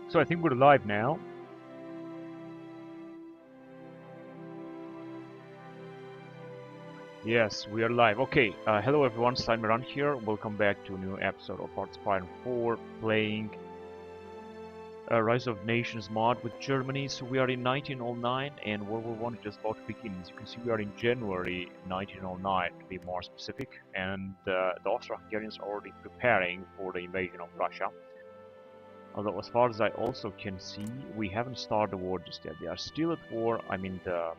So I think we're live now. Yes, we are live. Okay, hello everyone, Slimeran here. Welcome back to a new episode of Arbeitsspeicher 4, playing Rise of Nations mod with Germany. So we are in 1909 and World War I is just about to begin. As you can see, we are in January 1909 to be more specific, and the Austro-Hungarians are already preparing for the invasion of Russia. Although, as far as I also can see, we haven't started the war just yet. They are still at war. I mean, the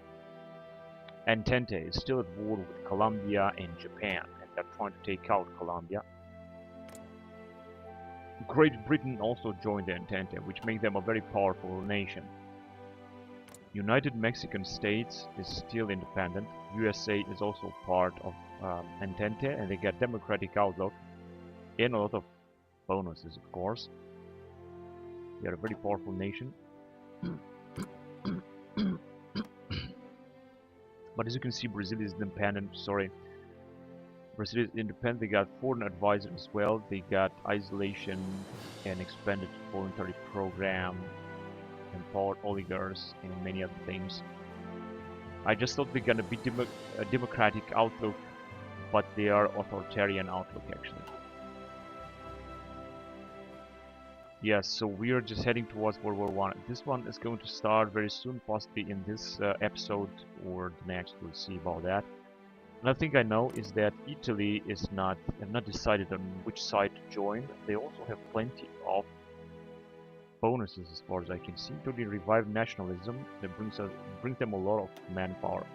Entente is still at war with Colombia and Japan, and they're trying to take out Colombia. Great Britain also joined the Entente, which makes them a very powerful nation. United Mexican States is still independent. USA is also part of Entente, and they get democratic outlook and a lot of bonuses, of course. They are a very powerful nation. But as you can see, Brazil is independent. Brazil is independent. They got foreign advisors as well. They got isolation and expanded voluntary program, empowered oligarchs, and many other things. I just thought they're gonna be a democratic outlook, but they are authoritarian outlook actually. Yes, so we are just heading towards World War I. This one is going to start very soon, possibly in this episode or the next. We'll see about that. Another thing I know is that Italy is have not decided on which side to join. They also have plenty of bonuses as far as I can see, including revived nationalism that brings them a lot of manpower.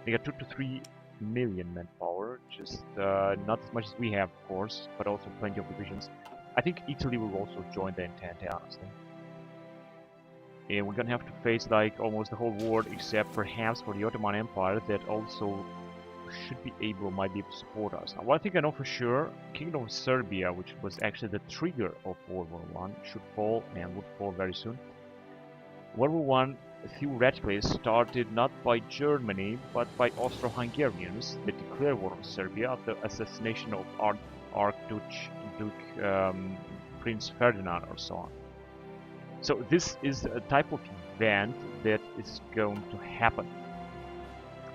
They got 2 to 3 million manpower, just not as much as we have, of course, but also plenty of divisions. I think Italy will also join the Entente, honestly. And we're gonna have to face like almost the whole world, except perhaps for the Ottoman Empire that also might be able to support us. Now, one thing I know for sure, Kingdom of Serbia, which was actually the trigger of World War I, should fall and would fall very soon. World War I theoretically started not by Germany, but by Austro-Hungarians that declared war on Serbia after the assassination of Archduke Prince Ferdinand or so on. So this is a type of event that is going to happen,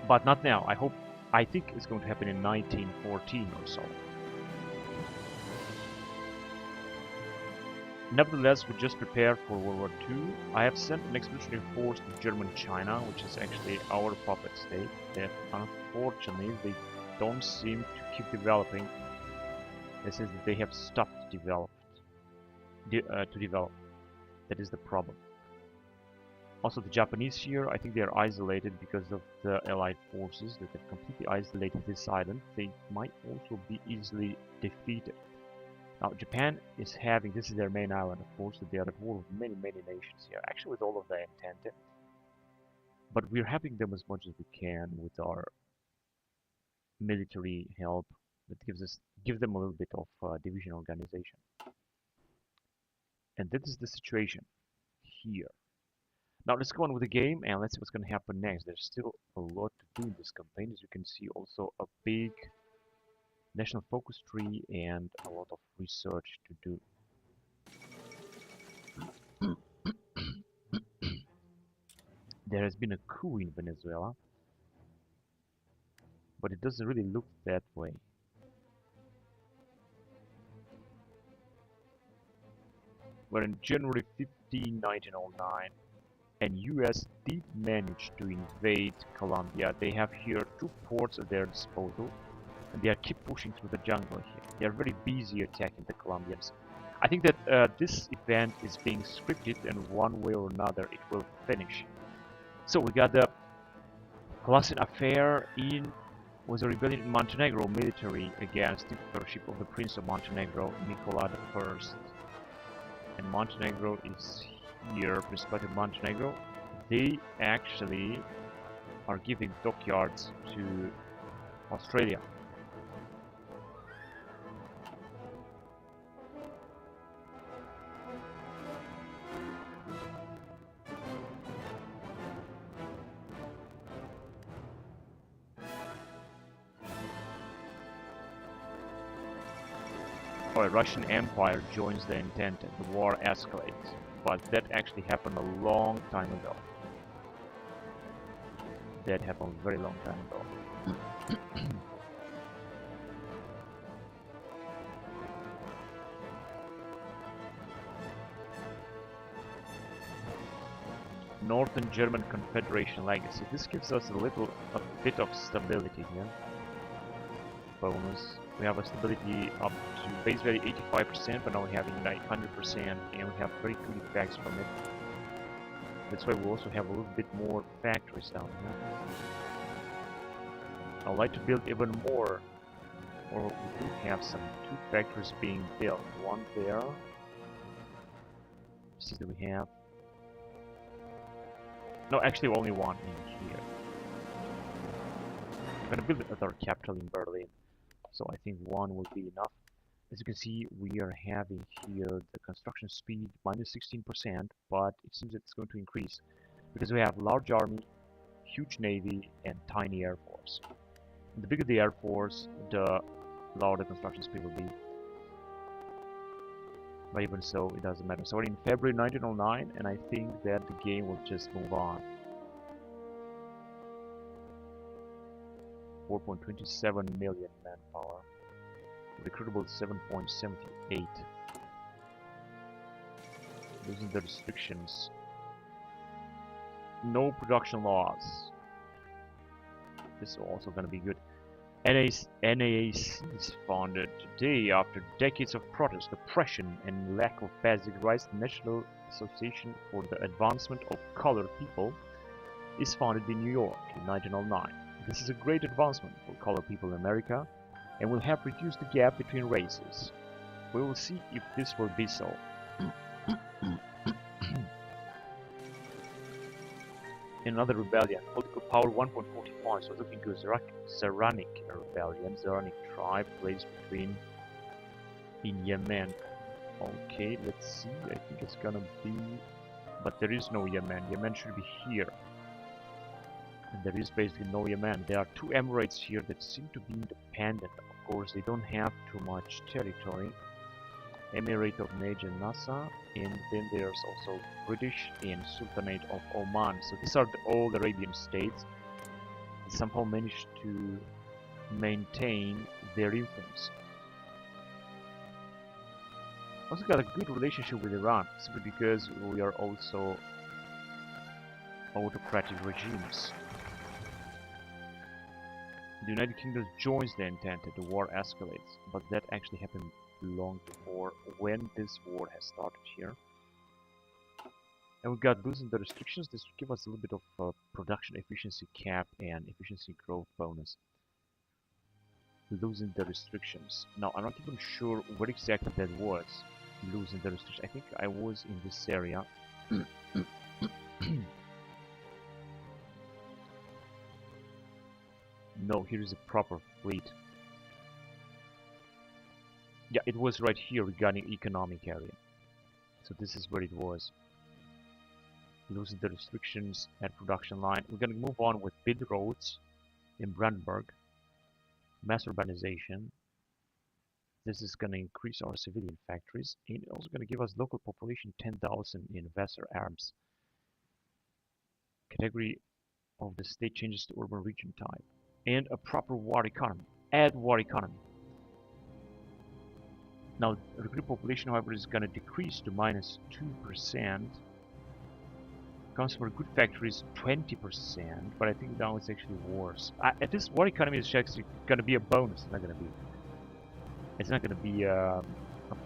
but not now. I think it's going to happen in 1914 or so. Nevertheless, we just prepared for World War II. I have sent an expeditionary force to German China, which is actually our puppet state, that unfortunately they don't seem to keep developing. It says that they have stopped to develop. That is the problem. Also, the Japanese here, I think they are isolated because of the Allied forces that have completely isolated this island. They might also be easily defeated. Now, Japan is this is their main island, of course, that they are at war with many nations here, actually with all of the Entente. But we're helping them as much as we can with our military help. That gives them a little bit of division organization. And this is the situation here. Now let's go on with the game and let's see what's going to happen next. There's still a lot to do in this campaign. As you can see, also a big national focus tree and a lot of research to do. There has been a coup in Venezuela, but it doesn't really look that way. We're in January 15, 1909, and US did manage to invade Colombia. They have here 2 ports at their disposal, and they keep pushing through the jungle here. They are very busy attacking the Colombians. I think that this event is being scripted, and one way or another it will finish. So we got the Colossian affair was a rebellion in Montenegro, military against the dictatorship of the Prince of Montenegro, Nicola I. And Montenegro is here, Principality of Montenegro. They actually are giving dockyards to Australia. The Russian Empire joins the Entente. The war escalates. but that actually happened a long time ago. That happened a very long time ago. Northern German Confederation legacy. This gives us a bit of stability here. Bonus. We have a stability up to base value 85%, but now we're having like 100%, and we have very good effects from it. That's why we also have a little bit more factories down here. I'd like to build even more, or we do have some 2 factories being built. One there. See that we have. No, actually only one in here. I'm gonna build another capital in Berlin, so I think one will be enough. As you can see, we are having here the construction speed minus 16%, but it seems that it's going to increase because we have large army, huge navy, and tiny air force. And the bigger the air force, the lower the construction speed will be. But even so, it doesn't matter. So we're in February 1909, and I think that the game will just move on. 4.27 million manpower. Recruitable 7.78. Losing the restrictions. No production laws. This is also going to be good. NAAC is founded today after decades of protest, oppression, and lack of basic rights. The National Association for the Advancement of Colored People is founded in New York in 1909. This is a great advancement for colored people in America and will help reduce the gap between races. We will see if this will be so. Another rebellion, political power 1.45, so looking to Zaranic rebellion, Zaranic tribe placed between in Yemen. Okay, let's see, I think it's gonna be, but there is no Yemen, Yemen should be here. And there is basically no Yemen. There are 2 emirates here that seem to be independent. Of course, they don't have too much territory. Emirate of Najd and Nasa, and then there's also British and Sultanate of Oman. So these are the old Arabian states that somehow managed to maintain their influence. Also got a good relationship with Iran, simply because we are also autocratic regimes. The United Kingdom joins the Entente, the war escalates, but that actually happened long before when this war has started here. And we got losing the restrictions. This will give us a little bit of production efficiency cap and efficiency growth bonus. Losing the restrictions. Now I'm not even sure what exactly that was. Losing the restrictions. I think I was in this area. No, here is a proper fleet. Yeah, it was right here regarding economic area. So this is where it was. Losing the restrictions at production line. We're going to move on with bid roads in Brandenburg. Mass urbanization. This is going to increase our civilian factories. And it's also going to give us local population 10,000 in Weser Arms. Category of the state changes to urban region type. And a proper war economy. Add war economy. Now, recruit population, however, is going to decrease to minus 2%. Consumer good factories 20%, but I think now it's actually worse. At this war economy is actually going to be a bonus. It's not going to be. It's not going to be a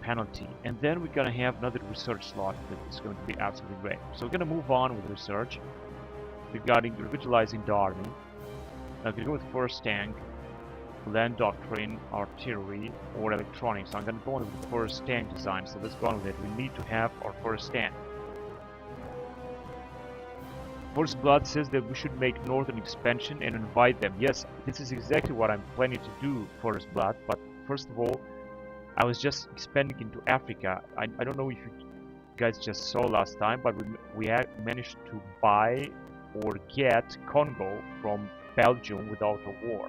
penalty. And then we're going to have another research slot that is going to be absolutely great. So we're going to move on with research regarding revitalizing the army. Now, I'm going to go with first tank, land doctrine, artillery, or electronics. So I'm going to go on with the first tank design. So let's go on with it. We need to have our first tank. First Blood says that we should make northern expansion and invite them. Yes, this is exactly what I'm planning to do, First Blood. But first of all, I was just expanding into Africa. I don't know if you guys just saw last time, but we had managed to buy or get Congo from Belgium without a war.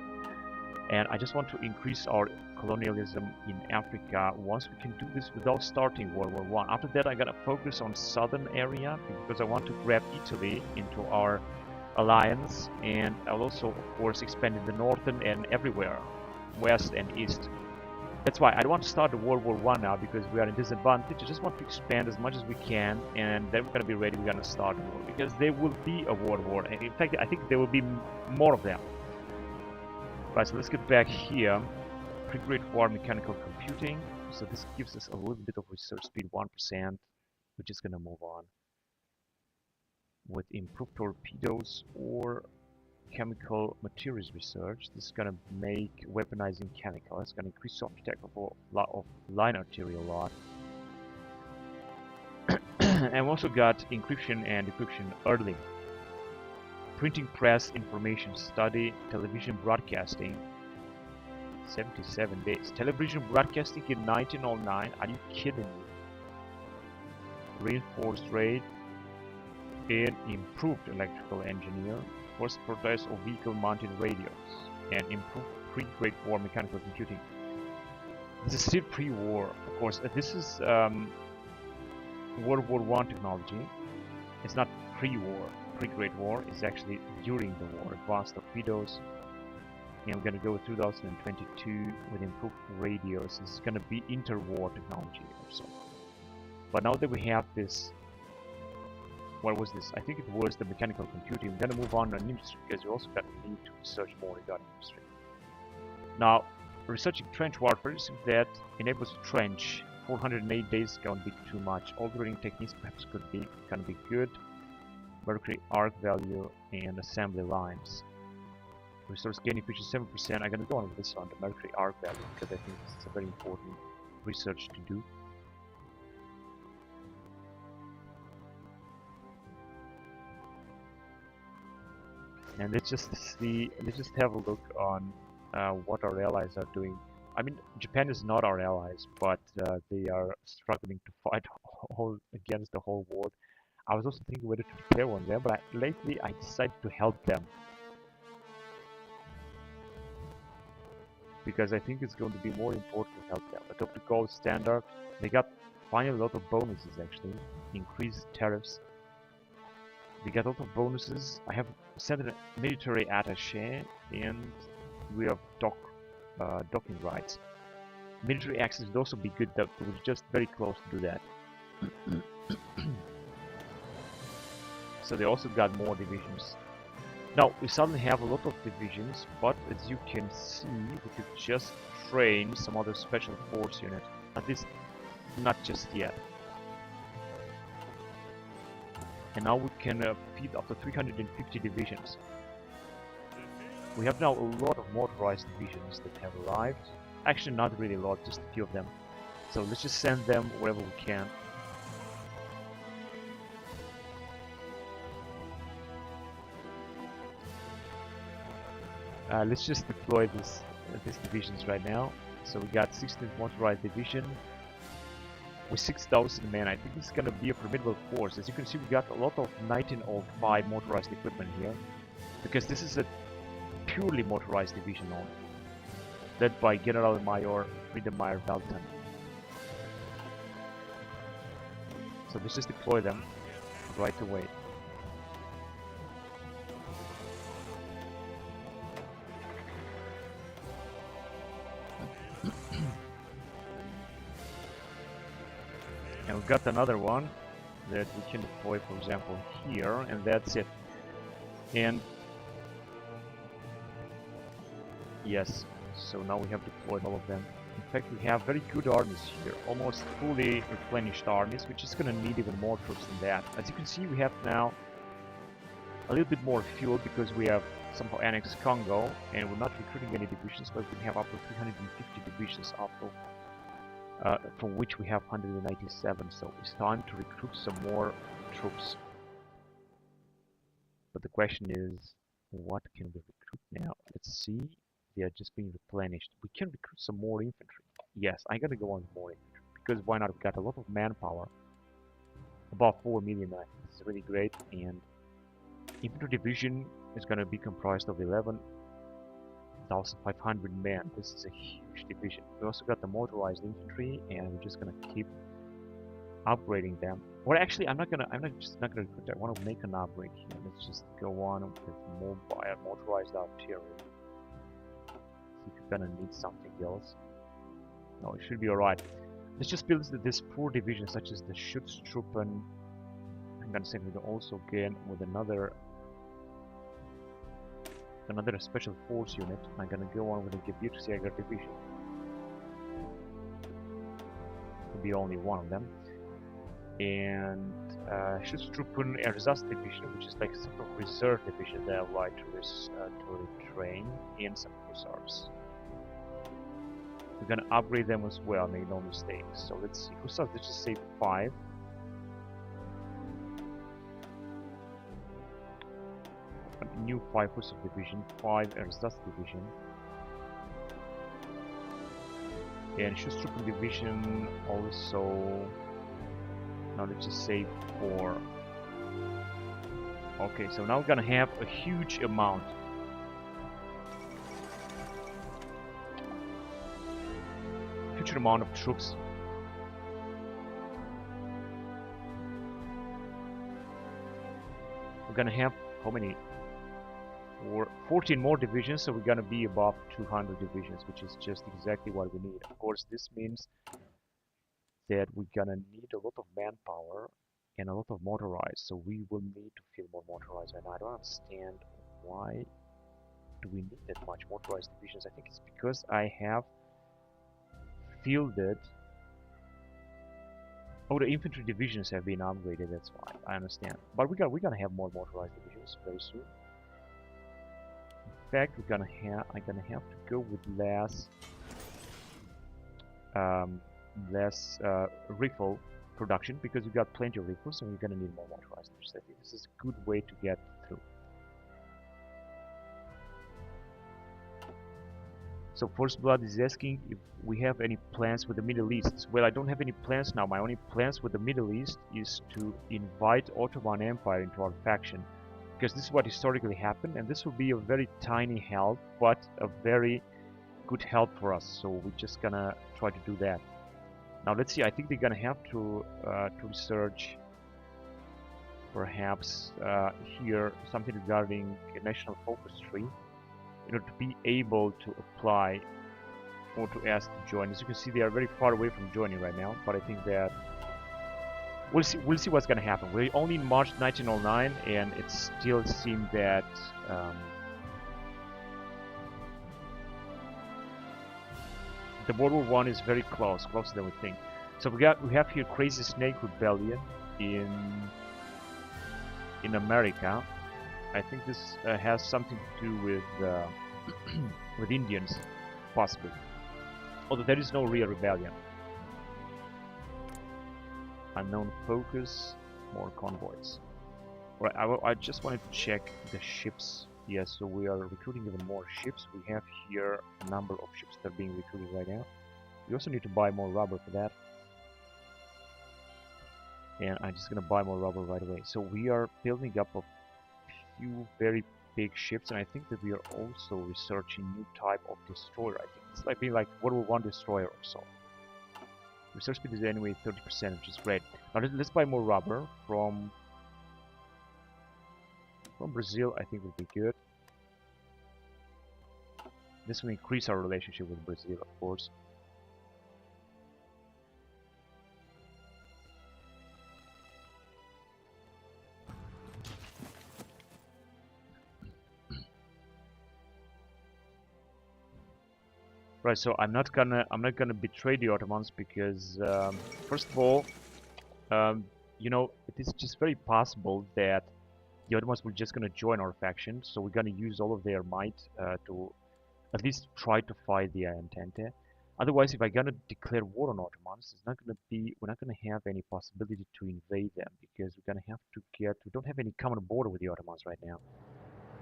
And I just want to increase our colonialism in Africa once we can do this without starting World War I. After that, I'm gonna focus on southern area because I want to grab Italy into our alliance, and I'll also, of course, expand in the northern and everywhere, west and east. That's why I don't want to start the World War I now because we are in disadvantage. I just want to expand as much as we can, and then we're gonna be ready. We're gonna start a war because there will be a world war, and in fact, I think there will be more of them. Right, so let's get back here. Pre-grade war mechanical computing. So this gives us a little bit of research speed, 1%. We're just gonna move on with improved torpedoes or chemical materials research. This is gonna make weaponizing chemical. It's gonna increase soft attack of line artillery a lot. And we also got encryption and decryption early. Printing press information study, television broadcasting. 77 days. Television broadcasting in 1909. Are you kidding me? Reinforced rate and improved electrical engineer. First prototypes of vehicle mounted radios and improved pre-grade war mechanical computing. This is still pre-war, of course. This is World War I technology. It's not pre-war. Pre-grade war is actually during the war. Advanced torpedoes. And we're gonna go with 2022 with improved radios. This is gonna be interwar technology or so. But now that we have this, what was this? I think it was the mechanical computing. We're gonna move on industry because we also got need to research more regarding industry. Now, researching trench warfare, that enables trench. 408 days is gonna be too much. Altering techniques perhaps could be gonna be good. Mercury arc value and assembly lines. Resource gain efficiency 7%. I'm gonna go on with this one, the mercury arc value, because I think this is a very important research to do. And let's just have a look on what our allies are doing. I mean, Japan is not our allies, but they are struggling to fight against the whole world. I was also thinking whether to declare on them, but lately I decided to help them. Because I think it's going to be more important to help them. Adopt the gold standard. They got finally a lot of bonuses actually. Increased tariffs. We got a lot of bonuses. I have sent a military attaché, and we have docking rights. Military access would also be good, that we're just very close to do that. So they also got more divisions. Now, we suddenly have a lot of divisions, but as you can see, we could just train some other special force unit. At least, not just yet. And now we can feed up to 350 divisions. We have now a lot of motorized divisions that have arrived. Actually, not really a lot, just a few of them. So let's just send them wherever we can. Let's just deploy these divisions right now. So we got 16th motorized division with 6,000 men. I think this is gonna be a formidable force. As you can see, we got a lot of 1905 motorized equipment here, because this is a purely motorized division only, led by General Major Friedemeyer Belton. So let's just deploy them right away. And we've got another one that we can deploy, for example, here, and that's it. And yes, so now we have deployed all of them. In fact, we have very good armies here, almost fully replenished armies, which is going to need even more troops than that. As you can see, we have now a little bit more fuel because we have somehow annexed Congo, and we're not recruiting any divisions, but we have up to 350 divisions after. From which we have 197, so it's time to recruit some more troops. But the question is, what can we recruit now? Let's see, they are just being replenished. We can recruit some more infantry. Yes, I'm gonna go on with more infantry, because why not? We've got a lot of manpower, about 4 million. I think this is really great, and infantry division is gonna be comprised of 11. 1,500 men. This is a huge division. We also got the motorized infantry, and we're just gonna keep upgrading them. Or actually, I'm just not gonna. I want to make an upgrade here. Let's just go on with motorized artillery. See if we're gonna need something else. No, it should be alright. Let's just build this 4 divisions, such as the Schutztruppen. I'm gonna say we can also again with another special force unit. I'm gonna go on with the Gebietsjäger division. Will be only one of them. And Schutztruppen Ersatz division, which is like a sort of reserve division that I would like to retrain, and some hussars. We're gonna upgrade them as well, make no mistakes. So let's see, hussars, let's just say 5. A new 5 hussar division, 5 Ersatz division. And Schutztruppen division also. Now let's just say 4. Okay, so now we're gonna have a huge amount. Huge amount of troops. We're gonna have how many? 14 more divisions, so we're gonna be above 200 divisions, which is just exactly what we need. Of course, this means that we're gonna need a lot of manpower and a lot of motorized, so we will need to feel more motorized. And I don't understand why do we need that much motorized divisions. I think it's because I have fielded. Oh, the infantry divisions have been upgraded. That's why I understand. But we're gonna have more motorized divisions very soon. In fact, I'm gonna have to go with less rifle production, because we got plenty of rifles and we're gonna need more motorized. So I think this is a good way to get through. So First Blood is asking if we have any plans with the Middle East. Well, I don't have any plans now. My only plans with the Middle East is to invite Ottoman Empire into our faction, because this is what historically happened, and this will be a very tiny help, but a very good help for us. So we're just gonna try to do that. Now let's see. I think they're gonna have to research, perhaps here, something regarding a national focus tree, in order to be able to apply or to ask to join. As you can see, they are very far away from joining right now, but I think that we'll see what's gonna happen. We're only in March 1909, and it still seems that the World War I is very closer than we think. So we have here Crazy Snake Rebellion in America. I think this has something to do with with Indians, possibly. Although there is no real rebellion. Unknown focus, more convoys. Right, I just wanted to check the ships. Yes, so we are recruiting even more ships. We have here a number of ships that are being recruited right now. We also need to buy more rubber for that. And I'm just gonna buy more rubber right away. So we are building up a few very big ships, and I think that we are also researching new type of destroyer. I think it's like being like World War I destroyer or so. Research speed is anyway 30%, which is great. Now let's buy more rubber from Brazil. I think would be good. This will increase our relationship with Brazil, of course. Right, so I'm not gonna betray the Ottomans, because first of all, you know, it is just very possible that the Ottomans were just gonna join our faction, so we're gonna use all of their might to at least try to fight the Entente. Otherwise, if I'm gonna declare war on Ottomans, we're not gonna have any possibility to invade them, because we're gonna have to we don't have any common border with the Ottomans right now.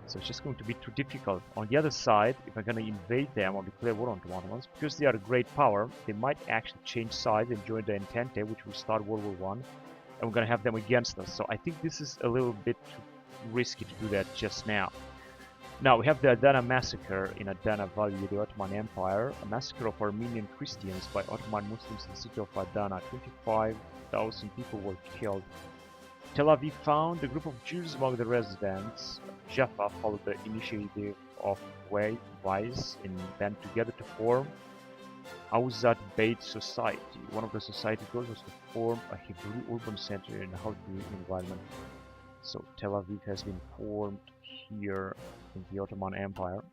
So it's just going to be too difficult. On the other side, if I'm gonna invade them or declare war on the Ottomans, because they are a great power, they might actually change sides and join the Entente, which will start World War I, and we're gonna have them against us. So I think this is a little bit too risky to do that just now. Now we have the Adana massacre in Adana Valley, the Ottoman Empire, a massacre of Armenian Christians by Ottoman Muslims in the city of Adana. 25,000 people were killed. Tel Aviv found a group of Jews among the residents. Jaffa followed the initiative of Weiss and band together to form Awzat Beit Society. One of the society goals was to form a Hebrew urban center in a Hebrew environment. So Tel Aviv has been formed here in the Ottoman Empire.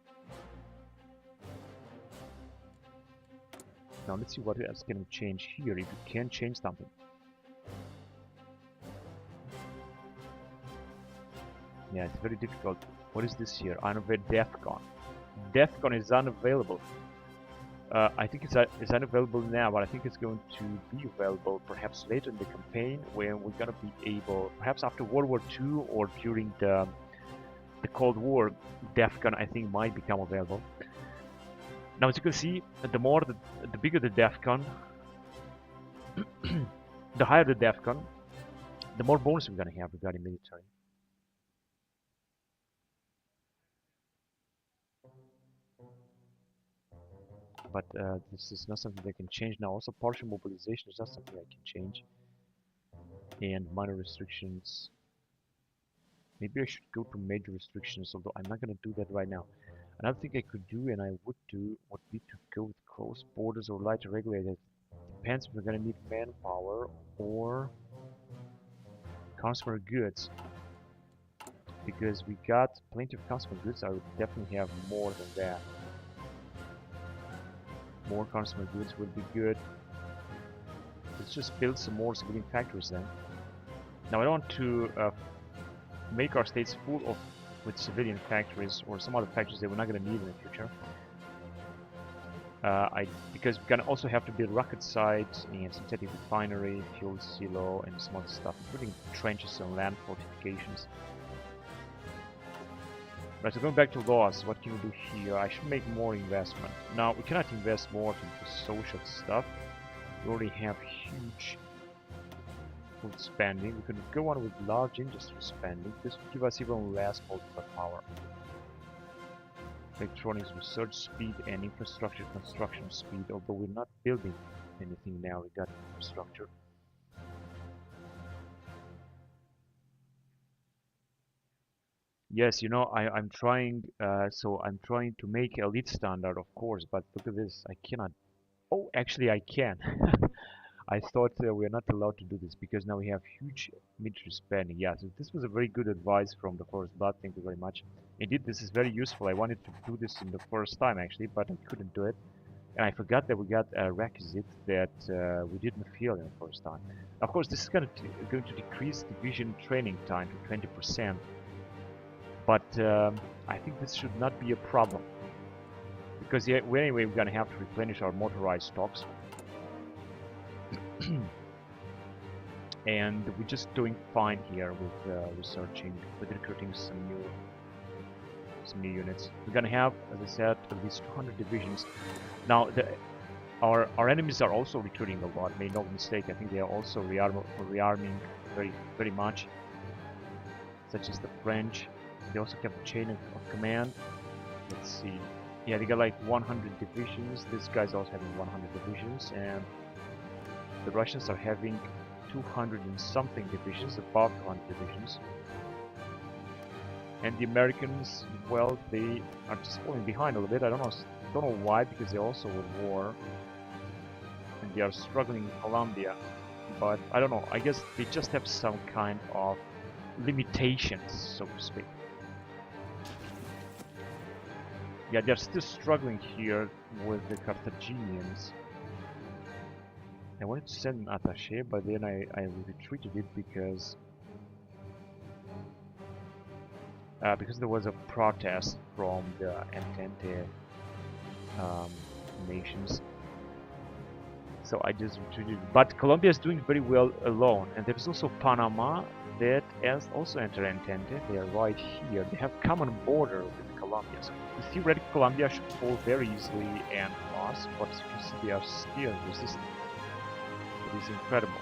Now let's see what else can we change here, if we can change something. Yeah, it's very difficult. What is this here? Unavailable DEFCON. DEFCON is unavailable. I think it's unavailable now, but I think it's going to be available perhaps later in the campaign, when we're gonna be able, perhaps after World War II or during the Cold War. DEFCON, I think, might become available. Now, as you can see, the bigger the DEFCON, the higher the DEFCON, the more bonus we're gonna have regarding military. But this is not something I can change now. Also, partial mobilization is not something I can change. And minor restrictions. Maybe I should go to major restrictions, although I'm not going to do that right now. Another thing I could do, and I would do, would be to go with close borders or lighter regulated. Depends if we're going to need manpower or consumer goods. Because we got plenty of consumer goods, I would definitely have more than that. More consumer goods would be good. Let's just build some more civilian factories then. Now I don't want to make our states full of with civilian factories or some other factories that we're not going to need in the future. Because we're going to also have to build rocket sites and synthetic refinery, fuel silo, and some other stuff, including trenches and land fortifications. Right, so going back to laws, what can we do here? I should make more investment. Now, we cannot invest more into social stuff. We already have huge food spending. We could go on with large industry spending. This would give us even less political power. Electronics research speed and infrastructure construction speed, although we're not building anything now regarding infrastructure. Yes, you know, I'm trying, so I'm trying to make elite standard, of course, but look at this, I cannot. Oh, actually I can. I thought we're not allowed to do this because now we have huge military spending. Yeah, so this was a very good advice from the Forest Blood, thank you very much. Indeed, this is very useful. I wanted to do this in the first time actually, but I couldn't do it. And I forgot that we got a requisite that we didn't feel in the first time. Of course, this is going to decrease division training time to 20%. But I think this should not be a problem. Because yeah, anyway, we're going to have to replenish our motorized stocks. And we're just doing fine here with researching, with recruiting some new units. We're going to have, as I said, at least 200 divisions. Now, our enemies are also recruiting a lot. Made no mistake. I think they are also rearming very much, such as the French. They also kept a chain of command. Let's see. Yeah, they got like 100 divisions. This guy's also having 100 divisions, and the Russians are having 200 and something divisions, above 200 divisions. And the Americans, well, they are just falling behind a little bit. I don't know why, because they're also at war, and they are struggling in Colombia. But I don't know. I guess they just have some kind of limitations, so to speak. Yeah, they're still struggling here with the Carthaginians. I wanted to send an attaché, but then I retreated it because there was a protest from the Entente nations. So I just retreated. But Colombia is doing very well alone, and there's also Panama that has also entered Entente. They are right here. They have common border with Colombia. So theoretically, Colombia should fall very easily and lost, but as you can see, they are still resisting. It is incredible.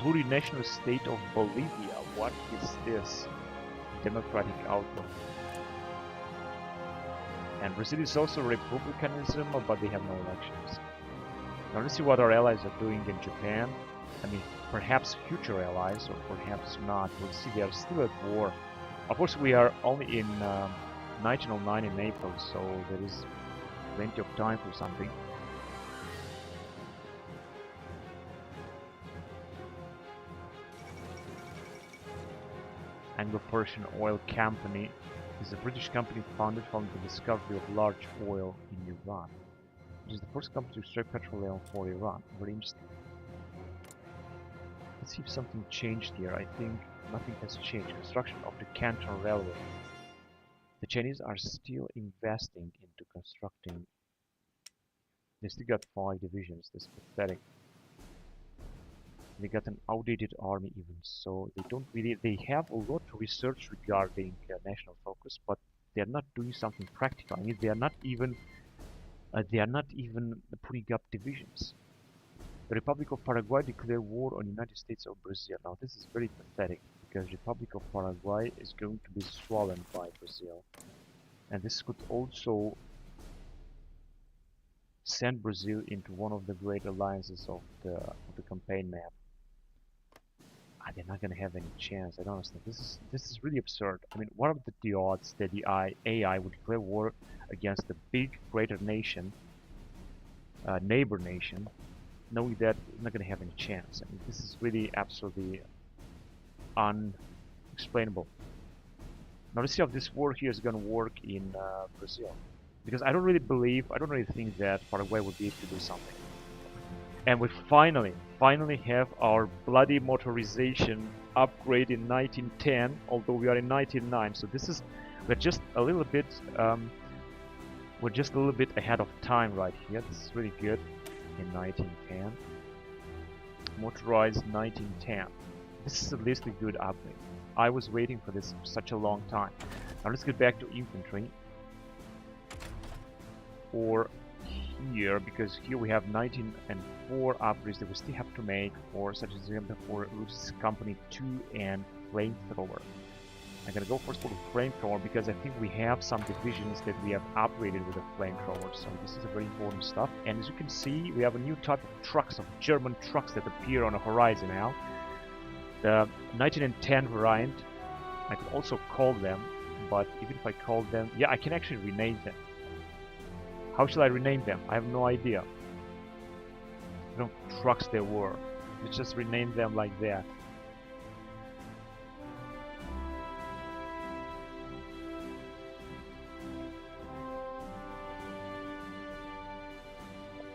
Plurinational state of Bolivia. What is this? democratic outlook. And Brazil is also republicanism, but they have no elections. Now let's see what our allies are doing in Japan. I mean, perhaps future allies, or perhaps not. We'll see. They are still at war. Of course, we are only in 1909 in April, so there is plenty of time for something. Anglo-Persian Oil Company is a British company founded following the discovery of large oil in Iran. It is the first company to extract petroleum for Iran. Very interesting. Let's see if something changed here. I think nothing has changed. Construction of the Canton Railway. The Chinese are still investing into constructing. They still got 5 divisions. That's pathetic. They got an outdated army even, so they don't really. They have a lot of research regarding national focus, but they are not doing something practical. I mean, they are not even putting up divisions. The Republic of Paraguay declared war on the United States of Brazil. Now this is very pathetic because Republic of Paraguay is going to be swollen by Brazil, and this could also send Brazil into one of the great alliances of the campaign map. They're not gonna have any chance. I don't understand. This is really absurd. I mean, what are the odds that the AI would declare war against a big, greater nation, neighbor nation, knowing that it's not gonna have any chance? I mean, this is really absolutely unexplainable. Now let's see how this war here is gonna work in Brazil, because I don't really think that Paraguay would be able to do something. And we finally have our bloody motorization upgrade in 1910, although we are in 1909. So this is, we're just a little bit ahead of time right here. This is really good. In 1910, motorized 1910. This is at least a good upgrade. I was waiting for this for such a long time. Now let's get back to infantry. Or here, because here we have 1904 upgrades that we still have to make, for such as for Lucis Company 2 and Flamethrower. I'm gonna go first for the Flamethrower because I think we have some divisions that we have upgraded with the Flamethrower, so this is a very important stuff. And as you can see, we have a new type of trucks, of German trucks that appear on the horizon now. The 1910 variant, I can also call them, but even if I call them, yeah, I can actually rename them. How shall I rename them? I have no idea. I don't know trucks they were. Let's just rename them like that.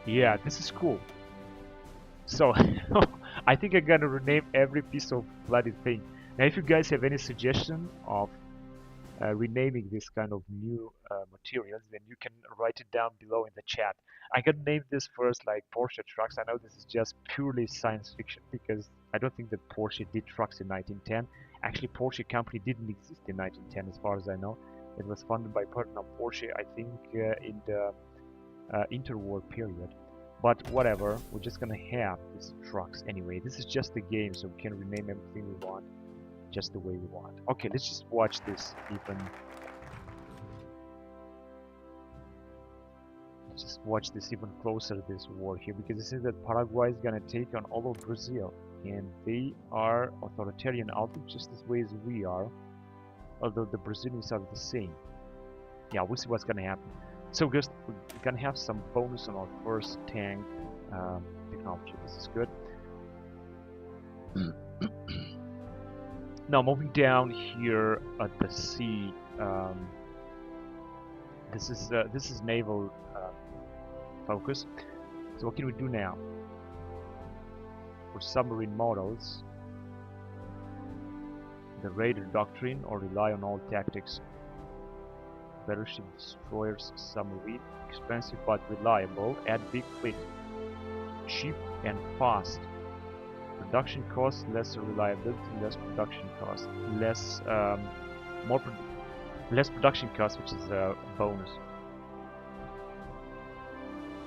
Yeah, this is cool. So, I think I'm gonna rename every piece of bloody thing. Now, if you guys have any suggestion of renaming this kind of new materials, then you can write it down below in the chat. I can name this first like Porsche trucks. I know this is just purely science fiction because I don't think that Porsche did trucks in 1910. Actually, Porsche company didn't exist in 1910 as far as I know. It was funded by partner Porsche, I think, in the interwar period. But whatever, we're just gonna have these trucks anyway. This is just a game, so we can rename everything we want just the way we want. Okay, let's just watch this even. Let's just watch this even closer, this war here, because this is that Paraguay is gonna take on all of Brazil, and they are authoritarian outlook just as way as we are, although the Brazilians are the same. Yeah, we'll see what's gonna happen. So we're gonna have some bonus on our first tank technology. This is good. Now moving down here at the sea, this is naval focus. So what can we do now? For submarine models, the Raider doctrine, or rely on all tactics. Battleship destroyers, submarine, expensive but reliable, add big fleet, cheap and fast. Production cost, lesser reliability, less production cost, less production cost, which is a bonus.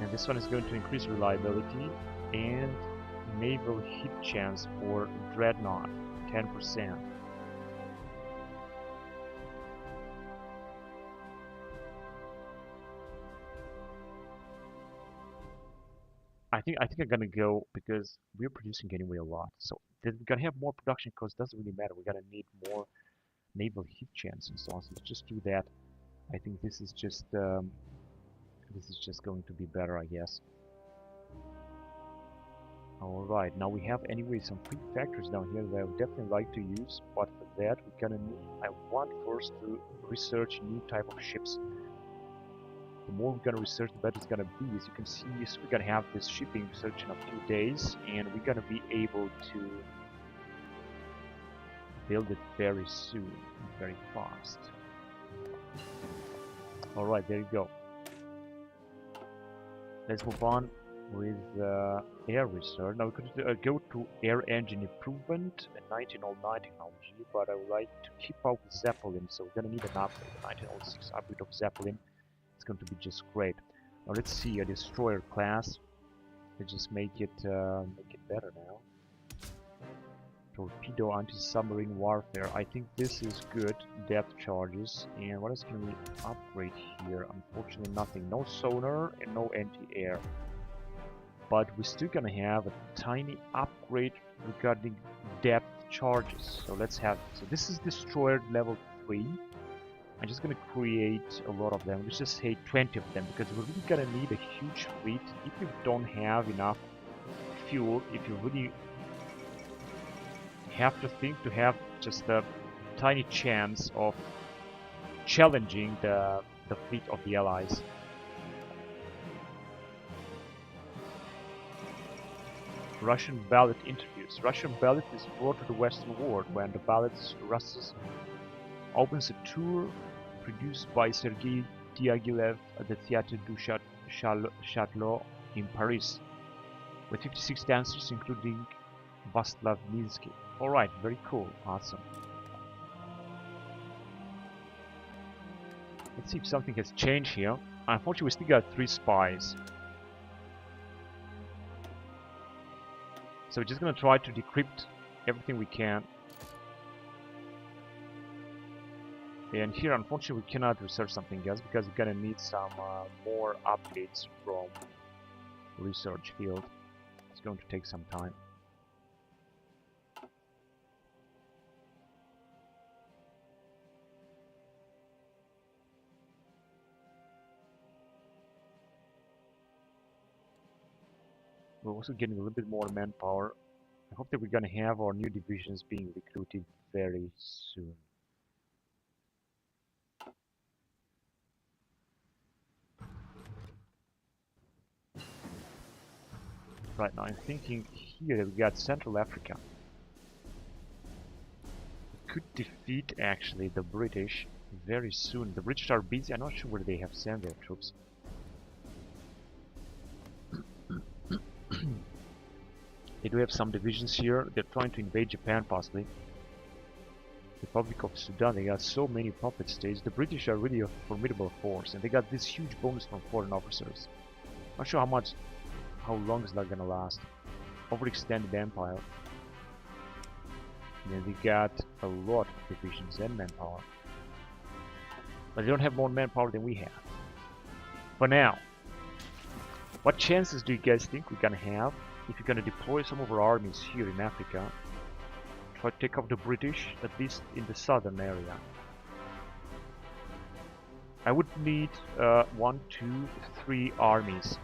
And this one is going to increase reliability and naval hit chance for Dreadnought, 10%. I think I'm gonna go because we're producing anyway a lot. So then we're gonna have more production costs. Doesn't really matter. We're gonna need more naval heat chance and so on. So let's just do that. I think this is just going to be better, I guess. Alright, now we have anyway some free factories down here that I would definitely like to use, but for that we're gonna need, I want first to research new type of ships. The more we're gonna research, the better it's gonna be. As you can see, so we're gonna have this shipping research in a few days, and we're gonna be able to build it very soon, very fast. Alright, there you go. Let's move on with air research. Now we could go to air engine improvement and 1909 technology, but I would like to keep up with Zeppelin, so we're gonna need an upgrade. 1906 upgrade of Zeppelin. It's going to be just great. Now let's see a destroyer class. Let's just make it better now. Torpedo anti-submarine warfare. I think this is good. Depth charges. And what else can we upgrade here? Unfortunately, nothing. No sonar and no anti-air. But we're still gonna have a tiny upgrade regarding depth charges. So let's have. So this is destroyer level 3. I'm just gonna create a lot of them. Let's just say 20 of them because we're really gonna need a huge fleet. If you don't have enough fuel, if you really have to think to have just a tiny chance of challenging the fleet of the Allies. Russian ballot interviews. Russian ballot is brought to the Western world when the ballots Russes opens a tour produced by Sergei Diaghilev at the Théâtre du Châtelet in Paris, with 56 dancers including Václav Minsky. Alright, very cool, awesome. Let's see if something has changed here. Unfortunately, we still got 3 spies. So we're just gonna try to decrypt everything we can. And here, unfortunately, we cannot research something else because we're gonna need some more updates from research field. It's going to take some time. We're also getting a little bit more manpower. I hope that we're gonna have our new divisions being recruited very soon. Right now I'm thinking here that we got Central Africa. We could defeat actually the British very soon. The British are busy. I'm not sure where they have sent their troops. They do have some divisions here. They're trying to invade Japan possibly. Republic of Sudan. They got so many puppet states. The British are really a formidable force, and they got this huge bonus from foreign officers. Not sure how long is that gonna last. Overextended empire. And then they got a lot of divisions and manpower. But they don't have more manpower than we have. For now. What chances do you guys think we're gonna have if you're gonna deploy some of our armies here in Africa? Try to take out the British, at least in the southern area. I would need 1, 2, 3 armies.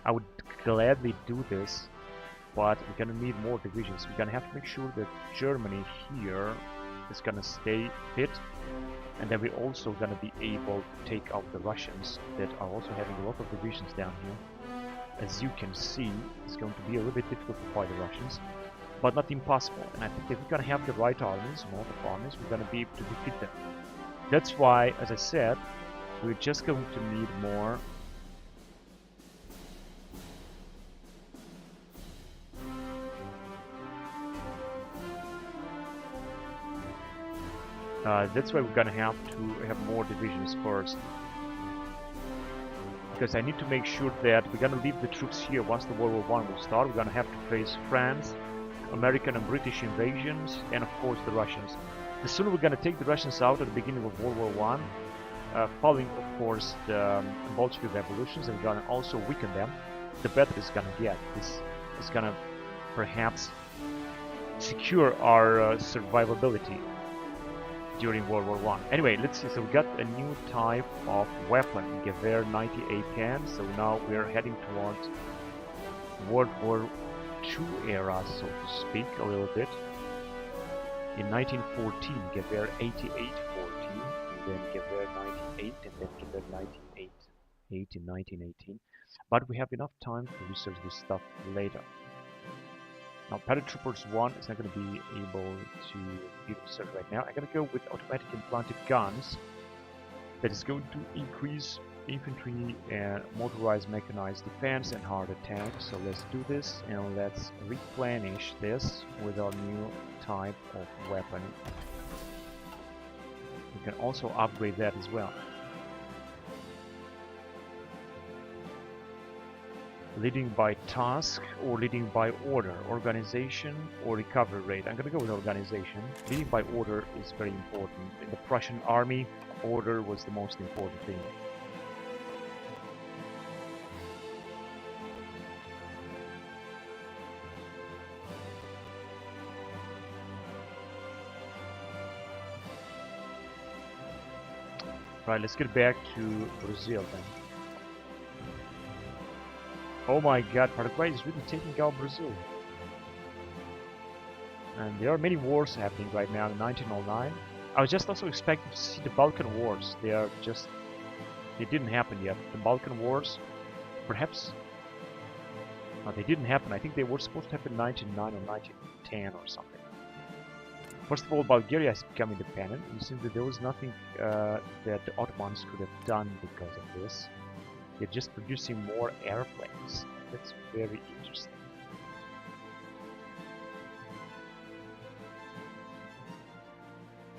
I would gladly do this, but we're gonna need more divisions. We're gonna have to make sure that Germany here is gonna stay fit, and then we're also gonna be able to take out the Russians that are also having a lot of divisions down here. As you can see, it's going to be a little bit difficult to fight the Russians, but not impossible. And I think if we're gonna have the right armies, a lot of armies, we're gonna be able to defeat them. That's why, as I said, we're just going to need more. That's why we're gonna have to have more divisions first. Because I need to make sure that we're gonna leave the troops here once the World War I will start. We're gonna have to face France, American and British invasions, and of course the Russians. The sooner we're gonna take the Russians out at the beginning of World War I, following of course the Bolshevik revolutions, and we're gonna also weaken them. the better it's gonna get. This is gonna perhaps secure our survivability during World War I. Anyway, let's see. So we got a new type of weapon, Gewehr 9810. So now we're heading towards World War II era, so to speak, a little bit. In 1914, Gewehr 8814, and then Gewehr 98, and then Gewehr 98 in 1918. But we have enough time to research this stuff later. Now, Paratroopers 1 is not going to be able to be researched right now. I'm going to go with automatic implanted guns. That is going to increase infantry and motorized mechanized defense and hard attack. So let's do this, and let's replenish this with our new type of weapon. We can also upgrade that as well. Leading by task or leading by order, organization or recovery rate. I'm going to go with organization. Leading by order is very important. In the Prussian army, order was the most important thing. Right, let's get back to Brazil then. Oh my god, Paraguay is really taking out Brazil. And there are many wars happening right now in 1909. I was just also expecting to see the Balkan Wars. They didn't happen yet. The Balkan Wars, perhaps, no, they didn't happen. I think they were supposed to happen in 1909 or 1910 or something. First of all, Bulgaria has become independent. It seems that there was nothing that the Ottomans could have done because of this. They're just producing more airplanes. That's very interesting.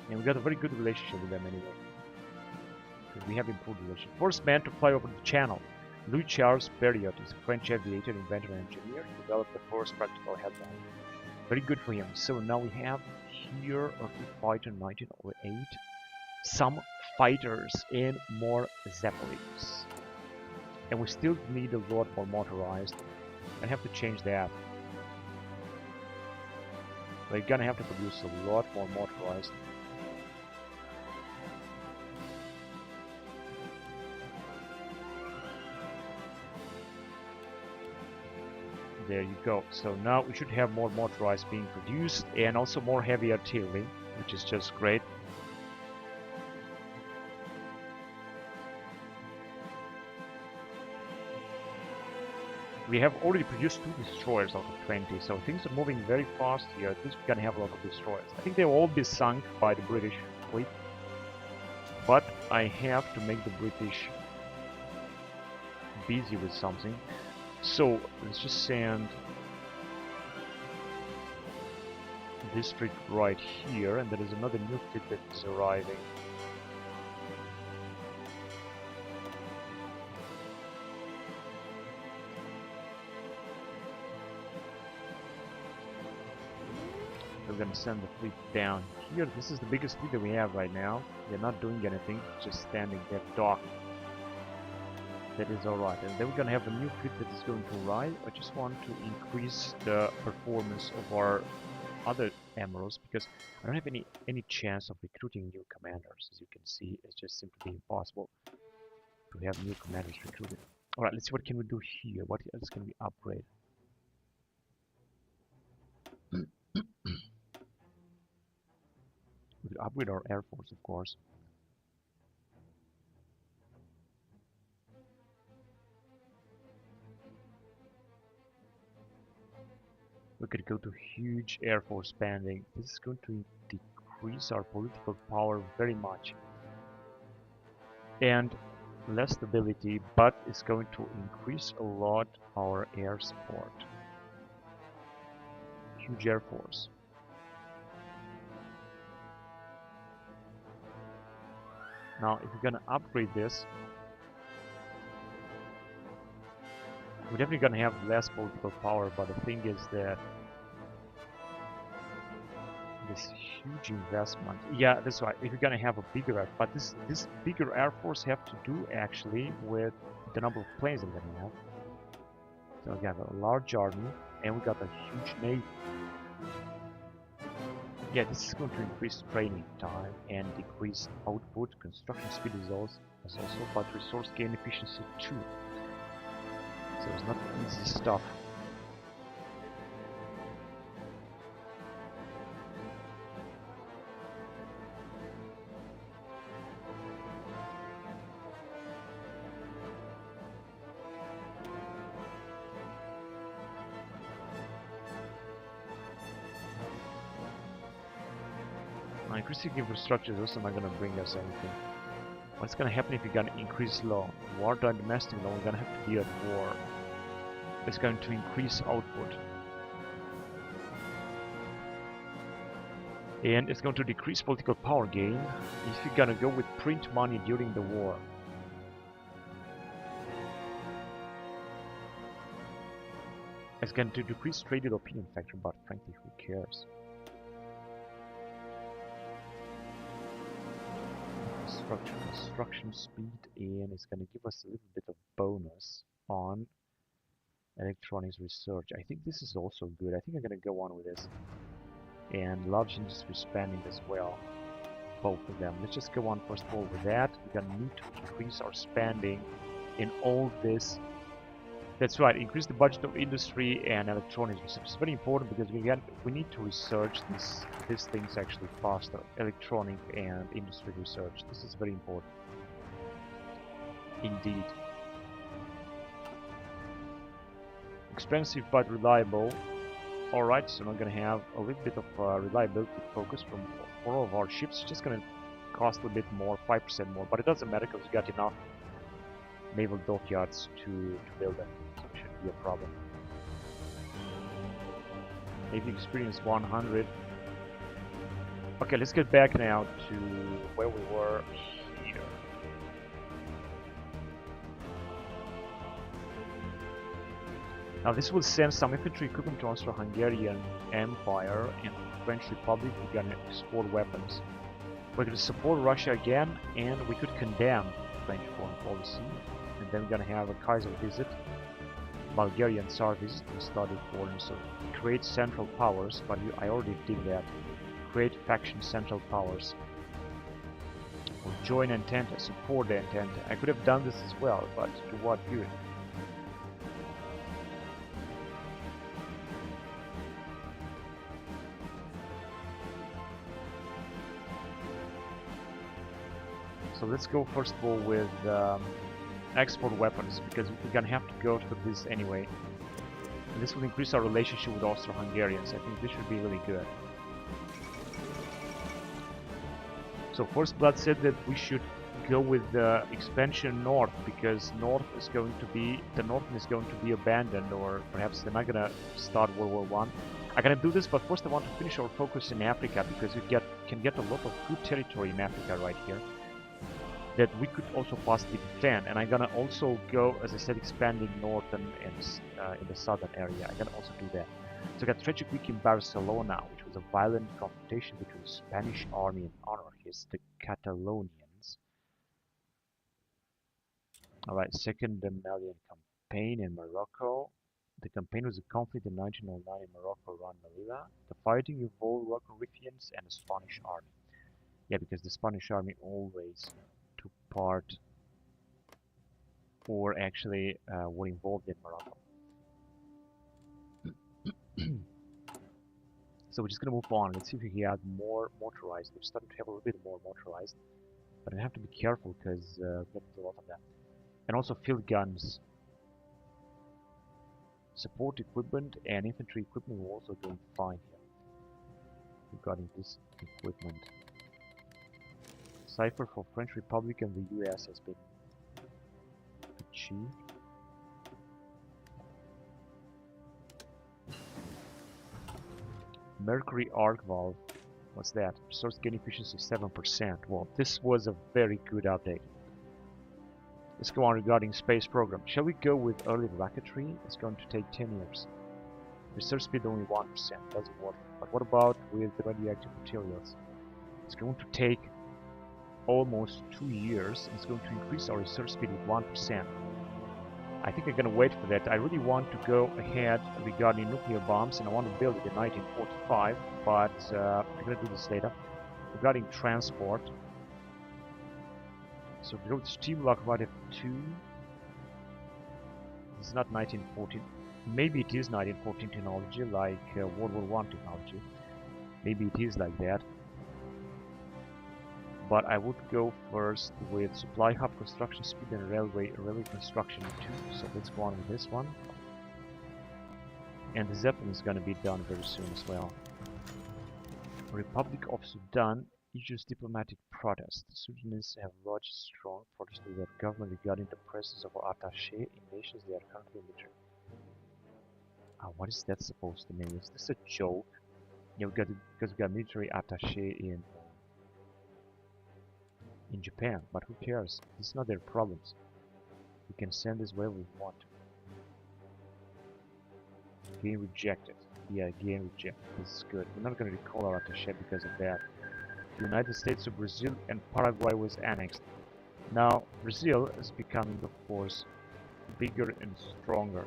And we got a very good relationship with them anyway. Because we have improved relationship. First man to fly over the channel. Louis Charles Berriot is a French aviator, inventor, and engineer. He developed the first practical headline. Very good for him. So now we have here a fighter 1908. Some fighters and more Zeppelins. And we still need a lot more motorized. I have to change that. We're gonna have to produce a lot more motorized. There you go. So now we should have more motorized being produced and also more heavy artillery, which is just great. We have already produced 2 destroyers out of 20, so things are moving very fast here. At least we're gonna have a lot of destroyers. I think they will all be sunk by the British fleet, but I have to make the British busy with something. So let's just send this fleet right here, and there is another new fleet that is arriving. We're gonna send the fleet down here. This is the biggest fleet that we have right now. They're not doing anything, just standing there docked. That is alright. And then we're gonna have a new fleet that is going to arrive. I just want to increase the performance of our other admirals because I don't have any chance of recruiting new commanders. As you can see, it's just simply impossible to have new commanders recruited. Alright, let's see what can we do here. What else can we upgrade? We could upgrade our air force, of course. We could go to huge air force spending. This is going to decrease our political power very much. And less stability, but it's going to increase a lot our air support. Huge air force. Now, if we're gonna upgrade this, we're definitely gonna have less political power, but the thing is that this huge investment, yeah, that's right, if you're gonna have a bigger air, but this bigger air force have to do actually with the number of planes that we're gonna have. So we have a large army, and we got a huge navy. Yeah, this is going to increase training time and decrease output. Construction speed is also, but resource gain efficiency too. So it's not easy stuff. Increasing infrastructure is also not going to bring us anything. What's going to happen if you got increased law? War done domestic law, we're going to have to be at war. It's going to increase output. And it's going to decrease political power gain if you're going to go with print money during the war. It's going to decrease traded opinion factor, but frankly, who cares? Construction speed, and it's going to give us a little bit of bonus on electronics research. I think this is also good. I think I'm going to go on with this. And large industry spending as well. Both of them. Let's just go on first of all with that. We're going to need to increase our spending in all this. That's right, increase the budget of industry and electronics research. It's very important because we need to research these things actually faster. Electronic and industry research. This is very important. Indeed. Expensive but reliable. Alright, so we're going to have a little bit of reliability focus from all of our ships. It's just going to cost a bit more, 5% more, but it doesn't matter because we got enough naval dockyards to build them, so it shouldn't be a problem. Navy experience 100. Okay, let's get back now to where we were here. Now this will send some infantry equipment to Austro-Hungarian Empire and French Republic. We're gonna export weapons. We're gonna support Russia again, and we could condemn French foreign policy. And then we're gonna have a Kaiser visit, Bulgarian Tsar visit, and study foreign. So create central powers, but I already did that. Create faction central powers. Or join Entente, support the Entente. I could have done this as well, but to what good? So let's go first of all with export weapons, because we're gonna have to go for this anyway. And this will increase our relationship with Austro-Hungarians. I think this should be really good. So First Blood said that we should go with the expansion north, because the north is going to be abandoned, or perhaps they're not gonna start World War I. I'm gonna do this, but first I want to finish our focus in Africa, because we can get a lot of good territory in Africa right here that we could also possibly defend. And I'm gonna also go, as I said, expanding north and in the southern area. I'm gonna also do that. So I got tragic week in Barcelona, which was a violent confrontation between the Spanish army and anarchists, the Catalonians. Alright, second Malian campaign in Morocco. The campaign was a conflict in 1909 in Morocco around Melilla. The fighting involved Rocco-Riffians and the Spanish army. Yeah, because the Spanish army always took part, or actually were involved in Morocco. So we're just gonna move on. Let's see if we have more motorized. We're starting to have a little bit more motorized, but I have to be careful because we have a lot of that. And also field guns. Support equipment and infantry equipment will also doing fine here regarding this equipment. Cipher for French Republic and the US has been achieved. Mercury arc valve. What's that? Resource gain efficiency 7%. Well, this was a very good update. Let's go on regarding space program. Shall we go with early rocketry? It's going to take 10 years. Research speed only 1%. Doesn't work. But what about with the radioactive materials? It's going to take almost 2 years. And it's going to increase our research speed with 1%. I think I'm gonna wait for that. I really want to go ahead regarding nuclear bombs, and I want to build it in 1945, but I'm gonna do this later. Regarding transport, so we go to steam locomotive 2. This is not 1914. Maybe it is 1914 technology, like World War I technology. Maybe it is like that. But I would go first with supply hub construction speed and railway construction 2. So let's go on with this one. And the Zeppelin is going to be done very soon as well. Republic of Sudan issues diplomatic protest. The Sudanese have lodged strong protest to their government regarding the presence of attaché in nations they are currently military. What is that supposed to mean? Is this a joke? Yeah, because we got military attaché in Japan, but who cares? It's not their problems. We can send this wherever we want. Game rejected. Yeah, game rejected. This is good. We're not going to recall our attaché because of that. The United States of Brazil and Paraguay was annexed. Now, Brazil is becoming, of course, bigger and stronger.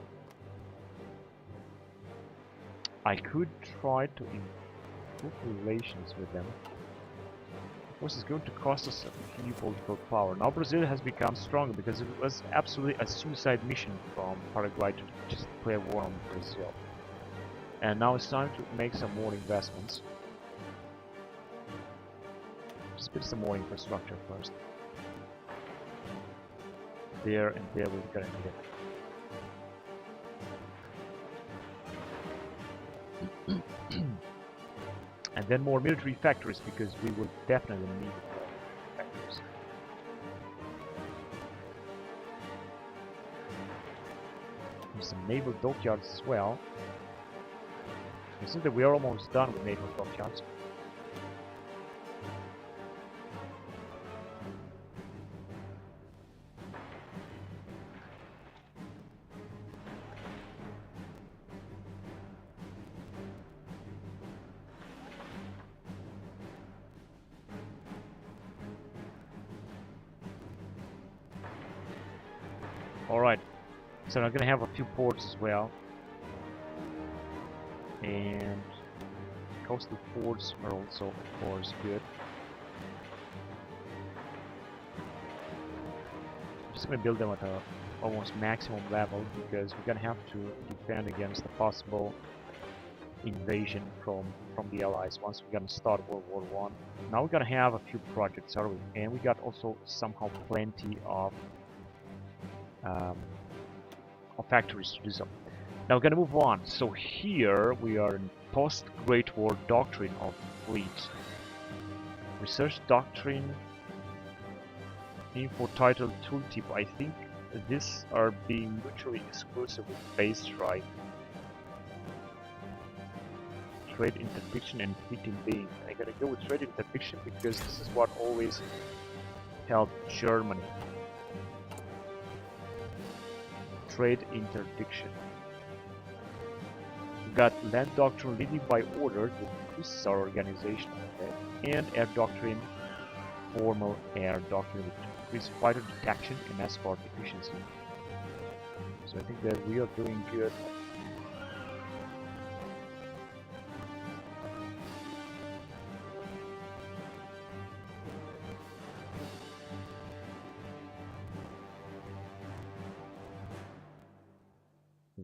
I could try to improve relations with them. Of course, it's going to cost us a geopolitical power. Now Brazil has become stronger because it was absolutely a suicide mission from Paraguay to just declare war on Brazil. And now it's time to make some more investments. Just build some more infrastructure first. There and there we're gonna need it. And then more military factories, because we will definitely need more factories. There's some naval dockyards as well. You see that we are almost done with naval dockyards. Alright, so I'm gonna have a few ports as well. And coastal ports are also, of course, good. I'm just gonna build them at a almost maximum level, because we're gonna have to defend against the possible invasion from the Allies once we're gonna start World War I. Now we're gonna have a few projects, are we? And we got also somehow plenty of factories to do so. Now we're gonna move on. So here we are in post-Great War doctrine of fleet. Research doctrine, info title tooltip. I think these are being mutually exclusive with base strike. Trade interdiction and fleeting being. I gotta go with trade interdiction because this is what always helped Germany. Trade interdiction. We got land doctrine leading by order that increases our organization, and air doctrine, formal air doctrine with increased fighter detection and escort efficiency. So I think that we are doing good.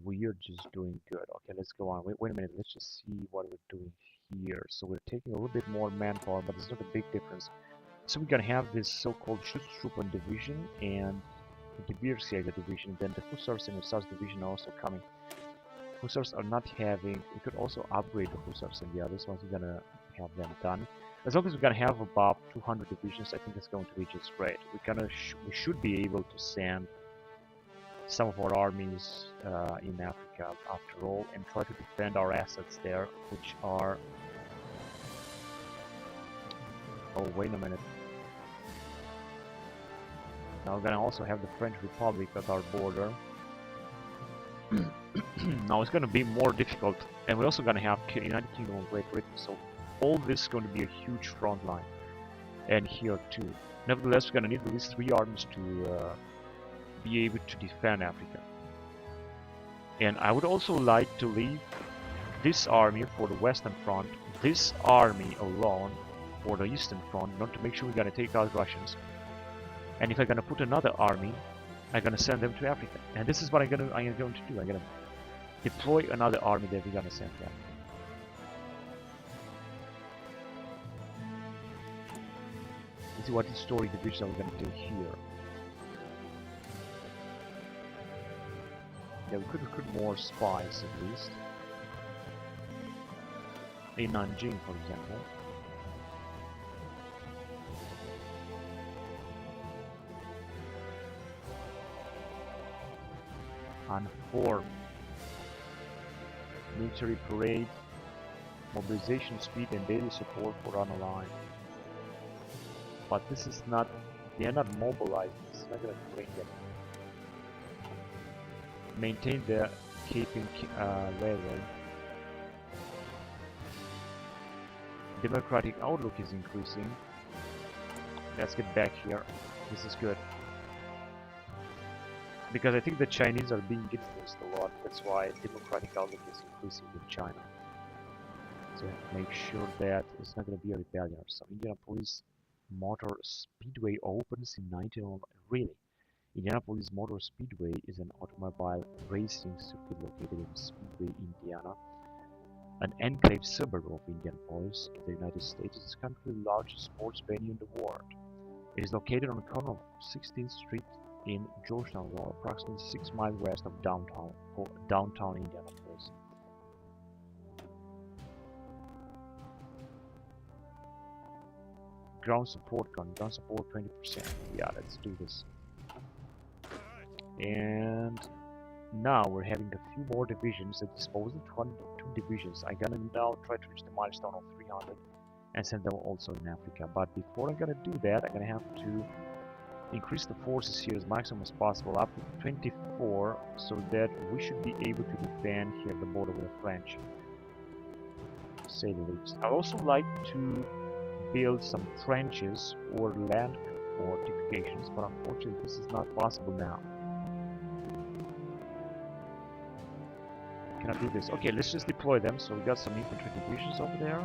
We are just doing good. Okay, let's go on. Wait a minute. Let's just see what we're doing here. So we're taking a little bit more manpower, but there's not a big difference. So we're gonna have this so-called Schutztruppen division and the Gebirgsjäger division. Then the Hussars and Hussars division are also coming. Hussars are not having. We could also upgrade the Hussars and the others once we're gonna have them done. As long as we're gonna have about 200 divisions, I think it's going to be just great. We should be able to send some of our armies in Africa after all, and try to defend our assets there, which are... Oh, wait a minute. Now we're gonna also have the French Republic at our border. Now it's gonna be more difficult, and we're also gonna have United Kingdom of Great Britain, so all this is going to be a huge front line. And here too. Nevertheless, we're gonna need at least 3 armies to be able to defend Africa. And I would also like to leave this army for the Western Front, this army alone for the Eastern Front, not to make sure we're gonna take out Russians. And if I'm gonna put another army, I'm gonna send them to Africa. And this is what I'm going to do. I'm gonna deploy another army that we're gonna send them. Let's see what historic division we're gonna do here. Yeah, we could recruit more spies at least. In Nanjing, for example. And 4. Military parade, mobilization speed and daily support for unaligned. But this is not, they are not mobilized, this is not going to bring them. Maintain the Caping railway. Democratic outlook is increasing. Let's get back here. This is good. Because I think the Chinese are being influenced a lot. That's why democratic outlook is increasing in China. So make sure that it's not going to be a rebellion. So Indianapolis Motor Speedway opens in 1901. Really? Indianapolis Motor Speedway is an automobile racing circuit located in Speedway, Indiana, an enclave suburb of Indianapolis in the United States. It is currently the largest sports venue in the world. It is located on the corner of 16th Street in Georgetown, approximately 6 miles west of downtown Indianapolis. Ground support 20%. Yeah, let's do this. And now we're having a few more divisions at disposal. 2 divisions. I'm gonna now try to reach the milestone of 300 and send them also in Africa. But before I'm gonna do that, I'm gonna have to increase the forces here as maximum as possible, up to 24, so that we should be able to defend here the border with the French, to say the least. I'd also like to build some trenches or land fortifications, but unfortunately this is not possible now. Can I do this? Okay, let's just deploy them. So we got some infantry divisions over there.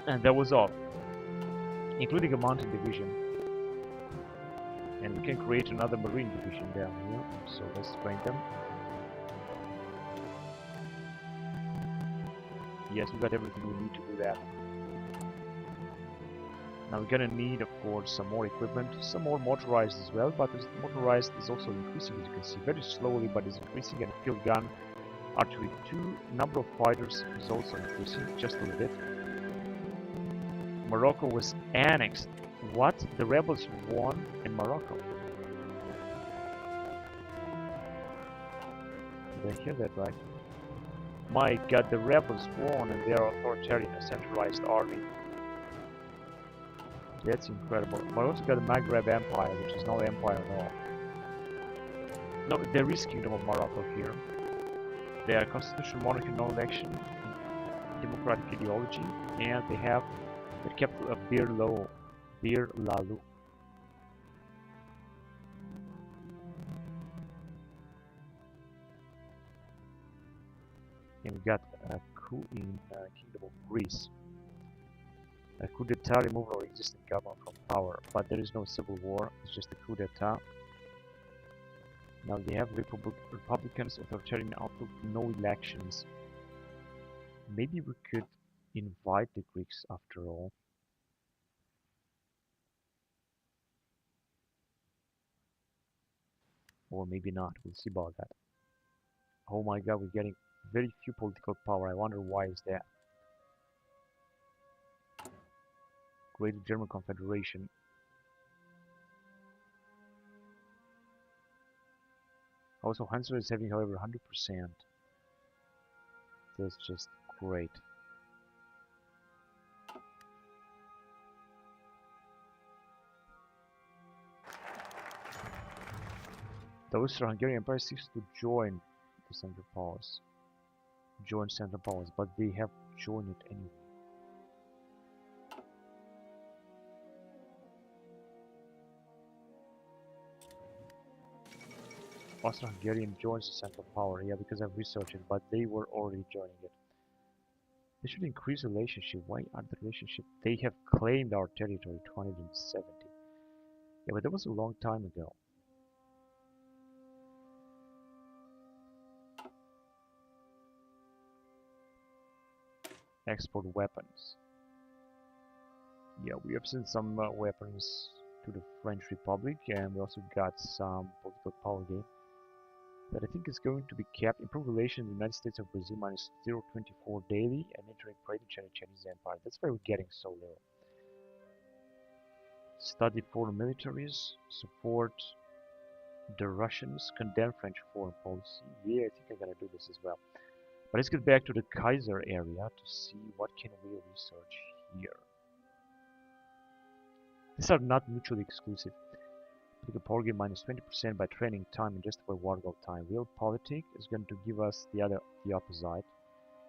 And that was all, including a mountain division. And we can create another marine division down here. So let's train them. Yes, we got everything we need to do that. Now we're gonna need, of course, some more equipment, some more motorized as well, but this motorized is also increasing, as you can see, very slowly, but it's increasing. And field gun, artillery 2, number of fighters is also increasing, just a little bit. Morocco was annexed. What? The rebels won in Morocco. Did I hear that right? My god, the rebels won and they are authoritarian, a centralized army. That's incredible. But I also got the Maghreb Empire, which is not an empire at all. No, there is Kingdom of Morocco here. They are constitutional monarchy, no election, democratic ideology, and they have the capital of Bir Lalu. And we got a coup in Kingdom of Greece. A coup d'etat removal of existing government from power, but there is no civil war, it's just a coup d'etat. Now they have Republicans, authoritarian outlook, no elections. Maybe we could invite the Greeks after all. Or maybe not, we'll see about that. Oh my god, we're getting very few political power. I wonder why is that. Great German Confederation. Also, Hungary is having, however, 100%. That's just great. The Austro-Hungarian Empire seeks to join the Central Powers. join Central Powers, but they have joined it anyway. Austro-Hungarian joins the Central Power, yeah, because I've researched it, but they were already joining it. They should increase relationship. Why aren't the relationship? They have claimed our territory 270. Yeah, but that was a long time ago. Export weapons. Yeah, we have sent some weapons to the French Republic, and we also got some political power gain that I think is going to be kept. Improve relations with the United States of Brazil minus 0.24 daily, and entering trade in Chinese Empire. That's why we're getting so little. Study foreign militaries, support the Russians, condemn French foreign policy. Yeah, I think I'm gonna do this as well. But let's get back to the Kaiser area to see what can we research here. These are not mutually exclusive. Political power gain minus 20% by training time and justified war go time. Realpolitik is going to give us the opposite.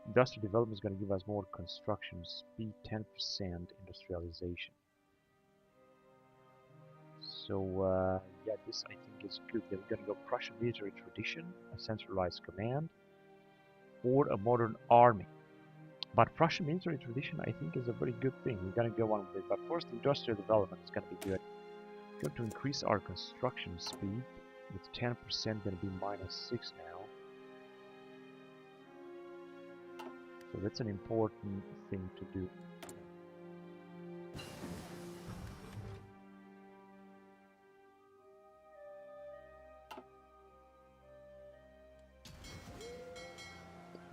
Industrial development is going to give us more construction speed, 10% industrialization. So yeah, this I think is good. We're going to go Prussian military tradition, a centralized command, or a modern army. But Prussian military tradition I think is a very good thing. We're going to go on with it. But first, industrial development is going to be good. We're going to increase our construction speed with 10%, going to be minus 6 now. So that's an important thing to do.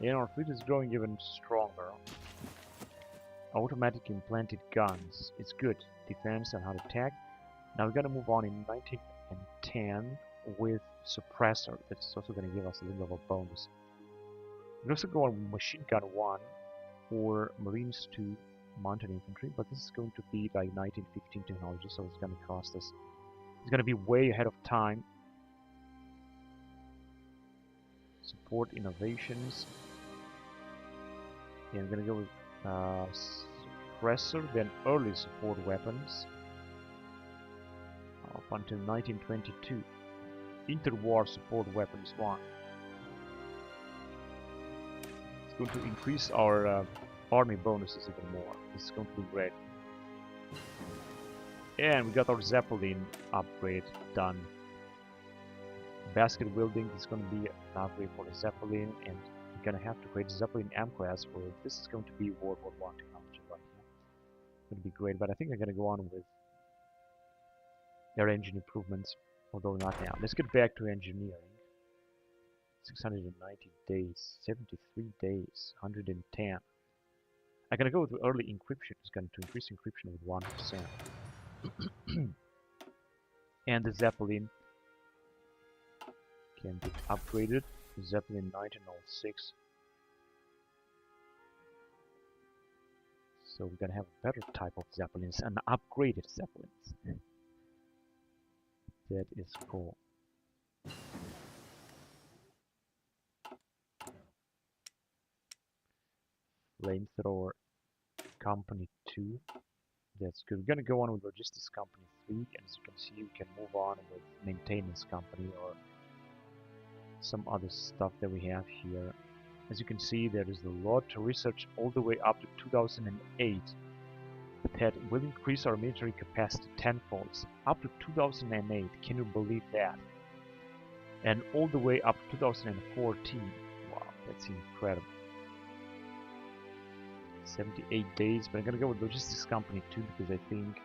And our fleet is growing even stronger. Automatic implanted guns. It's good. Defense and how to attack. Now we're going to move on in 1910 with suppressor. That's also going to give us a little bit of a bonus. We can also go on machine gun 1 or Marines 2 mounted infantry, but this is going to be like 1915 technology, so it's going to cost us. It's going to be way ahead of time. Support innovations. And I'm going to go with suppressor, then early support weapons up until 1922. Interwar support weapons 1. It's going to increase our army bonuses even more. This is going to be great. And we got our Zeppelin upgrade done. Basket wielding is going to be an upgrade for the Zeppelin, and we're going to have to create Zeppelin M-class for it. This is going to be World War I technology right here. It's going to be great, but I think I'm going to go on with air engine improvements, although not now. Let's get back to engineering. 690 days, 73 days, 110. I'm going to go with early encryption. It's going to increase encryption with 1%. And the Zeppelin can be upgraded. Zeppelin 1906. So we're going to have a better type of Zeppelins and upgraded Zeppelins. That is cool. Flamethrower Company 2. That's good. We're going to go on with Logistics Company 3, and as you can see, we can move on with Maintenance Company or some other stuff that we have here. As you can see, there is a lot to research all the way up to 2008. That will increase our military capacity tenfold. Up to 2008, can you believe that? And all the way up to 2014. Wow, that's incredible. 78 days, but I'm gonna go with Logistics Company 2 because I think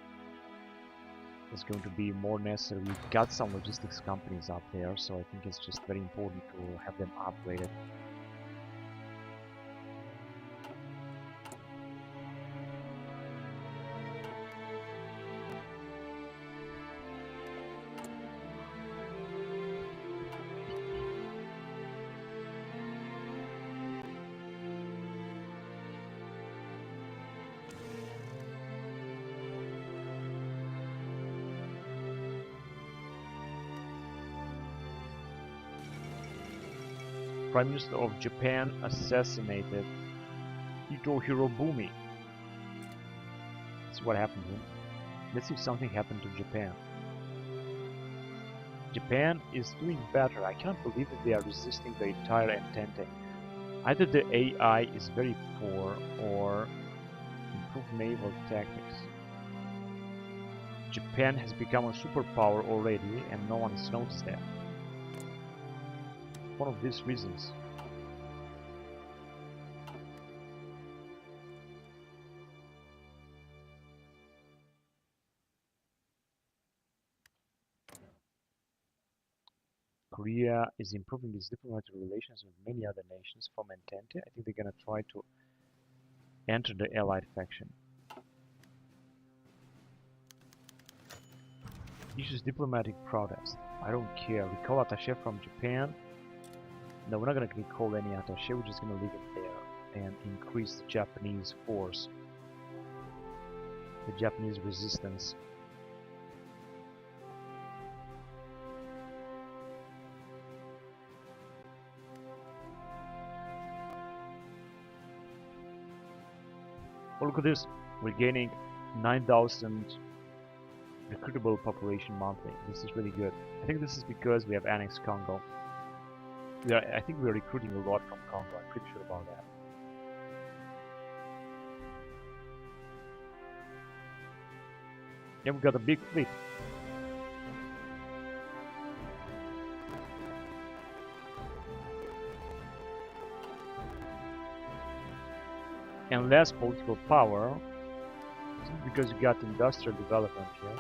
it's going to be more necessary. We've got some logistics companies up there, so I think it's just very important to have them upgraded. Prime Minister of Japan assassinated. Ito Hirobumi. Let's see what happened to him. Let's see if something happened to Japan. Japan is doing better. I can't believe that they are resisting the entire Entente. Either the AI is very poor or improved naval tactics. Japan has become a superpower already and no one has noticed that. One of these reasons. Korea is improving its diplomatic relations with many other nations from Entente. I think they're gonna try to enter the Allied faction. Issues diplomatic protest. I don't care. Recall attaché from Japan. No, we're not gonna recall any attaché. We're just gonna leave it there and increase the Japanese force, the Japanese resistance. Oh, look at this. We're gaining 9,000 recruitable population monthly. This is really good. I think this is because we have annexed Congo. I think we are recruiting a lot from Congo. I'm pretty sure about that. Yeah, we got a big fleet. And less political power, because you got industrial development here.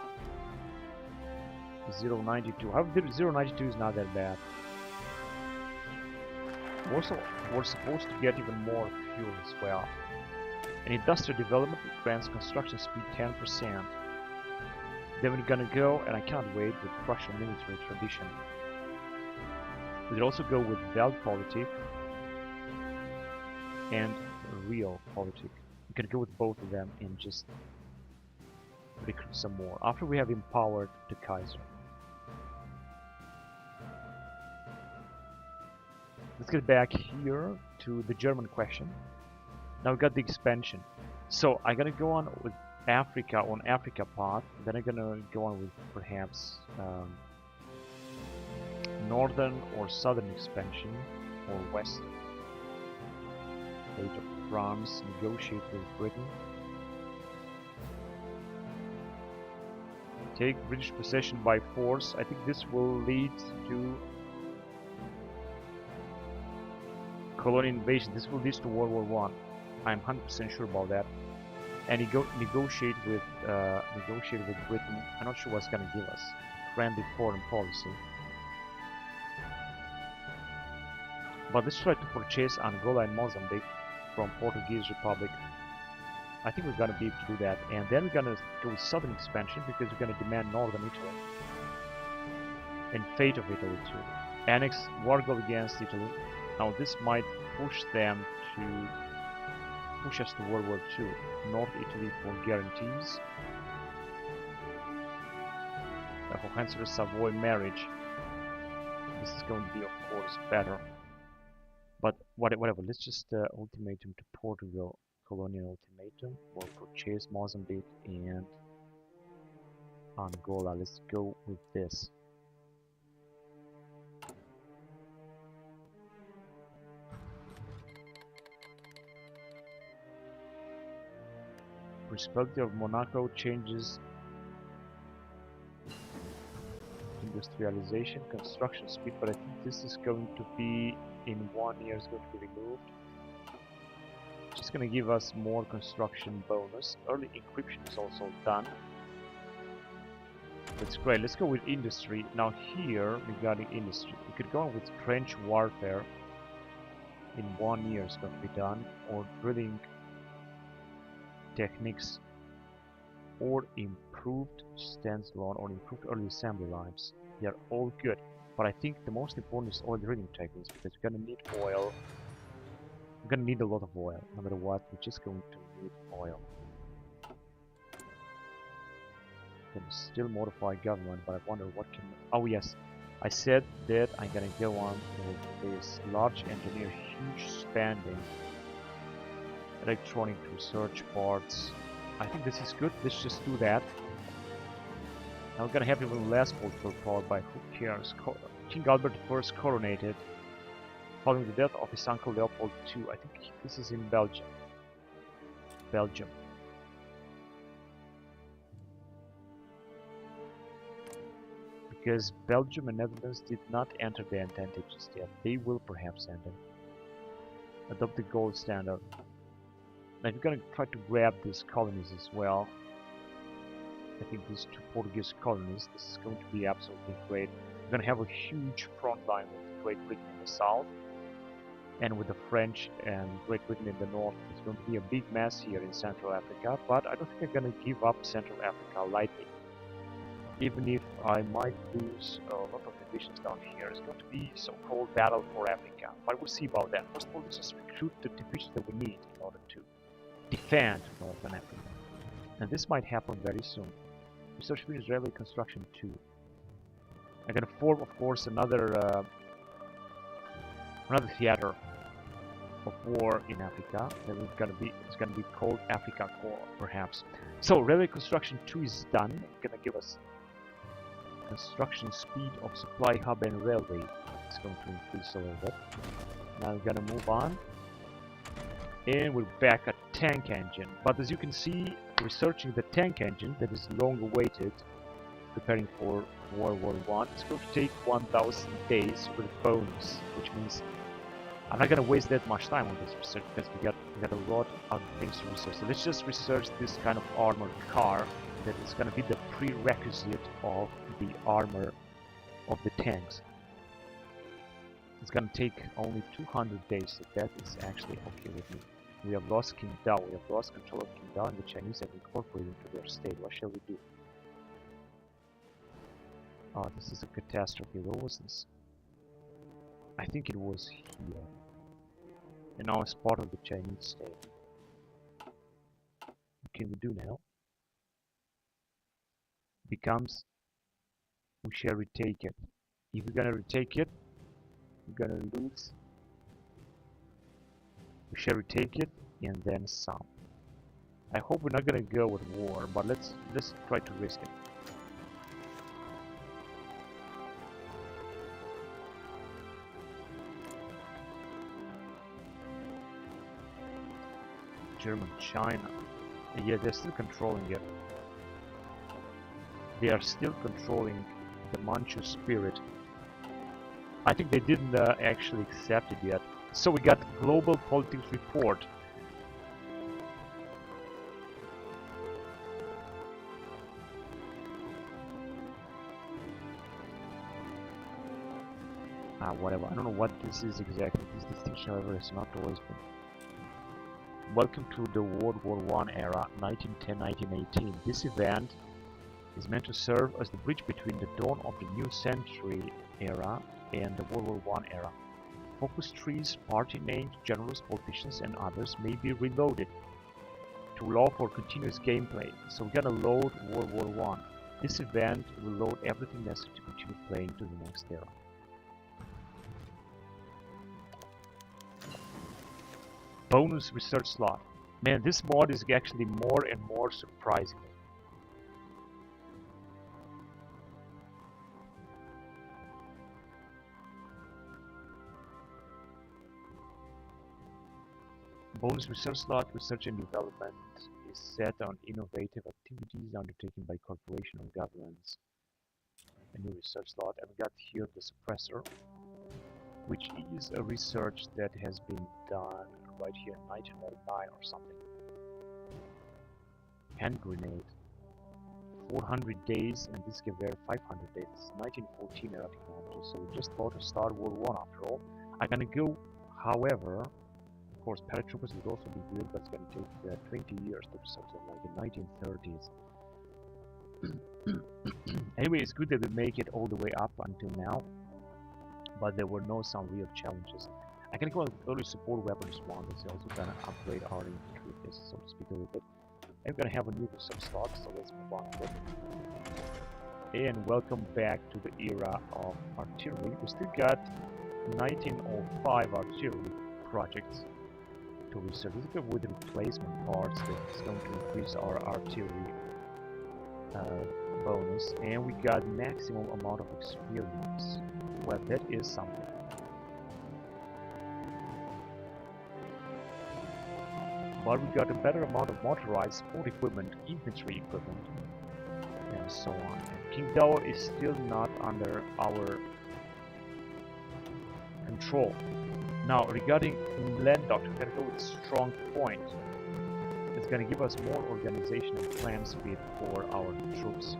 0.92. However, 0.92 is not that bad. Also, we're supposed to get even more fuel as well. And industrial development grants construction speed 10%. Then we're gonna go, and I can't wait, with Russian military tradition. We'll also go with Weltpolitik and Realpolitik. We can go with both of them and just recruit some more after we have empowered the Kaiser. Let's get back here to the German question. Now we got the expansion. So I'm gonna go on with Africa on Africa part. Then I'm gonna go on with perhaps northern or southern expansion or west. Fate of France, negotiate with Britain. Take British possession by force. I think this will lead to colonial invasion. This will lead to World War I. I'm 100% sure about that. And negotiate with Britain. I'm not sure what's gonna give us. Friendly foreign policy. But let's try to purchase Angola and Mozambique from Portuguese Republic. I think we're gonna be able to do that. And then we're gonna go with southern expansion because we're gonna demand northern Italy. And fate of Italy too. Annex war goal against Italy. Now this might push them to push us to World War II. North Italy for guarantees. The Hohenzollern-Savoy marriage. This is going to be, of course, better. But whatever. Let's just ultimatum to Portugal. Colonial ultimatum. We'll purchase Mozambique and Angola. Let's go with this. Principality of Monaco changes industrialization, construction speed, but I think this is going to be in 1 year, is going to be removed. Just going to give us more construction bonus. Early encryption is also done. That's great. Let's go with industry. Now here, regarding industry, we could go on with trench warfare. In 1 year is going to be done, or drilling techniques, or improved standalone, or improved early assembly lines. They are all good, but I think the most important is oil drilling techniques, because we're gonna need oil. We're gonna need a lot of oil, no matter what. We're just going to need oil. Can still modify government, but I wonder what can. Oh yes, I said that I'm gonna go on with this large engineer, huge spending, electronic research parts. I think this is good. Let's just do that. Now we're gonna have even less political power, but who cares? King Albert I coronated following the death of his uncle Leopold II. I think this is in Belgium. Because Belgium and Netherlands did not enter the Entente just yet. They will perhaps enter. Adopt the gold standard. Now we're gonna try to grab these colonies as well. I think these two Portuguese colonies, this is going to be absolutely great. We're going to have a huge front line with Great Britain in the south and with the French and Great Britain in the north. It's going to be a big mess here in Central Africa, but I don't think I'm going to give up Central Africa lightly. Even if I might lose a lot of divisions down here, it's going to be so-called battle for Africa. But we'll see about that. First of all, let's just recruit the divisions that we need in order to defend Northern Africa. And this might happen very soon. Research Finnish Railway Construction 2. I'm gonna form, of course, another theater of war in Africa. That it's gonna be called Africa Corps, perhaps. So Railway Construction 2 is done. It's gonna give us construction speed of supply hub and railway. It's going to increase a little bit. Now we're gonna move on, and we're back at tank engine. But as you can see, researching the tank engine that is long awaited, preparing for World War I, it's going to take 1,000 days with a bonus, which means I'm not going to waste that much time on this research because we got a lot of things to research. So let's just research this kind of armored car that is going to be the prerequisite of the armor of the tanks. It's going to take only 200 days, so that is actually okay with me. We have lost Qingdao, we have lost control of Qingdao, and the Chinese have incorporated into their state. What shall we do? Oh, this is a catastrophe. Where was this? I think it was here. And now it's part of the Chinese state. What can we do now? Becomes, we shall retake it. If we're gonna retake it, we're gonna lose. We shall retake it, and then some. I hope we're not gonna go with war, but let's try to risk it. German, China. Yeah, they're still controlling it. They are still controlling the Manchu spirit. I think they didn't actually accept it yet. So we got Global Politics Report. Whatever. I don't know what this is exactly. This distinction, however, has not always been. Welcome to the World War I era, 1910-1918. This event is meant to serve as the bridge between the dawn of the new century era and the World War I era. Focus trees, party names, generals, politicians, and others may be reloaded to allow for continuous gameplay. So we're gonna load World War I. This event will load everything necessary to continue playing to the next era. Bonus research slot. Man, this mod is actually more and more surprising. Bonus research slot. Research and development is set on innovative activities undertaken by corporation or governments. A new research slot. And we got here the suppressor, which is a research that has been done right here in 1909 or something. Hand grenade. 400 days, and this gave 500 days. This is 1914 era technology, so we're just about to start World War after all. I'm gonna go, however, of course, paratroopers would also be good, but it's gonna take 20 years to research them, like in 1930s. Anyway, it's good that we make it all the way up until now, but there were some real challenges. I can go with early support weapons one. That's also gonna upgrade our infantry, so to speak, a little bit. I'm gonna have a new research slot, so let's move on with it. And welcome back to the era of artillery. We still got 1905 artillery projects to research. This is with replacement parts that's going to increase our artillery bonus, and we got maximum amount of experience. Well, that is something. But we got a better amount of motorized sport equipment, infantry equipment, and so on. And Qingdao is still not under our control. Now, regarding land doctrine, we're going to go with strong point. It's going to give us more organization and plan speed for our troops.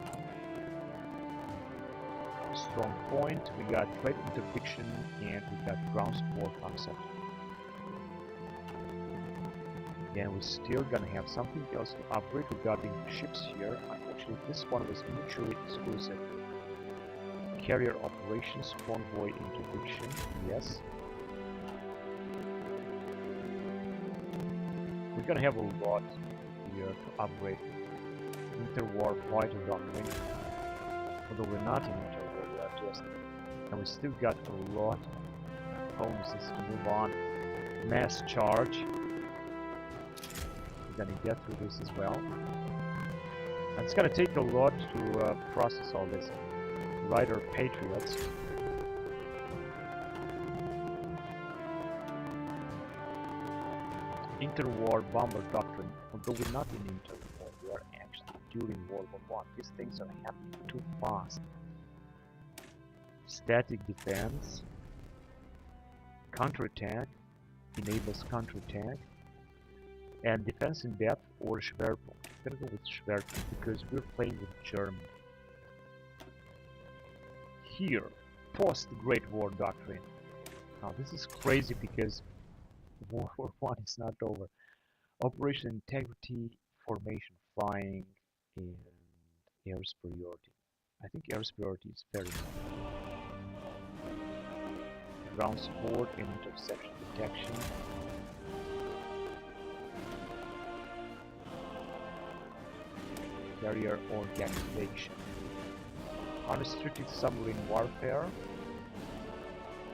Strong point, we got trade interdiction, and we got ground support concept. And we're still going to have something else to upgrade regarding ships here. Actually, this one was mutually exclusive. Carrier operations, convoy interdiction, yes. We're gonna have a lot here to upgrade. Interwar fighter doctrine. Although we're not in interwar, we are just, and we still got a lot of bonuses to move on. Mass charge. We're gonna get through this as well. And it's gonna take a lot to process all this. Rider Patriots. Interwar bomber doctrine. Although we're not in interwar, we are actually during World War I. These things are happening too fast. Static defense. Counterattack. Enables counterattack. And defense in depth or Schwerpunkt. I'm gonna go with Schwerpunkt because we're playing with Germany. Here, post-Great War doctrine. Now this is crazy because World War I is not over. Operation Integrity, Formation Flying, and Air Superiority. I think Air Superiority is very important. Ground support and interception detection. Carrier organization. Unrestricted submarine warfare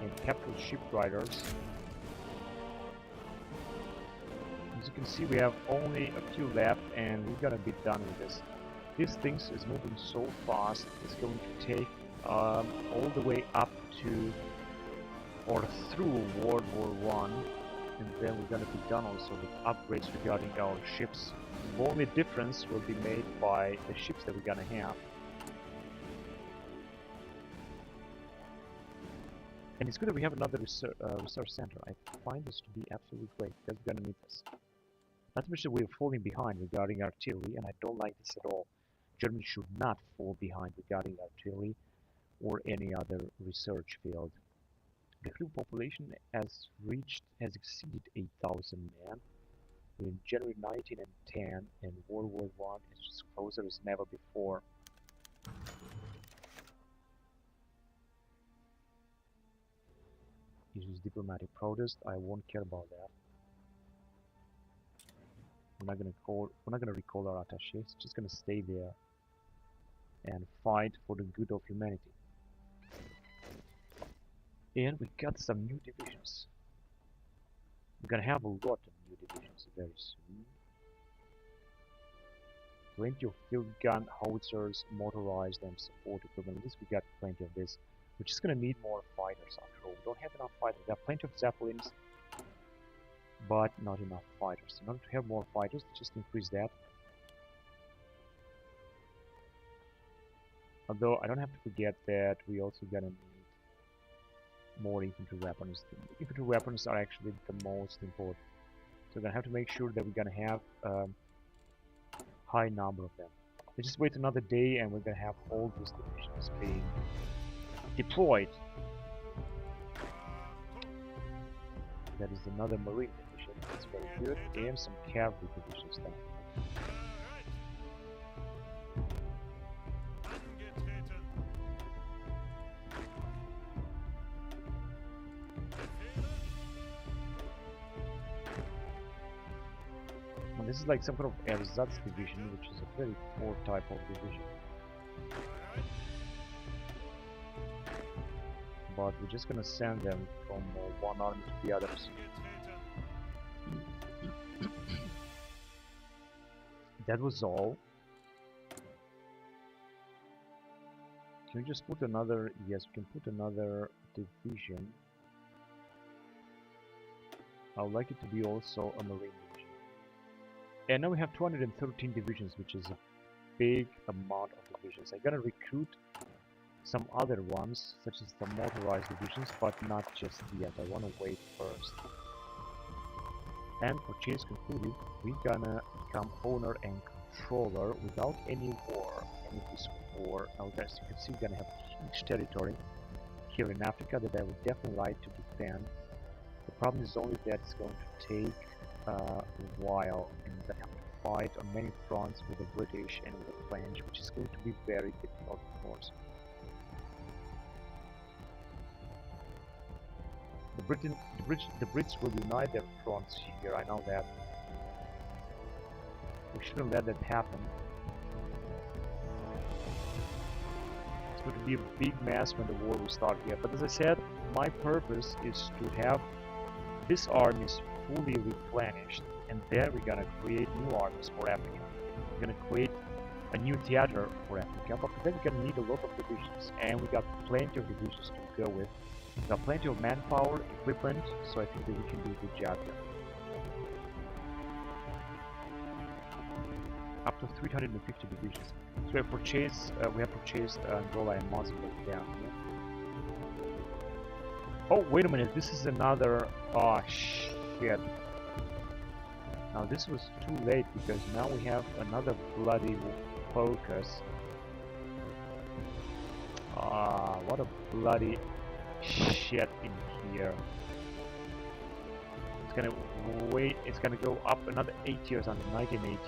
and capital ship riders. As you can see, we have only a few left and we're gonna be done with this. This thing is moving so fast, it's going to take all the way up to or through World War I, and then we're gonna be done also with upgrades regarding our ships. The only difference will be made by the ships that we're gonna have. And it's good that we have another research center. I find this to be absolutely great because we're gonna need this. Not to mention we're falling behind regarding artillery, and I don't like this at all. Germany should not fall behind regarding artillery or any other research field. The crew population has exceeded 8,000 men in January 19 and 10, and World War I is just closer as never before. Uses diplomatic protest. I won't care about that. We're not gonna recall our attaches. Just gonna stay there and fight for the good of humanity. And we got some new divisions. We're gonna have a lot of new divisions very soon. Plenty of field gun, howitzers, motorized and support equipment. At least we got plenty of this. We're just gonna need more fighters after all. We don't have enough fighters. We have plenty of Zeppelins, but not enough fighters. In order to have more fighters, just increase that. Although I don't have to forget that we also gonna need more infantry weapons. The infantry weapons are actually the most important. So we're gonna have to make sure that we're gonna have a high number of them. We just wait another day and we're gonna have all these divisions being deployed. That is another marine division. That's very good. And some cavalry divisions then. And this is like some kind of ersatz division, which is a very poor type of division. but we're just gonna send them from one army to the others. That was all. Can we just put another? Yes, we can put another division. I would like it to be also a marine division. And now we have 213 divisions, which is a big amount of divisions. I'm gonna recruit some other ones, such as the motorized divisions, but not just yet. I wanna wait first. And purchase concluded, we're gonna become owner and controller without any war, any peaceful war. Now, as you can see, we're gonna have a huge territory here in Africa that I would definitely like to defend. The problem is only that it's going to take a while, and I have to fight on many fronts with the British and with the French, which is going to be very difficult, of course. The Brits will unite their fronts here. I know that. We shouldn't let that happen. It's going to be a big mess when the war will start here. But as I said, my purpose is to have this army is fully replenished, and then we're gonna create new armies for Africa. We're gonna create a new theater for Africa, but then we're gonna need a lot of divisions, and we got plenty of divisions to go with. We got plenty of manpower, equipment, so I think that we can do a good job here. Up to 350 divisions. So we have purchased Angola and Mozambique down here. Oh, wait a minute, this is another... Oh, shit. Now, this was too late, because now we have another bloody focus. Ah, what a bloody shit in here. It's gonna wait, it's gonna go up another 8 years until 1918.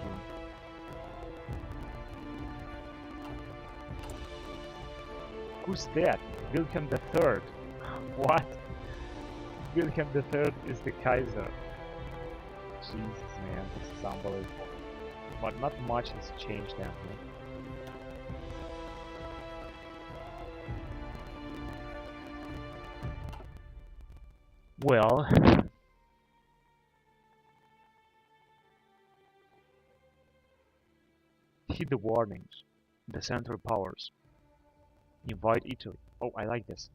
Who's that? Wilhelm III. What? Wilhelm III is the Kaiser. Jesus, man, this is unbelievable. But not much has changed down here. Well, heed the warnings. The Central Powers. Invite Italy. Oh, I like this.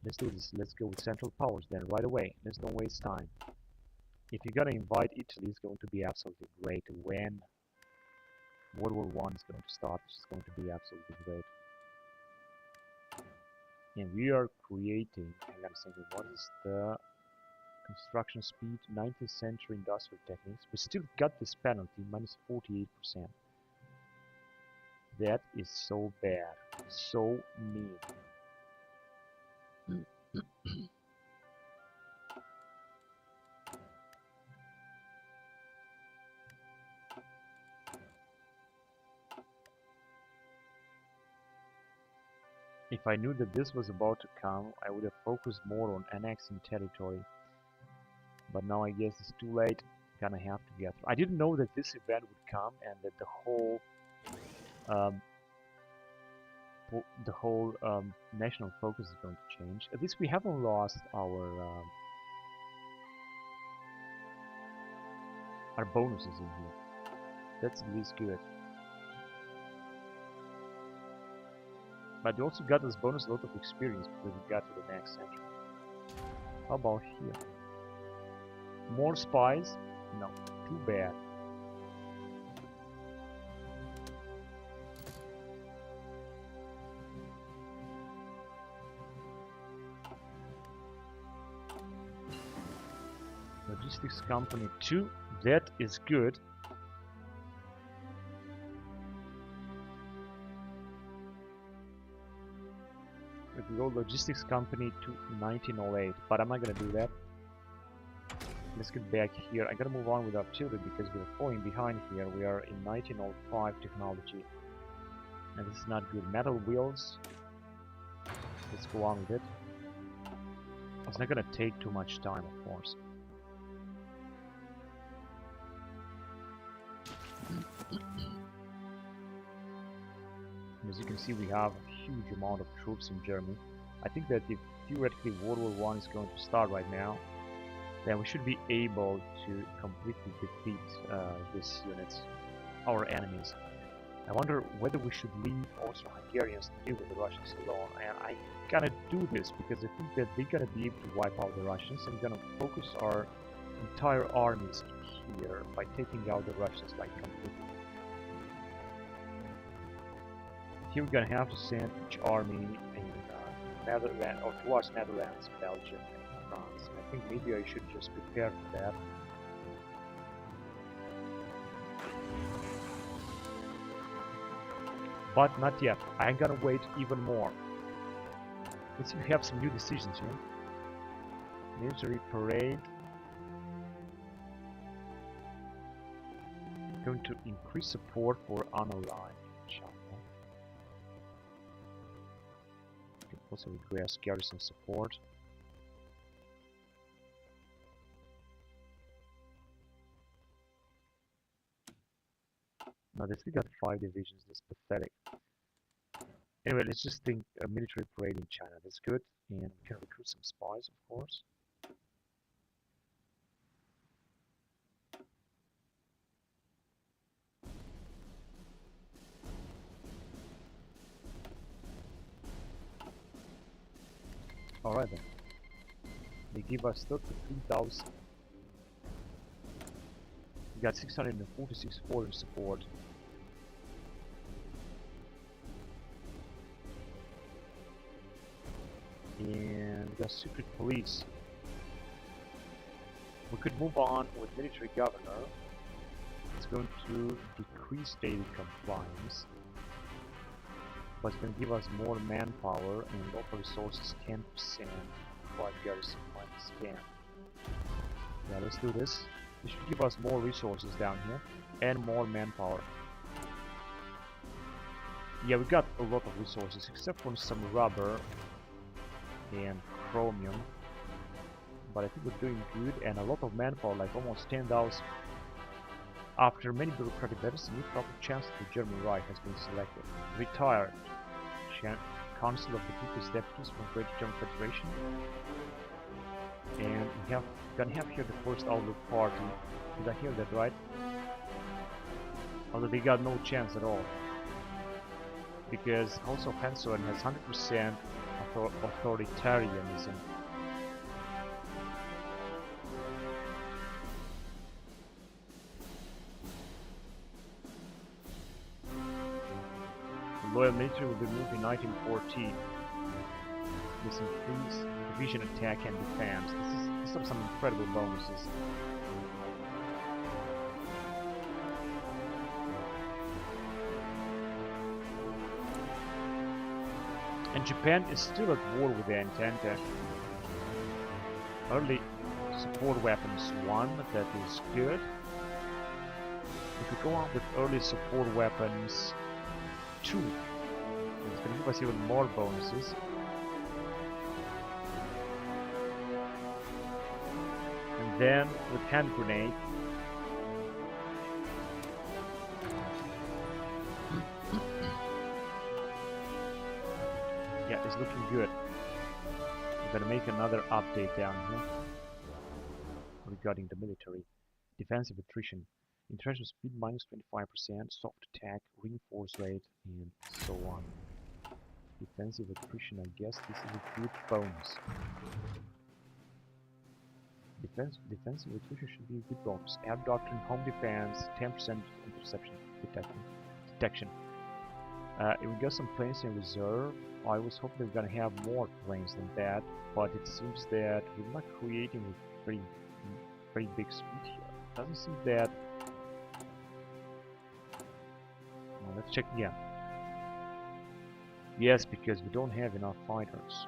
Let's do this. Let's go with Central Powers then right away. Let's don't waste time. If you're gonna invite Italy, it's going to be absolutely great. When World War I is going to start, it's going to be absolutely great. And we are creating, hang on a second, what is the construction speed? 19th century industrial techniques. We still got this penalty, minus 48%. That is so bad, so mean. If I knew that this was about to come, I would have focused more on annexing territory. But now I guess it's too late. Gonna have to get through. I didn't know that this event would come and that the whole national focus is going to change. At least we haven't lost our bonuses in here. That's at least good. But we also got this bonus a lot of experience because we got to the next century. How about here? More spies? No, too bad. Logistics company 2, that is good. We go logistics company to 1908, but I'm not gonna do that. Let's get back here. I gotta move on with artillery because we're falling behind here. We are in 1905 technology, and this is not good. Metal wheels. Let's go on with it. It's not gonna take too much time, of course. As you can see, we have a huge amount of troops in Germany. I think that if theoretically World War One is going to start right now, then we should be able to completely defeat these units, our enemies. I wonder whether we should leave also Hungarians to deal with the Russians alone. And I gonna do this because I think that they're gonna be able to wipe out the Russians, and we're gonna focus our entire armies here by taking out the Russians like completely. Here we're gonna have to send each army in Netherlands, or towards Netherlands, Belgium, and France. I think maybe I should just prepare for that. But not yet. I'm gonna wait even more. Let's see if we have some new decisions here. Military parade. Going to increase support for unaligned China. Can also request garrison support. Now they still got 5 divisions. That's pathetic. Anyway, let's just think a military parade in China. That's good, and we can recruit some spies, of course. Alright then. They give us 33,000. We got 646 foreign support. And we got secret police. We could move on with military governor. It's going to decrease daily compliance, but it's going to give us more manpower and local resources 10%. Quite garrison minus 10. Yeah, let's do this. This should give us more resources down here and more manpower. Yeah, we got a lot of resources except for some rubber and chromium, but I think we're doing good, and a lot of manpower, like almost 10,000. After many bureaucratic battles, a new proper chancellor of the German Reich has been selected. Retired Council of the People's Deputies from Great German Federation, and we have gonna have here the first Outlook party. Did I hear that right? Although they got no chance at all, because House of Hohenzollern has 100% authoritarianism. The loyal military will be moved in 1914. This increased division attack and defense. These are some incredible bonuses. And Japan is still at war with the Entente. Early support weapons 1, that is good. If we go on with early support weapons 2, it's going to give us even more bonuses. And then with hand grenade, yeah, it's looking good. We're gonna make another update down here regarding the military. Defensive attrition, interaction speed minus 25%, soft attack, reinforce rate, and so on. Defensive attrition, I guess this is a good bonus. Defensive attrition should be a good bonus. Air doctrine, home defense, 10% interception detection. We got some planes in reserve. I was hoping we're gonna have more planes than that, but it seems that we're not creating a very big speed here. Doesn't seem that. Well, let's check again. Yes, because we don't have enough fighters.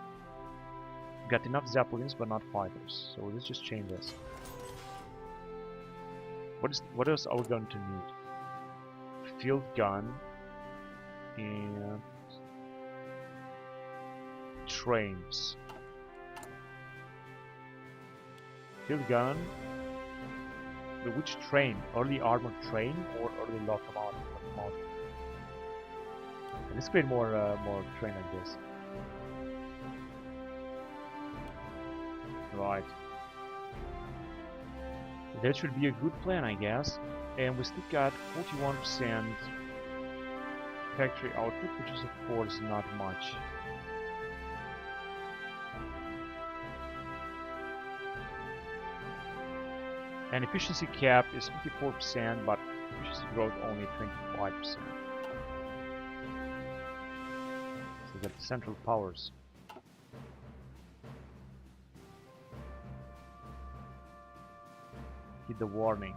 We got enough Zeppelins, but not fighters. So let's just change this. What else are we going to need? Field gun and trains. Field gun. Which train? Early armored train or early locomotive? Let's create more train like this. Right. That should be a good plan, I guess. And we still got 41% factory output, which is of course not much. And efficiency cap is 54%, but efficiency growth only 25%. So that's central powers. Hit the warning.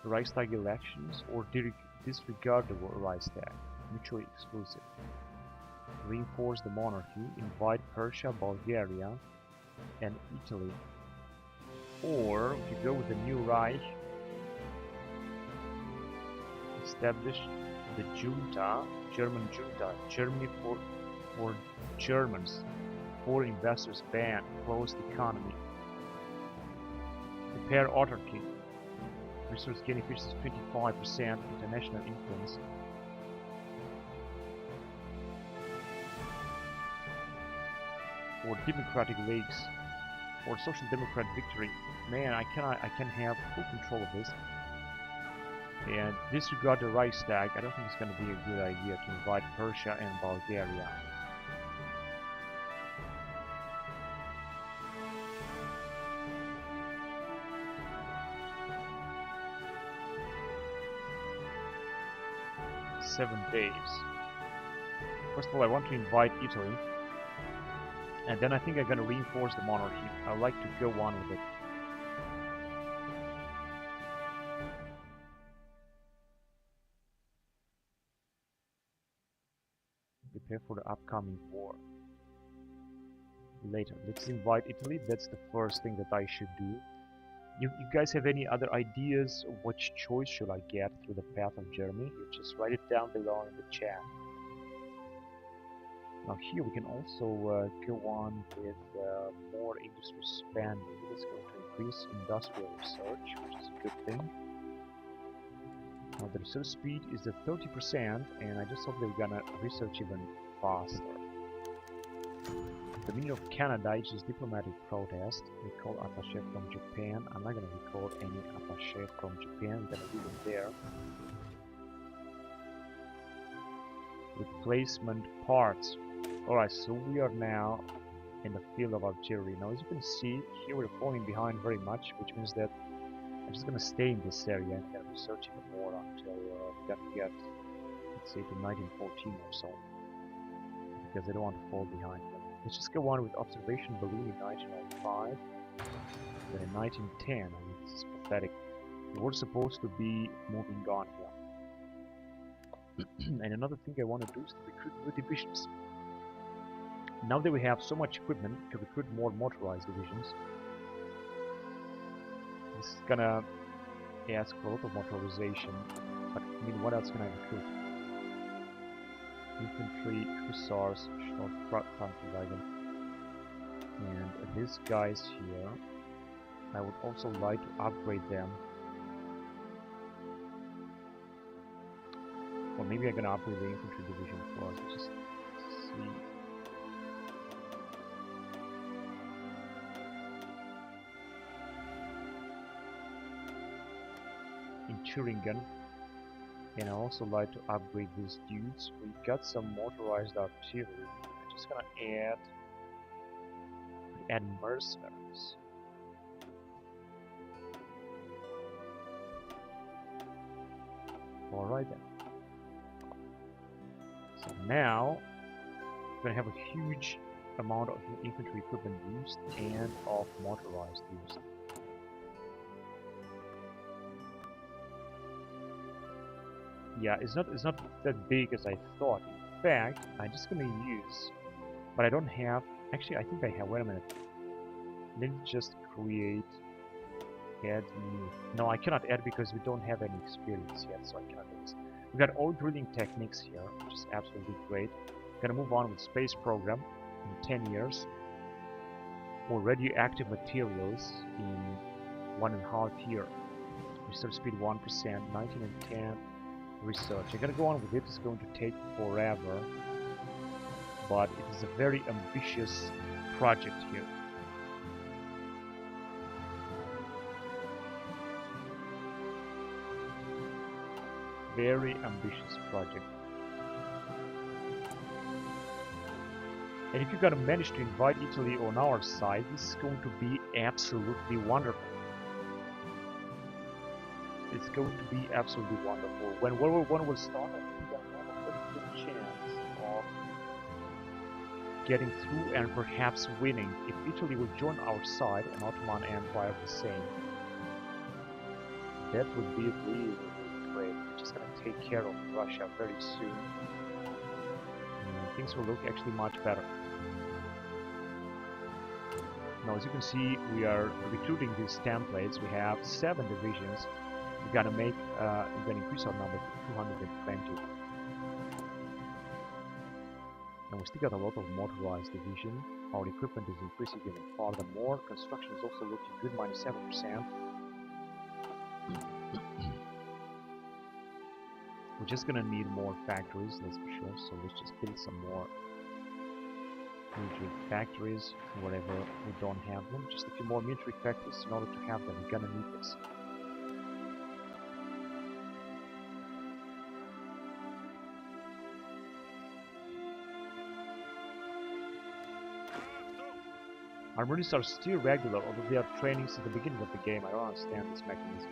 Reichstag elections or disregard the Reichstag. Mutually exclusive. Reinforce the monarchy. Invite Persia, Bulgaria, and Italy. Or if you go with the new Reich, establish the junta, German junta, Germany for Germans, foreign investors ban, closed economy, prepare autarky, resource gain efficiency 25%, international influence. Or democratic leagues, or social democrat victory. Man, I can have full control of this. And disregard the Reichstag. I don't think it's going to be a good idea to invite Persia and Bulgaria. "7 days. First of all, I want to invite Italy. And then I think I'm going to reinforce the monarchy. I would like to go on with it. Prepare for the upcoming war. Later, let's invite Italy. That's the first thing that I should do. You guys have any other ideas? Which choice should I get through the path of Germany? You just write it down below in the chat. Now here we can also go on with more industry spending. It's going to increase industrial research, which is a good thing. Now the research speed is at 30%, and I just hope they're gonna research even faster. The meaning of Canada is just diplomatic protest. We call attaché from Japan. I'm not gonna record any attaché from Japan. I'm gonna leave it there. Replacement parts. Alright, so we are now in the field of artillery. Now as you can see, here we're falling behind very much, which means that I'm just gonna stay in this area and gonna research even more until we gotta get, let's say, to 1914 or so. Because I don't want to fall behind them. Let's just go on with observation balloon in 1905. Then in 1910, I mean, this is pathetic. We're supposed to be moving on here. And another thing I want to do is to recruit new divisions. Now that we have so much equipment to recruit more motorized divisions, this is gonna ask for a lot of motorization. But I mean, what else can I recruit? Infantry, hussars, short infantry wagon, and these guys here. I would also like to upgrade them. Or maybe I'm gonna upgrade the infantry division first. Let's just see. In Thuringen, and I also like to upgrade these dudes. We got some motorized artillery. I'm just gonna add mercenaries. Alright then. So now we're gonna have a huge amount of infantry equipment used and of motorized used. Yeah, it's not that big as I thought. In fact, I'm just gonna use, but I don't have. Actually, I think I have. Wait a minute. Let me just create. Add new. No, I cannot add because we don't have any experience yet, so I cannot do this. We got all drilling techniques here, which is absolutely great. Gonna move on with space program in 10 years. Or radioactive materials in 1.5 years. Research speed 1%, 19 and 10. Research. I'm gonna go on with it. It's going to take forever. but it is a very ambitious project here. Very ambitious project. And if you're gonna manage to invite Italy on our side, this is going to be absolutely wonderful. It's going to be absolutely wonderful. When World War I will start, I think I have a very good chance of getting through and perhaps winning. If Italy will join our side and Ottoman Empire the same, that would be really, really great. We're just gonna take care of Russia very soon. And things will look actually much better. Now, as you can see, we are recruiting these templates. We have 7 divisions. We're gonna increase our number to 220. And we still got a lot of motorized division. Our equipment is increasing even furthermore. Construction is also looking good, -7%. We're just gonna need more factories, that's for sure. So let's just build some more military factories wherever we don't have them. Just a few more military factories in order to have them. We're gonna need this. Our marines are still regular, although they are training since the beginning of the game. I don't understand this mechanism.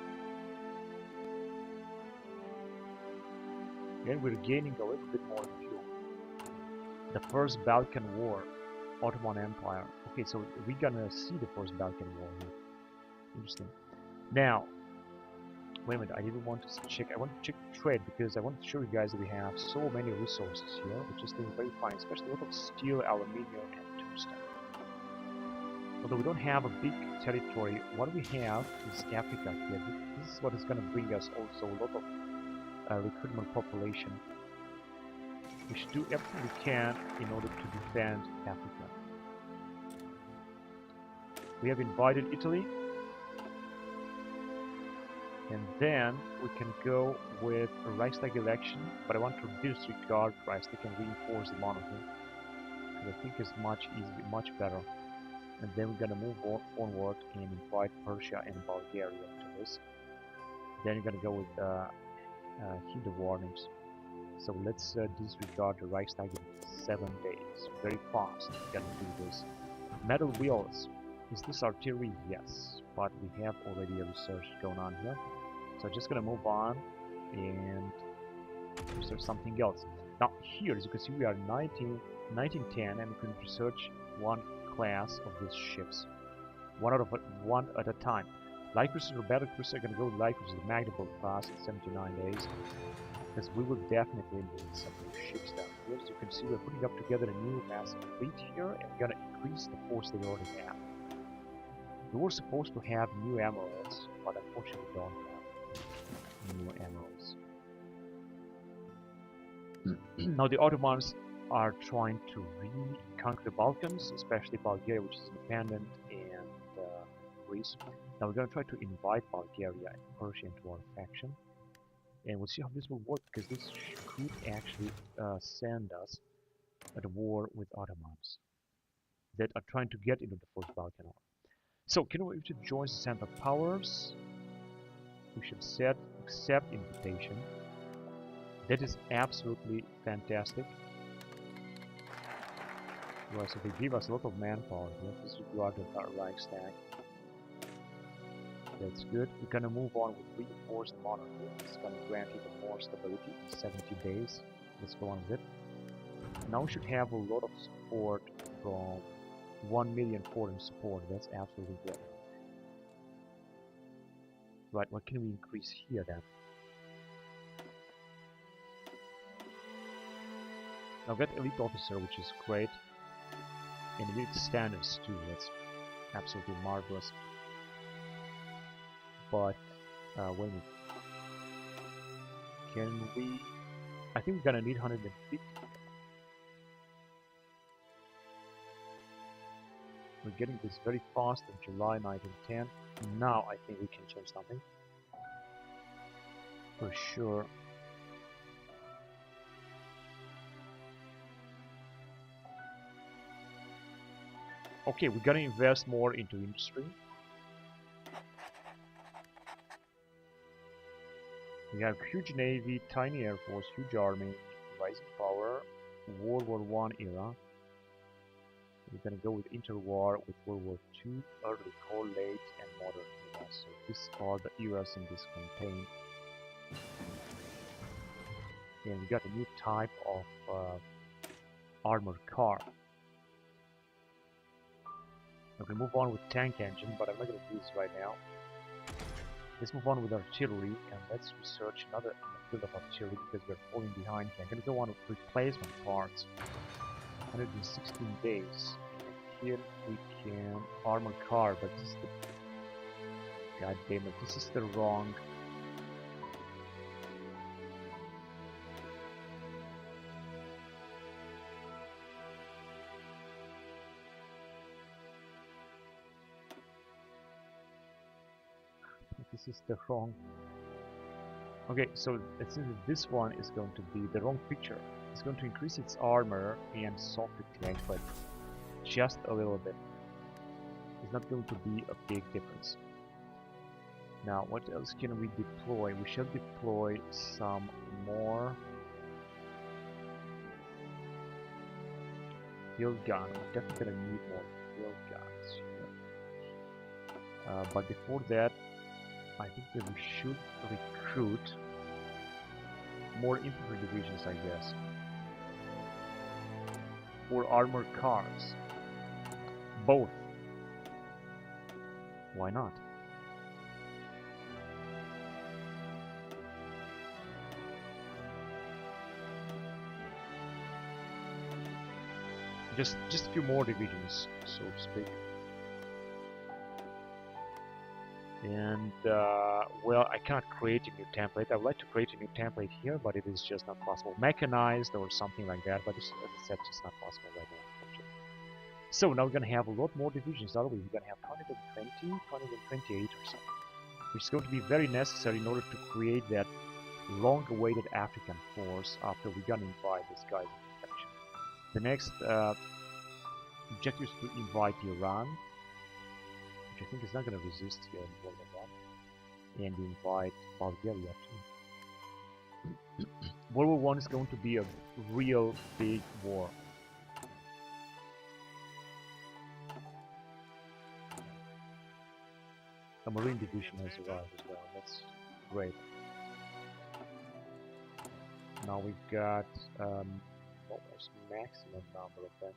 Again, we're gaining a little bit more fuel. The First Balkan War, Ottoman Empire. Okay, so we're gonna see the First Balkan War here. Interesting. Now, wait a minute, I didn't want to check. I want to check trade because I want to show you guys that we have so many resources here, which is very fine, especially a lot of steel, aluminium, and tungsten. Although we don't have a big territory, what we have is Africa here. This is what is going to bring us also a lot of recruitment population. We should do everything we can in order to defend Africa. We have invited Italy, and then we can go with a Reichstag election, but I want to disregard Reichstag and reinforce the monarchy, because I think it's much easier, much better. And then we're gonna move onward and invite Persia and Bulgaria into this. Then you're gonna go with heed the warnings. So let's disregard the Reichstag in 7 days. Very fast. We're gonna do this. Metal wheels. Is this artillery? Yes, but we have already a research going on here. So I'm just gonna move on and research something else. Now here, as you can see, we are 1910, and we can research one class of these ships, one at a time. Light cruiser or battle cruiser, I'm gonna go with light cruiser, the Magdeburg class in 79 days, because we will definitely need some new ships down here. As you can see, we're putting up together a new massive fleet here, and we're gonna increase the force they already have. We were supposed to have new emeralds, but unfortunately we don't have new emeralds. Now the Ottomans are trying to reconquer the Balkans, especially Bulgaria, which is independent, and Greece. Now we're going to try to invite Bulgaria and Persia into our faction, and we'll see how this will work, because this could actually send us at a war with Ottomans that are trying to get into the First Balkan War. So, we should join the Central Powers. We should accept invitation. That is absolutely fantastic. Well, so they give us a lot of manpower here. Disregard the Reichstag. That's good. We're gonna move on with reinforced monarchy. It's gonna grant even more stability in 70 days. Let's go on with it. Now we should have a lot of support from 1 million foreign support. That's absolutely good. Right, what can we increase here then? Now get elite officer, which is great. And elite standards too, that's absolutely marvelous. But wait a minute. Can we... I think we're gonna need 150. We're getting this very fast in July 1910. Now I think we can change something. For sure. Okay, we're gonna invest more into industry. We have huge navy, tiny air force, huge army, rising power, World War One era. We're gonna go with interwar, with World War II, early, cold, late, and modern era. So these are the eras in this campaign. And we got a new type of armored car. Okay, move on with tank engine, but I'm not gonna do this right now. Let's move on with artillery, and let's research another field of artillery because we're falling behind here. I'm gonna go on with replacement parts. 116 days. Here we can armor car, but this is the god damn it, this is the wrong. This is the wrong. Okay, so it seems that this one is going to be the wrong picture. It's going to increase its armor and soft tank, but just a little bit. It's not going to be a big difference. Now, what else can we deploy? We shall deploy some more field gun. We're definitely gonna need more field guns. But before that, I think that we should recruit more infantry divisions, I guess, or armored cars. Both. Why not? Just a few more divisions, so to speak. And well, I cannot create a new template. I would like to create a new template here, but it is just not possible. Mechanized or something like that, but it's, as I said, it's not possible right now. So now we're gonna have a lot more divisions, aren't we? We're gonna have 120, 128 or something, which is going to be very necessary in order to create that long-awaited African force after we're gonna invite these guys into faction. The next objective is to invite Iran, which I think is not going to resist here in World War I, and invite Bulgaria too. World War I is going to be a real big war. A Marine division has arrived as well. That's great. Now we've got almost maximum number of them.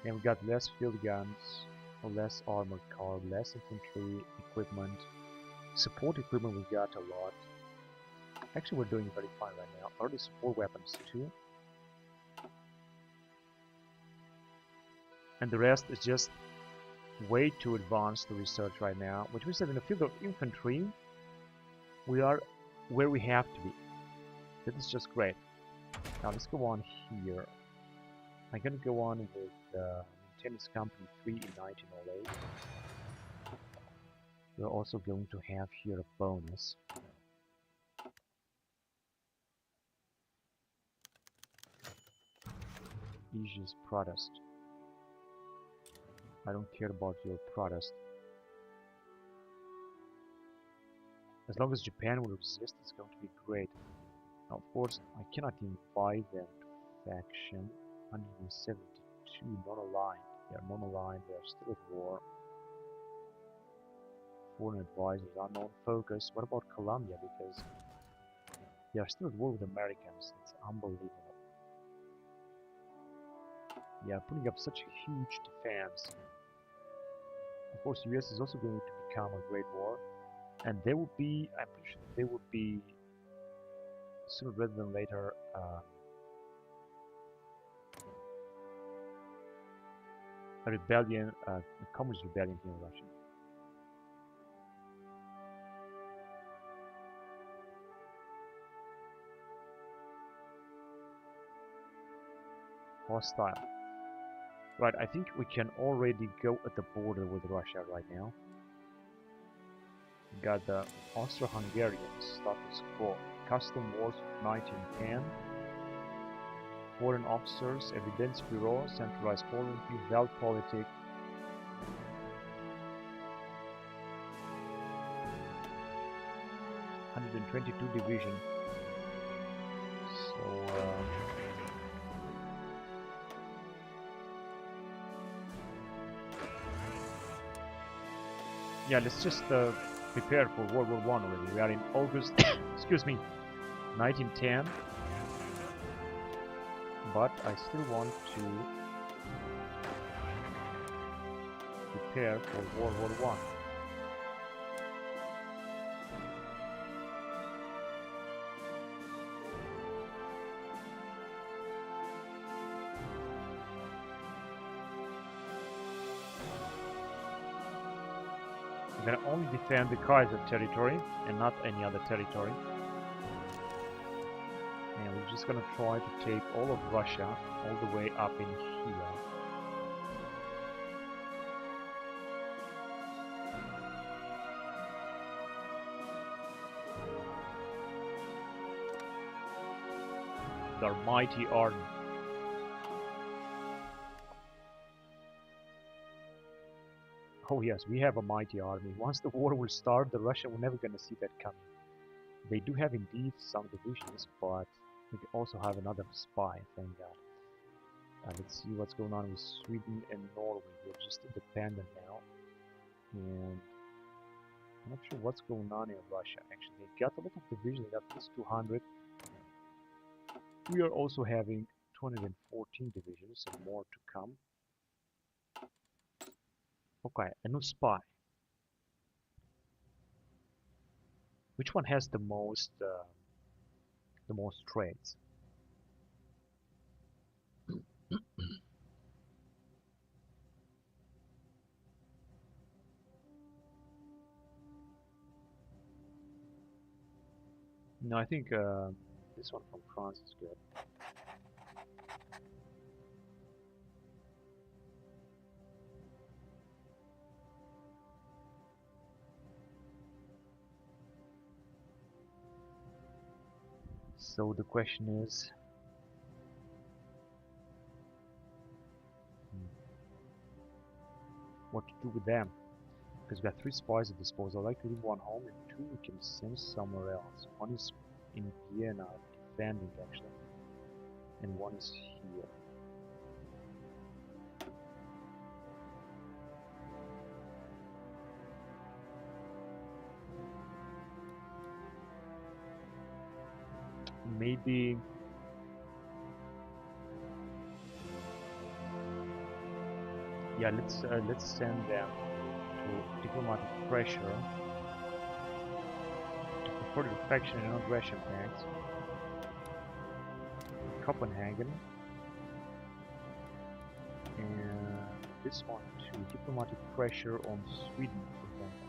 And we got less field guns, less armored car, less infantry equipment. Support equipment we got a lot. Actually, we're doing very fine right now. Early support weapons too. And the rest is just way too advanced to research right now, which means that in the field of infantry, we are where we have to be. That is just great. Now let's go on here. I'm gonna go on with Maintenance Company 3 in 1908. We're also going to have here a bonus. Aegis Protest. I don't care about your protest. As long as Japan will resist, it's going to be great. Now, of course, I cannot invite them to faction. 172 non-aligned. They are non-aligned, they are still at war. Foreign advisors, unknown focus. What about Colombia? Because they are still at war with Americans. It's unbelievable. They are putting up such a huge defense. Of course, US is also going to become a great war. And they will be, I'm pretty sure they will be, sooner rather than later, a rebellion, a communist rebellion here in Russia. Hostile. Right, I think we can already go at the border with Russia right now. We got the Austro-Hungarian status quo. Custom wars of 1910. foreign officers, evidence bureau, centralized foreign, Welt politic. (122 division). So yeah, let's just prepare for World War I already. We are in August, excuse me, 1910. But I still want to prepare for World War I. I'm gonna only defend the Kaiser territory and not any other territory. And we're just gonna try to take all of Russia all the way up in here. With our mighty army. Oh yes, we have a mighty army. Once the war will start, the Russia, we're never gonna see that coming. They do have indeed some divisions, but we also have another spy, thank God. Let's see what's going on with Sweden and Norway. They're just independent now. And I'm not sure what's going on in Russia, actually. They got a lot of divisions, they got at least 200. We are also having 214 divisions, and more to come. Okay, a new spy. Which one has the most traits? No, I think this one from France is good. So the question is, what to do with them? Because we have 3 spies at disposal. I like to leave one home, and 2 we can send somewhere else. One is in Vienna, defending actually, and one is here. Maybe yeah, let's send them to diplomatic pressure to prefer the defection and aggression pacts. Copenhagen, and this one to diplomatic pressure on Sweden, for example.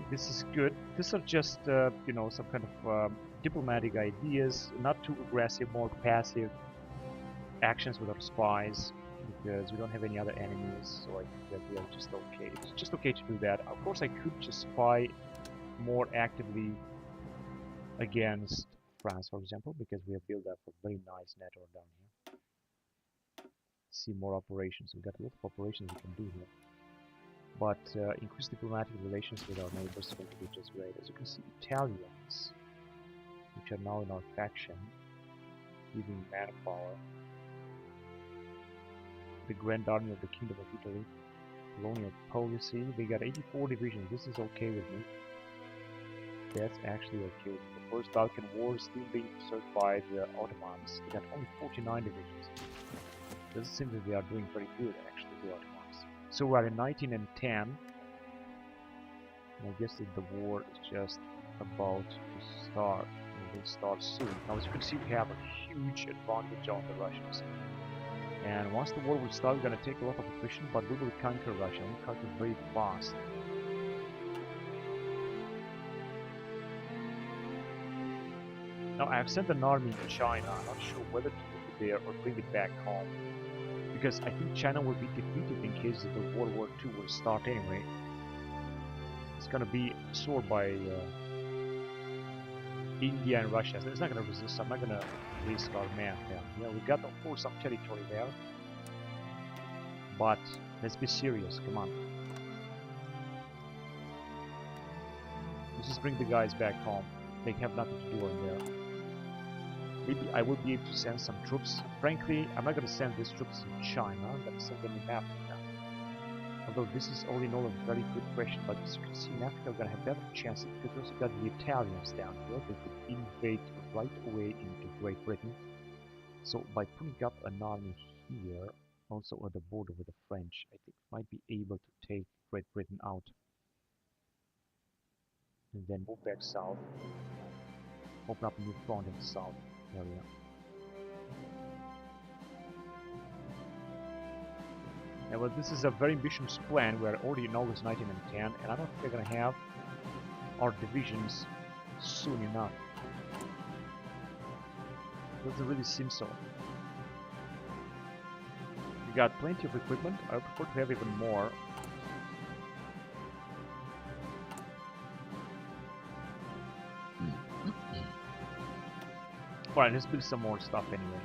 This is good. These are just you know, some kind of diplomatic ideas, not too aggressive, more passive actions with our spies, because we don't have any other enemies, so I think that we are just okay. It's just okay to do that. Of course, I could just spy more actively against France, for example, because we have built up a very nice network down here. See more operations. We've got a lot of operations we can do here. But increase diplomatic relations with our neighbors is going to be just great. As you can see, Italians, which are now in our faction, giving manpower. The Grand Army of the Kingdom of Italy, colonial policy. They got 84 divisions. This is okay with me. That's actually okay. The First Balkan War is still being served by the Ottomans. They got only 49 divisions. Doesn't seem that they are doing very good, actually, the Ottomans. So we're in 1910. And I guess that the war is just about to start. It will start soon. Now, as you can see, we have a huge advantage on the Russians. And once the war will start, we're going to take a lot of attrition, but we will conquer Russia. We'll conquer very fast. Now, I have sent an army to China. I'm not sure whether to leave it there or bring it back home, because I think China will be defeated in case the World War II will start anyway. It's going to be absorbed by India and Russia. So it's not going to resist. I'm not going to risk our man down here. We got, of course, some territory there. But let's be serious, come on. Let's just bring the guys back home. They have nothing to do in there. Maybe I will be able to send some troops. Frankly, I'm not going to send these troops in China. I'm going to send them in Africa. Although this is all in all a very good question, but as you can see in Africa, we're going to have better chances because we also got the Italians down here. They could invade right away into Great Britain. So by putting up an army here, also on the border with the French, I think we might be able to take Great Britain out. And then move back south. Open up a new front in the south area. Yeah, well, this is a very ambitious plan. We're already in August 1910, and I don't think we're going to have our divisions soon enough. Doesn't really seem so. We got plenty of equipment. I would prefer to have even more. Alright, let's build some more stuff anyway.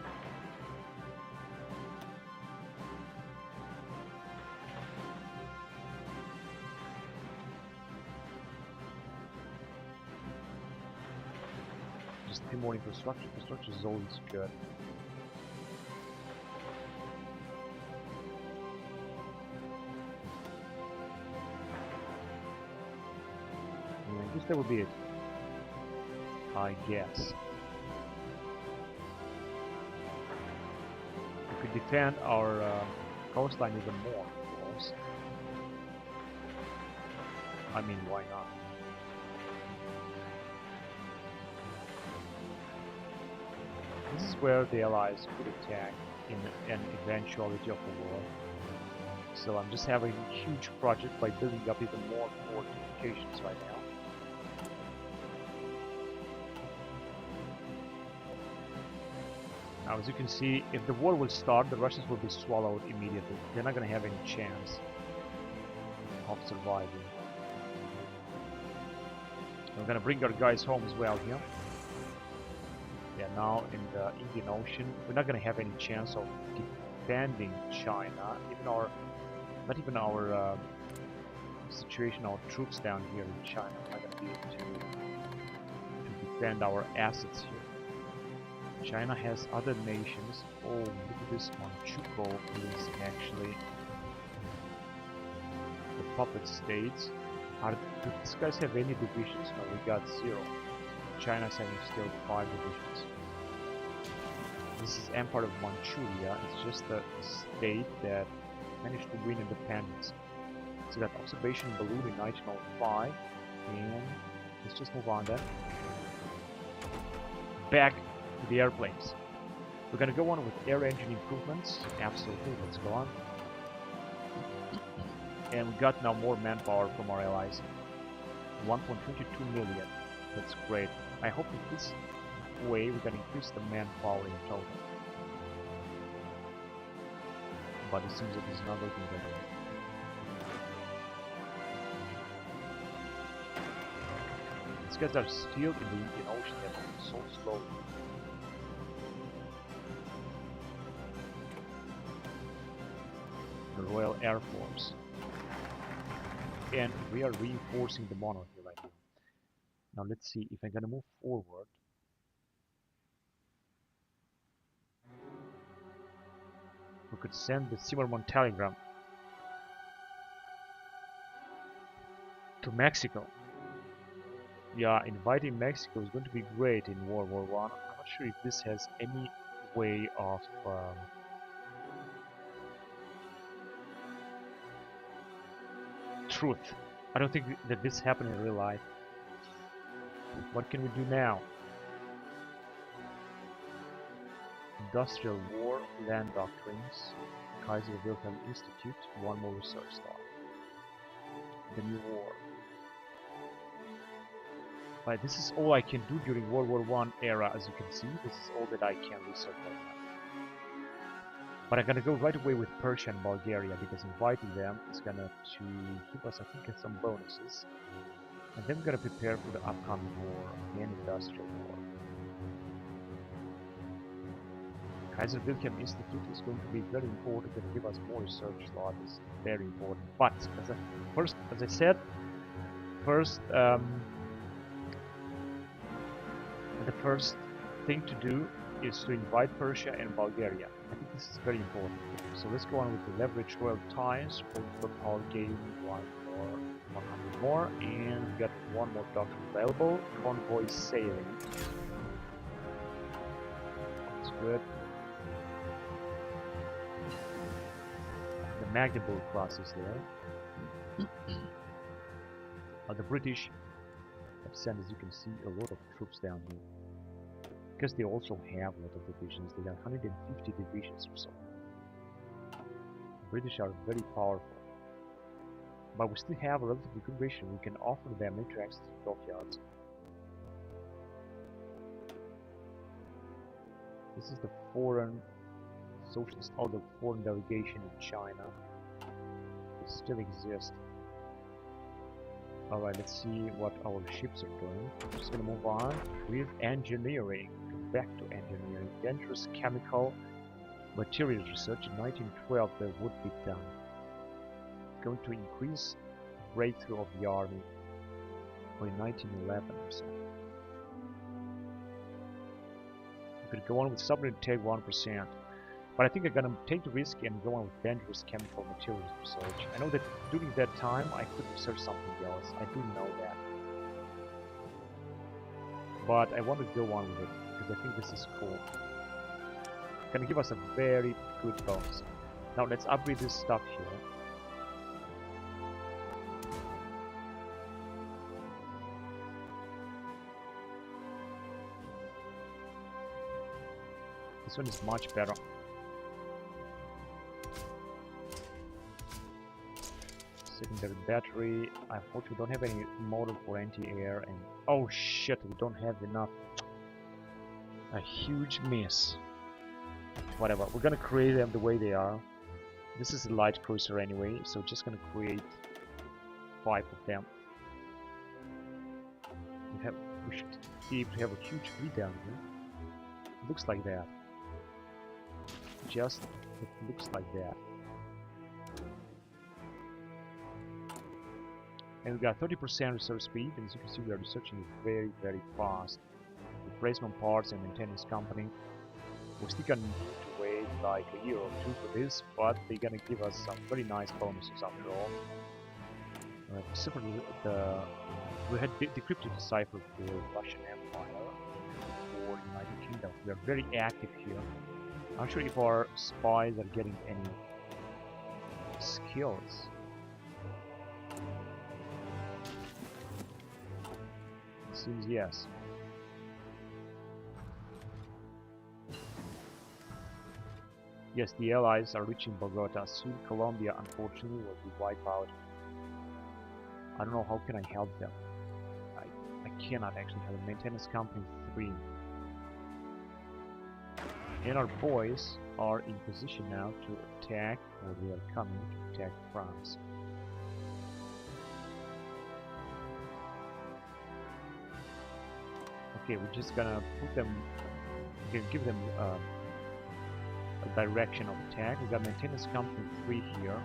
Just a few more infrastructure. Infrastructure is always good. Yeah, I guess that would be it. I guess. We could defend our coastline even more, of course. I mean, why not? This is where the Allies could attack in an eventuality of the war. So I'm just having a huge project by building up even more fortifications right now. Now, as you can see, if the war will start, the Russians will be swallowed immediately. They're not going to have any chance of surviving. We're going to bring our guys home as well here. Yeah, now in the Indian Ocean, we're not going to have any chance of defending China. Not even our situation, our troops down here in China are not going to be able to defend our assets here. China has other nations. Oh, look at this one. Chuko is actually the puppet states. Do these guys have any divisions? No, we got 0. China's having still 5 divisions. This is Empire of Manchuria. It's just a state that managed to win independence. So that observation balloon in 1905, and let's just move on then. Back to the airplanes. We're gonna go on with air engine improvements. Absolutely, let's go on. And we got now more manpower from our allies. 1.22 million. That's great. I hope that this way we can increase the manpower in total. But it seems that it's not looking that way. These guys are still in the Indian Ocean. They're moving so slowly. The Royal Air Force. And we are reinforcing the monarchy right now. Now let's see if I'm gonna move forward. We could send the Zimmermann telegram to Mexico. Yeah, inviting Mexico is going to be great in World War I. I'm not sure if this has any way of truth. I don't think that this happened in real life. What can we do now? Industrial War, Land Doctrines, Kaiser Wilhelm Institute, one more research star. The New War. Right, this is all I can do during World War I era, as you can see. This is all that I can research right now. But I'm gonna go right away with Persia and Bulgaria, because inviting them is gonna give us, I think, some bonuses. And then we're gonna prepare for the upcoming war, the Industrial War. Kaiser Wilhelm Institute is going to be very important and give us more research slot is very important. But as I said, the first thing to do is to invite Persia and Bulgaria. I think this is very important. So let's go on with the leverage royal ties, for power gain, 100 more, and we got one more doctrine available. Convoy sailing. That's good. The Magdeburg class is there. The British have sent, as you can see, a lot of troops down here. Because they also have a lot of divisions. They got 150 divisions or so. The British are very powerful. But we still have a relatively good ratio. We can offer them military access to dockyards. This is the foreign socialist, the foreign delegation in China. They still exist. Alright, let's see what our ships are doing. I'm just gonna move on with engineering. Go back to engineering. Dangerous chemical materials research in 1912 that would be done. Going to increase breakthrough of the army or in 1911 or so. We could go on with submarine take 1%. But I think I'm gonna take the risk and go on with dangerous chemical materials research. I know that during that time I could research something else. I do know that. But I want to go on with it because I think this is cool. It's gonna give us a very good bonus. Now let's upgrade this stuff here. This one is much better. Secondary battery. Unfortunately, we don't have any model for anti-air, and oh shit, we don't have enough. A huge miss. Whatever, we're gonna create them the way they are. This is a light cruiser anyway, so just gonna create 5 of them. We should be able to have a huge fleet down here. It looks like that. It looks like that. And we got 30% research speed, and as you can see, we are researching very, very fast. Replacement parts and maintenance company. We're still gonna need to wait like a year or two for this, but they're gonna give us some very nice bonuses after all. We had decrypted the cipher for Russian Empire or United Kingdom. We are very active here. I'm not sure if our spies are getting any skills. Seems yes. Yes, the Allies are reaching Bogota. Soon Colombia, unfortunately, will be wiped out. I don't know how can I help them. I cannot actually have a maintenance company 3. And our boys are in position now to attack, or they are coming to attack France. Okay, we're just gonna put them, we can give them a direction of attack. We got maintenance company 3 here.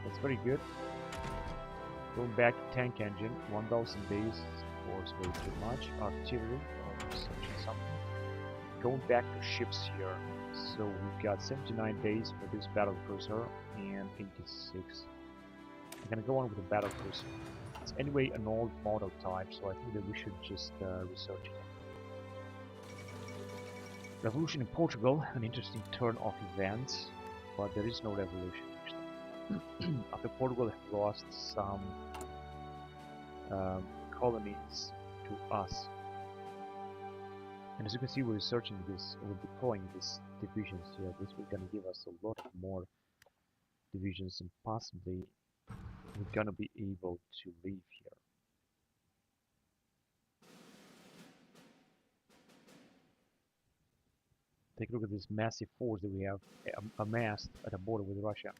That's very good. Going back to tank engine, 1000 days, of course, way too much. Artillery, or researching something. Going back to ships here. So we've got 79 days for this battle cruiser and 86. I'm gonna go on with the battle cruiser. It's anyway an old model type, so I think that we should just research it. Revolution in Portugal, an interesting turn of events, but there is no revolution actually. After Portugal has lost some colonies to us. And as you can see, we're researching this, we're deploying these divisions here. This is going to give us a lot more divisions, and possibly we're going to be able to leave here. Take a look at this massive force that we have amassed at the border with Russia.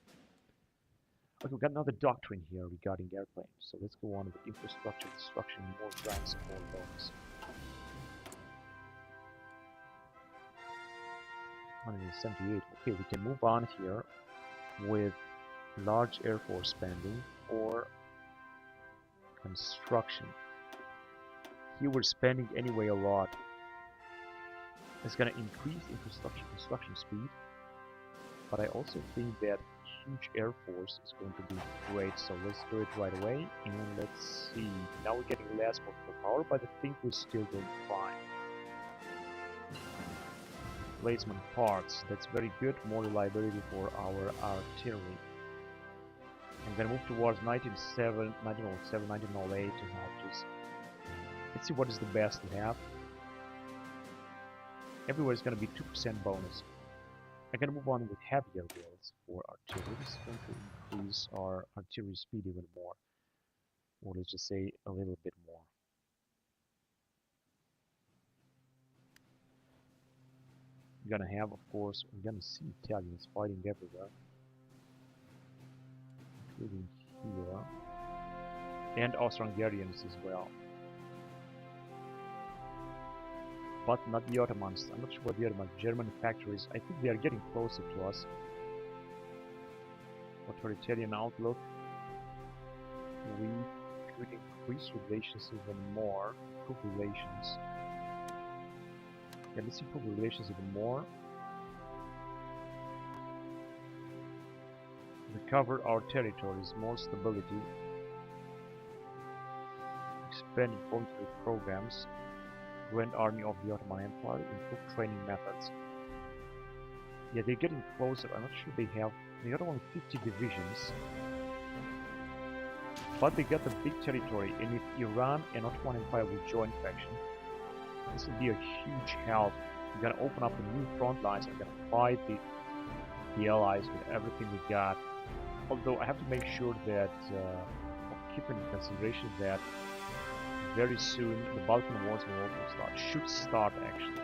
Okay, we've got another doctrine here regarding airplanes. So let's go on with infrastructure destruction, more ground support bonus. 178. Okay, we can move on here with large Air Force spending or construction. Here we're spending anyway a lot. It's gonna increase construction speed, but I also think that huge Air Force is going to be great. So let's do it right away, and let's see. Now we're getting less power, but I think we're still doing fine. Placement parts, that's very good. More reliability for our artillery. I'm gonna move towards 1907, 1907, 1908 to have just. Let's see what is the best we have. Everywhere is gonna be 2% bonus. I'm gonna move on with heavier builds for artillery. This is going to increase our artillery speed even more, or let's just say a little bit more. We're gonna have, of course, we're gonna see Italians fighting everywhere, including here, and Austro-Hungarians as well. But not the Ottomans. I'm not sure what the Ottoman German factories. I think they are getting closer to us. Authoritarian outlook. We could increase relations even more. Improve relations. Yeah, let's improve relations even more. Recover our territories, more stability. Expand voluntary programs. Grand Army of the Ottoman Empire, improve training methods. Yeah, they're getting closer. I'm not sure they got only 50 divisions, but they got the big territory, and if Iran and Ottoman Empire will join faction, this will be a huge help. We're gonna open up a new front lines and gonna fight the allies with everything we got. Although I have to make sure that keep in consideration that very soon the Balkan Wars will also start. Should start actually.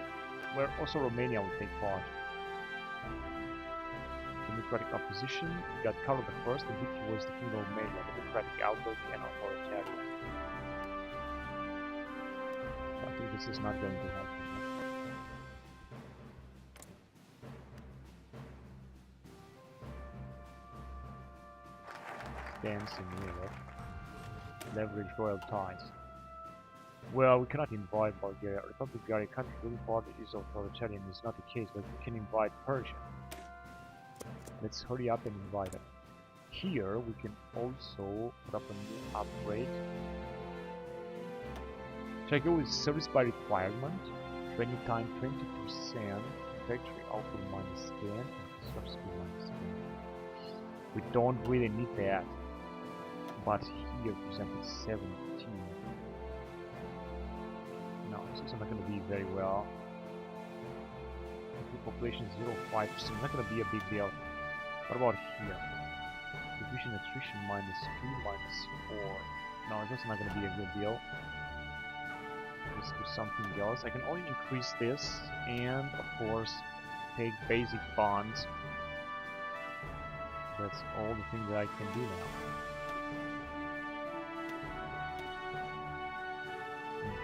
Where also Romania will take part. Democratic opposition. We got Carlo I, and victory was the Kingdom of Romania. Democratic outlook and authoritarian. I think this is not going to happen. Dancing Europe. Leverage royal ties. Well, we cannot invite Bulgaria. Republic of Bulgaria, country ruling party is authoritarian. It's not the case, but we can invite Persia. Let's hurry up and invite them. Here we can also put up a new upgrade. Should I go with service by requirement? 20 time 20%, factory output minus 10, and construction speed minus 10. We don't really need that. But here, for example, 17. No, this is not going to be very well. Population 0.5%, not going to be a big deal. What about here? Division attrition minus 2, minus 4. No, it's also not going to be a good deal. Let's do something else. I can only increase this and, of course, take basic bonds. That's all the things that I can do now.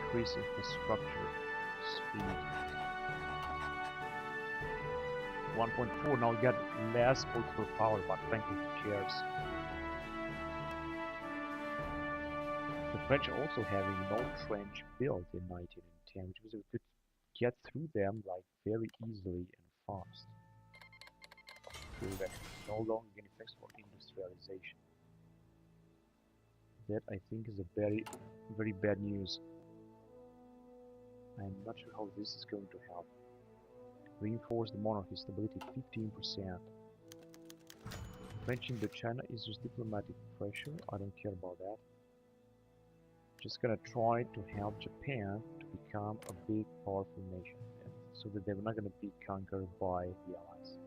Increase infrastructure speed. 1.4. Now we got less political power, but frankly, who cares? The French are also having no trench built in 1910, which means we could get through them like very easily and fast. So that no longer getting effects for industrialization. That I think is a very, very bad news. I'm not sure how this is going to help. Reinforce the monarchy stability 15%. French Indochina is just diplomatic pressure. I don't care about that. Just gonna try to help Japan to become a big, powerful nation, so that they're not gonna be conquered by the Allies.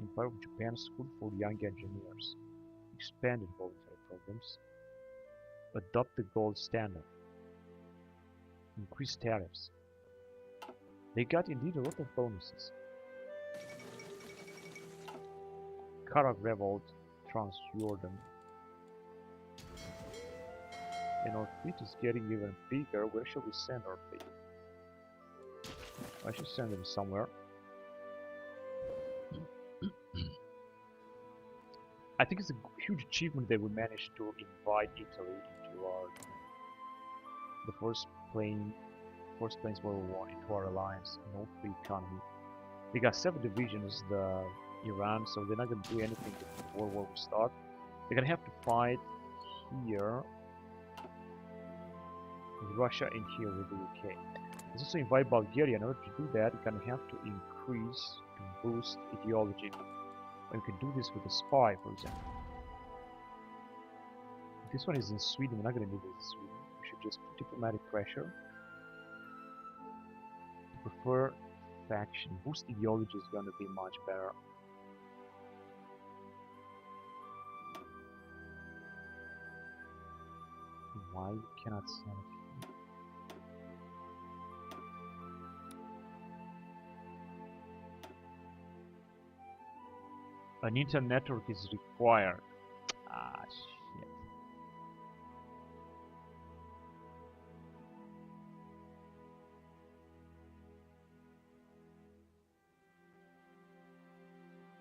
Empire of Japan School for Young Engineers. Expanded voluntary programs. Adopt the gold standard. Increase tariffs. They got indeed a lot of bonuses. Karabakh Revolt, Transjordan. And our fleet is getting even bigger. Where shall we send our fleet? I should send them somewhere. I think it's a huge achievement that we managed to invite Italy into our the first planes World War I into our alliance, no free economy. They got 7 divisions, the Iran, so they're not gonna do anything if World War will start. They're gonna have to fight here with Russia and here with the UK. Let's also invite Bulgaria. In order to do that, you're gonna have to increase to boost ideology. And you can do this with a spy, for example. If this one is in Sweden, we're not gonna need this in Sweden. We should just put diplomatic pressure. To prefer faction. Boost ideology is gonna be much better. Why we cannot send it? An internet network is required. Ah, shit.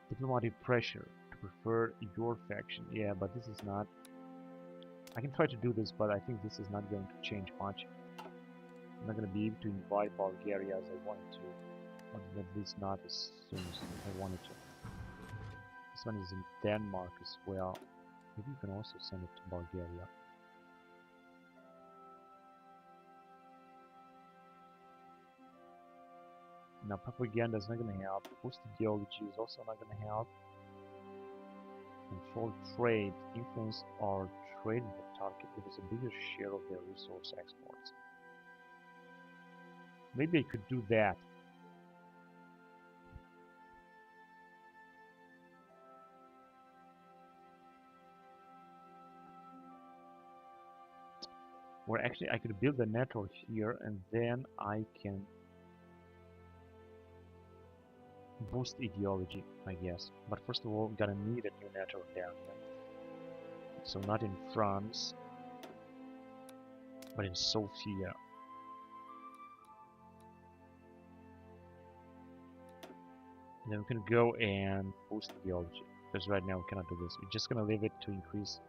Diplomatic pressure to prefer your faction. Yeah, but this is not... I can try to do this, but I think this is not going to change much. I'm not going to be able to invite Bulgaria as I wanted to. Or at least not as soon as I wanted to. This one is in Denmark as well. Maybe you can also send it to Bulgaria. Now propaganda is not going to help. Boost ideology is also not going to help. Control trade. Influence our trade with the target. Give us a bigger share of their resource exports. Maybe I could do that. Where actually I could build a network here and then I can boost ideology, I guess. But first of all, I'm gonna need a new network down here. So not in France, but in Sofia. And then we can go and boost ideology. Because right now we cannot do this. We're just gonna leave it to increase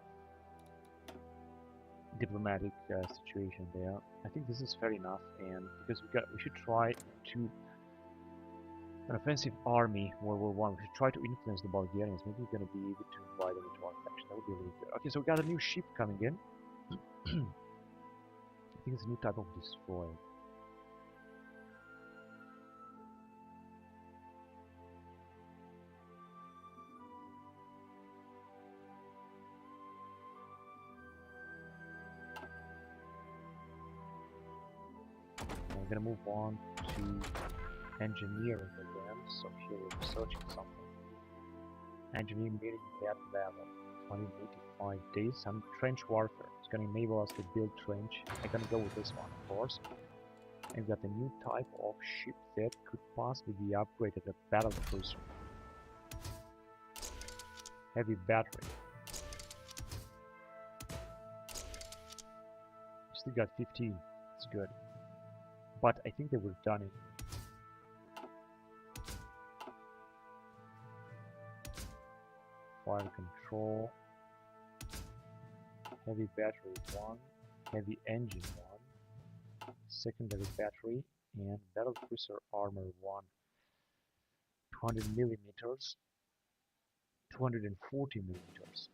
diplomatic situation there. I think this is fair enough, and because we should try to an offensive army World War I. We should try to influence the Bulgarians. Maybe we're gonna be able to invite them into our faction. That would be really good. Okay, so we got a new ship coming in. I think it's a new type of destroyer. We're gonna move on to engineering again. So here we're researching something. Engineering meeting that level. 185 days. Some trench warfare. It's gonna enable us to build trench. I'm gonna go with this one, of course. And got a new type of ship that could possibly be upgraded at battle cruiser. Heavy battery. Still got 15. It's good. But I think they would have done it. Fire control. Heavy battery 1. Heavy engine 1. Secondary battery. And battle cruiser armor 1. 200 millimeters. 240 millimeters.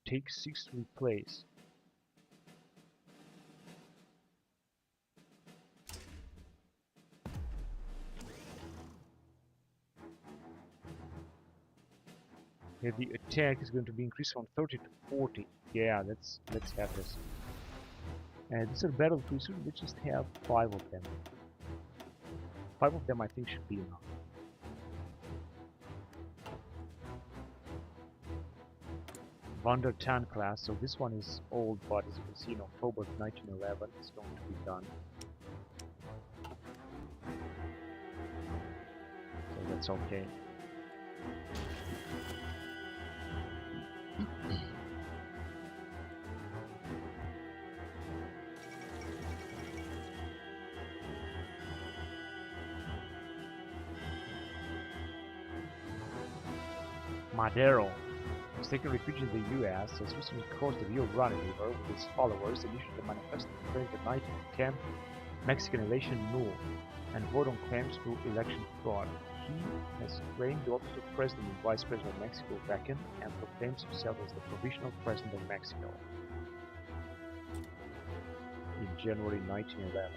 Take 6 to replace. Heavy attack is going to be increased from 30 to 40. Yeah, let's have this. And these are battle cruisers. We just have 5 of them. 5 of them I think should be enough. Wonder Tan class. So this one is old, but as you can see in October 1911 it's going to be done. So that's okay. Madero has taken refuge in the U.S., has recently crossed the Rio Grande River with his followers, initially manifesting during the night to camp Mexican election null and vote on claims to election fraud. He has claimed the office of President and Vice President of Mexico vacant and proclaims himself as the provisional President of Mexico in January 1911.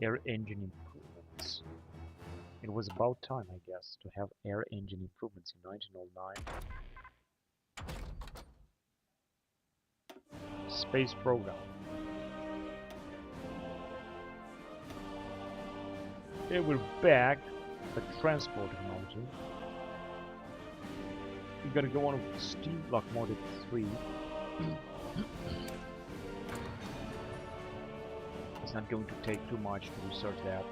Air engine improvements. It was about time, I guess, to have air engine improvements in 1909. Space program. Yeah, we're back. The transport technology. We're gonna go on with steam locomotive 3. It's not going to take too much to research that.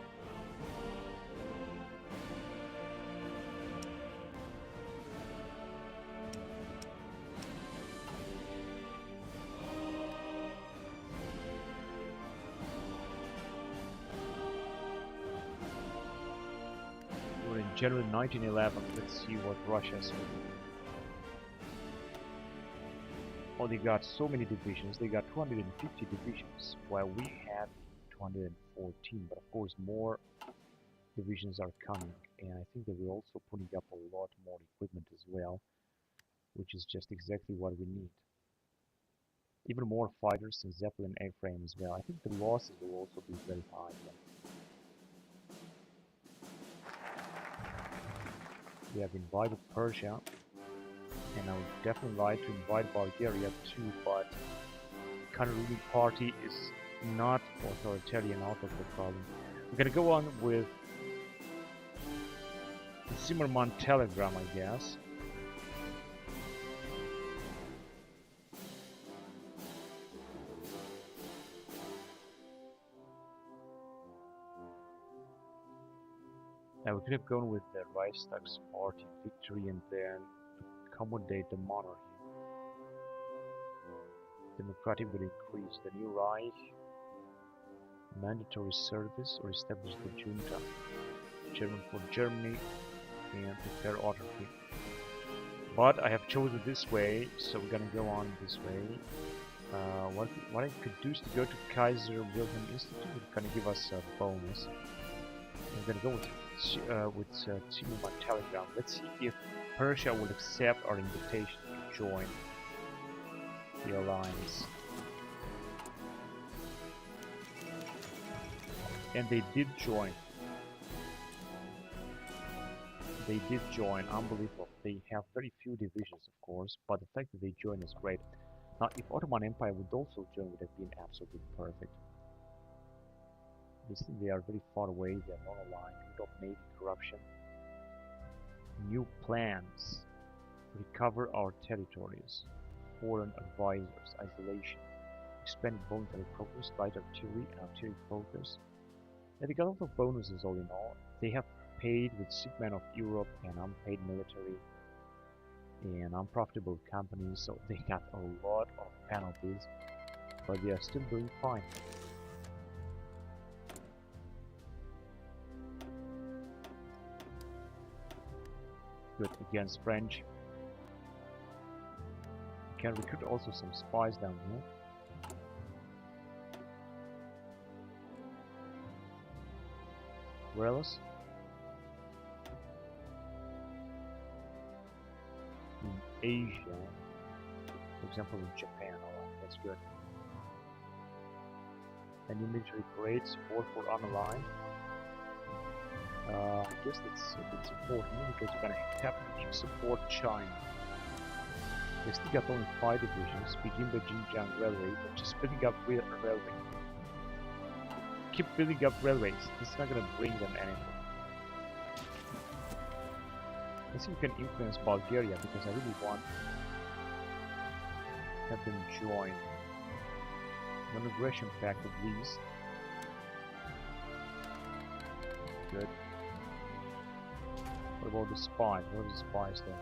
We're in January 1911. Let's see what Russia's doing. Oh, they got so many divisions. They got 250 divisions, while we had 214. But of course, more divisions are coming, and I think that we're also putting up a lot more equipment as well, which is just exactly what we need. Even more fighters and Zeppelin airframe as well. I think the losses will also be very high. We have invited Persia. And I would definitely like to invite Bulgaria too, but the current ruling party is not authoritarian out of the problem. We're gonna go on with the Zimmermann telegram, I guess. Now we could have gone with the Reichstag's party victory and then accommodate the monarchy. Democratic would increase the new Reich, mandatory service, or establish the junta, German for Germany, and prepare autarky. But I have chosen this way, so we're gonna go on this way. What I could do is to go to Kaiser Wilhelm Institute. It's gonna give us a bonus. I'm gonna go with Zimmermann telegram. Let's see if Persia will accept our invitation to join the alliance. And they did join. They did join, unbelievable. They have very few divisions, of course, but the fact that they joined is great. Now, if Ottoman Empire would also join, would have been absolutely perfect. They are very far away, they are not aligned, we got Navy corruption. New plans. Recover our territories. Foreign advisors. Isolation. Expanded voluntary progress. Light artillery and artillery focus. And they got a lot of bonuses all in all. They have paid with sick men of Europe and unpaid military and unprofitable companies, so they got a lot of penalties, but they are still doing fine. Good against French. We can recruit also some spies down here. Where else? In Asia, for example in Japan. Alright, that's good. And new military parade support for unaligned. I guess that's important because we're gonna have to support China. They still got only 5 divisions. Begin the Xinjiang Railway, but just building up railway. Keep building up railways. This is not gonna bring them anything. Let's see if we can influence Bulgaria because I really want to have them join. Non-aggression pact at least. Good. What about the spies? What are the spies then?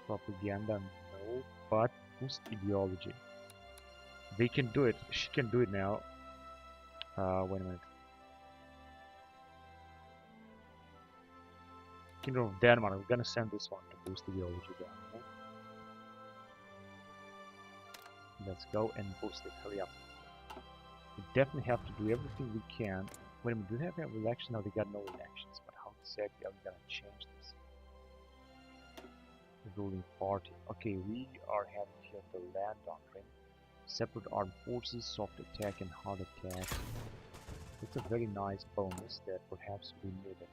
Propaganda, no, but boost ideology. They can do it. She can do it now. Wait a minute. Kingdom of Denmark. We're gonna send this one to boost ideology down. Okay? Let's go and boost it. Hurry up. We definitely have to do everything we can. Wait a minute. Do they have elections? No, they got no elections. But how exactly are we gonna change this? The ruling party. Okay, we are having here the land doctrine. Separate armed forces, soft attack and hard attack. It's a very nice bonus that perhaps we needed.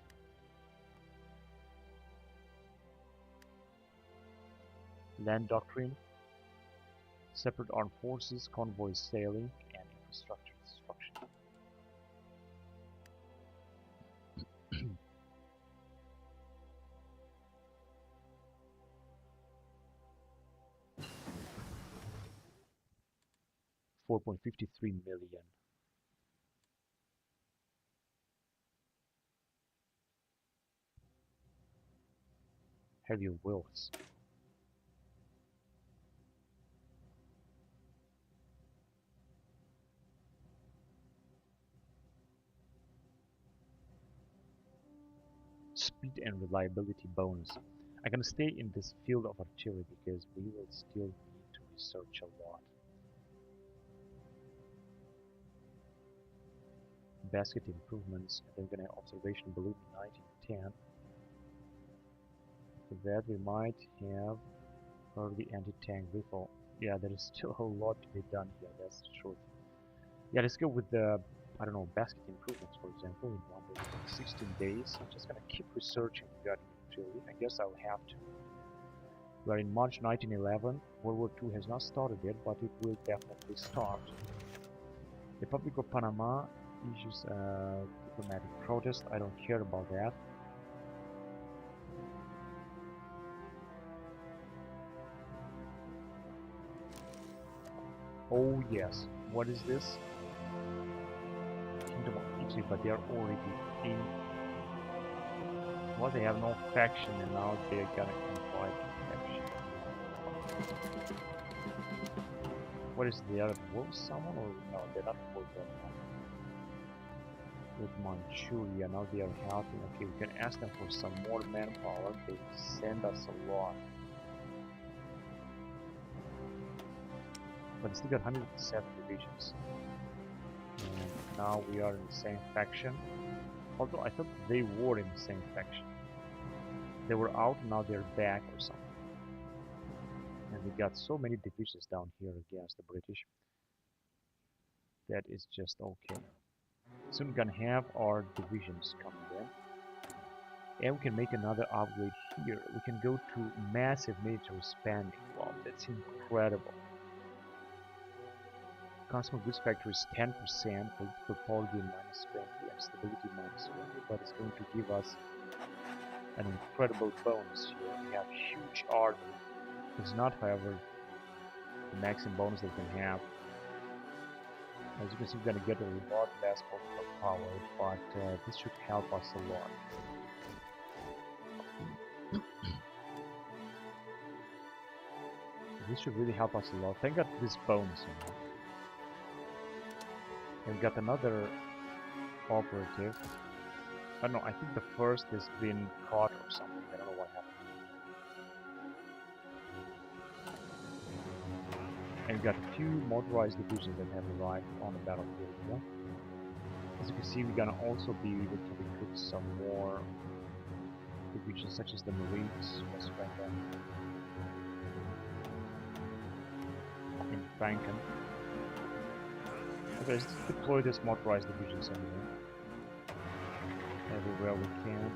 Land doctrine, separate armed forces, convoy sailing, and infrastructure destruction. $4.53 million. Heavy wills. Speed and reliability bonus. I'm gonna stay in this field of artillery because we will still need to research a lot. Basket improvements, and then we're gonna observation balloon 1910. For that we might have early anti-tank rifle. Yeah, there is still a lot to be done here, that's the truth. Yeah, let's go with the, I don't know, basket improvements, for example, in 16 days. I'm just gonna keep researching regarding artillery. I guess I'll have to. We are in March 1911. World War II has not started yet, but it will definitely start. The Republic of Panama issues a diplomatic protest. I don't care about that. Oh yes, what is this? Kingdom of Italy, but they are already in. Well, they have no faction, and now they're gonna invite faction. What is the other? War with someone, or no? They're not war with anyone. With Manchuria, now they are helping. Okay, we can ask them for some more manpower. They send us a lot. But still got 107 divisions. And now we are in the same faction. Although I thought they were in the same faction. They were out, now they're back or something. And we got so many divisions down here against the British. That is just okay. Soon we're gonna have our divisions coming in. And we can make another upgrade here. We can go to massive military spending. Wow, that's incredible. Consumer goods factor is 10%, political power gain -20, and stability -20, but it's going to give us an incredible bonus here. We have huge army. It's not, however, the maximum bonus that we can have. As you can see, we're going to get a lot less political power, but this should help us a lot. This should really help us a lot. Thank God for this bonus, you know. And we got another operative. I don't know, I think the first has been caught or something. I don't know what happened. And we got a few motorized divisions that have arrived on the battlefield here. As you can see, we're gonna also be able to recruit some more divisions, such as the Marines, West Franken, in Franken. Okay, let's deploy this motorized divisions everywhere we can.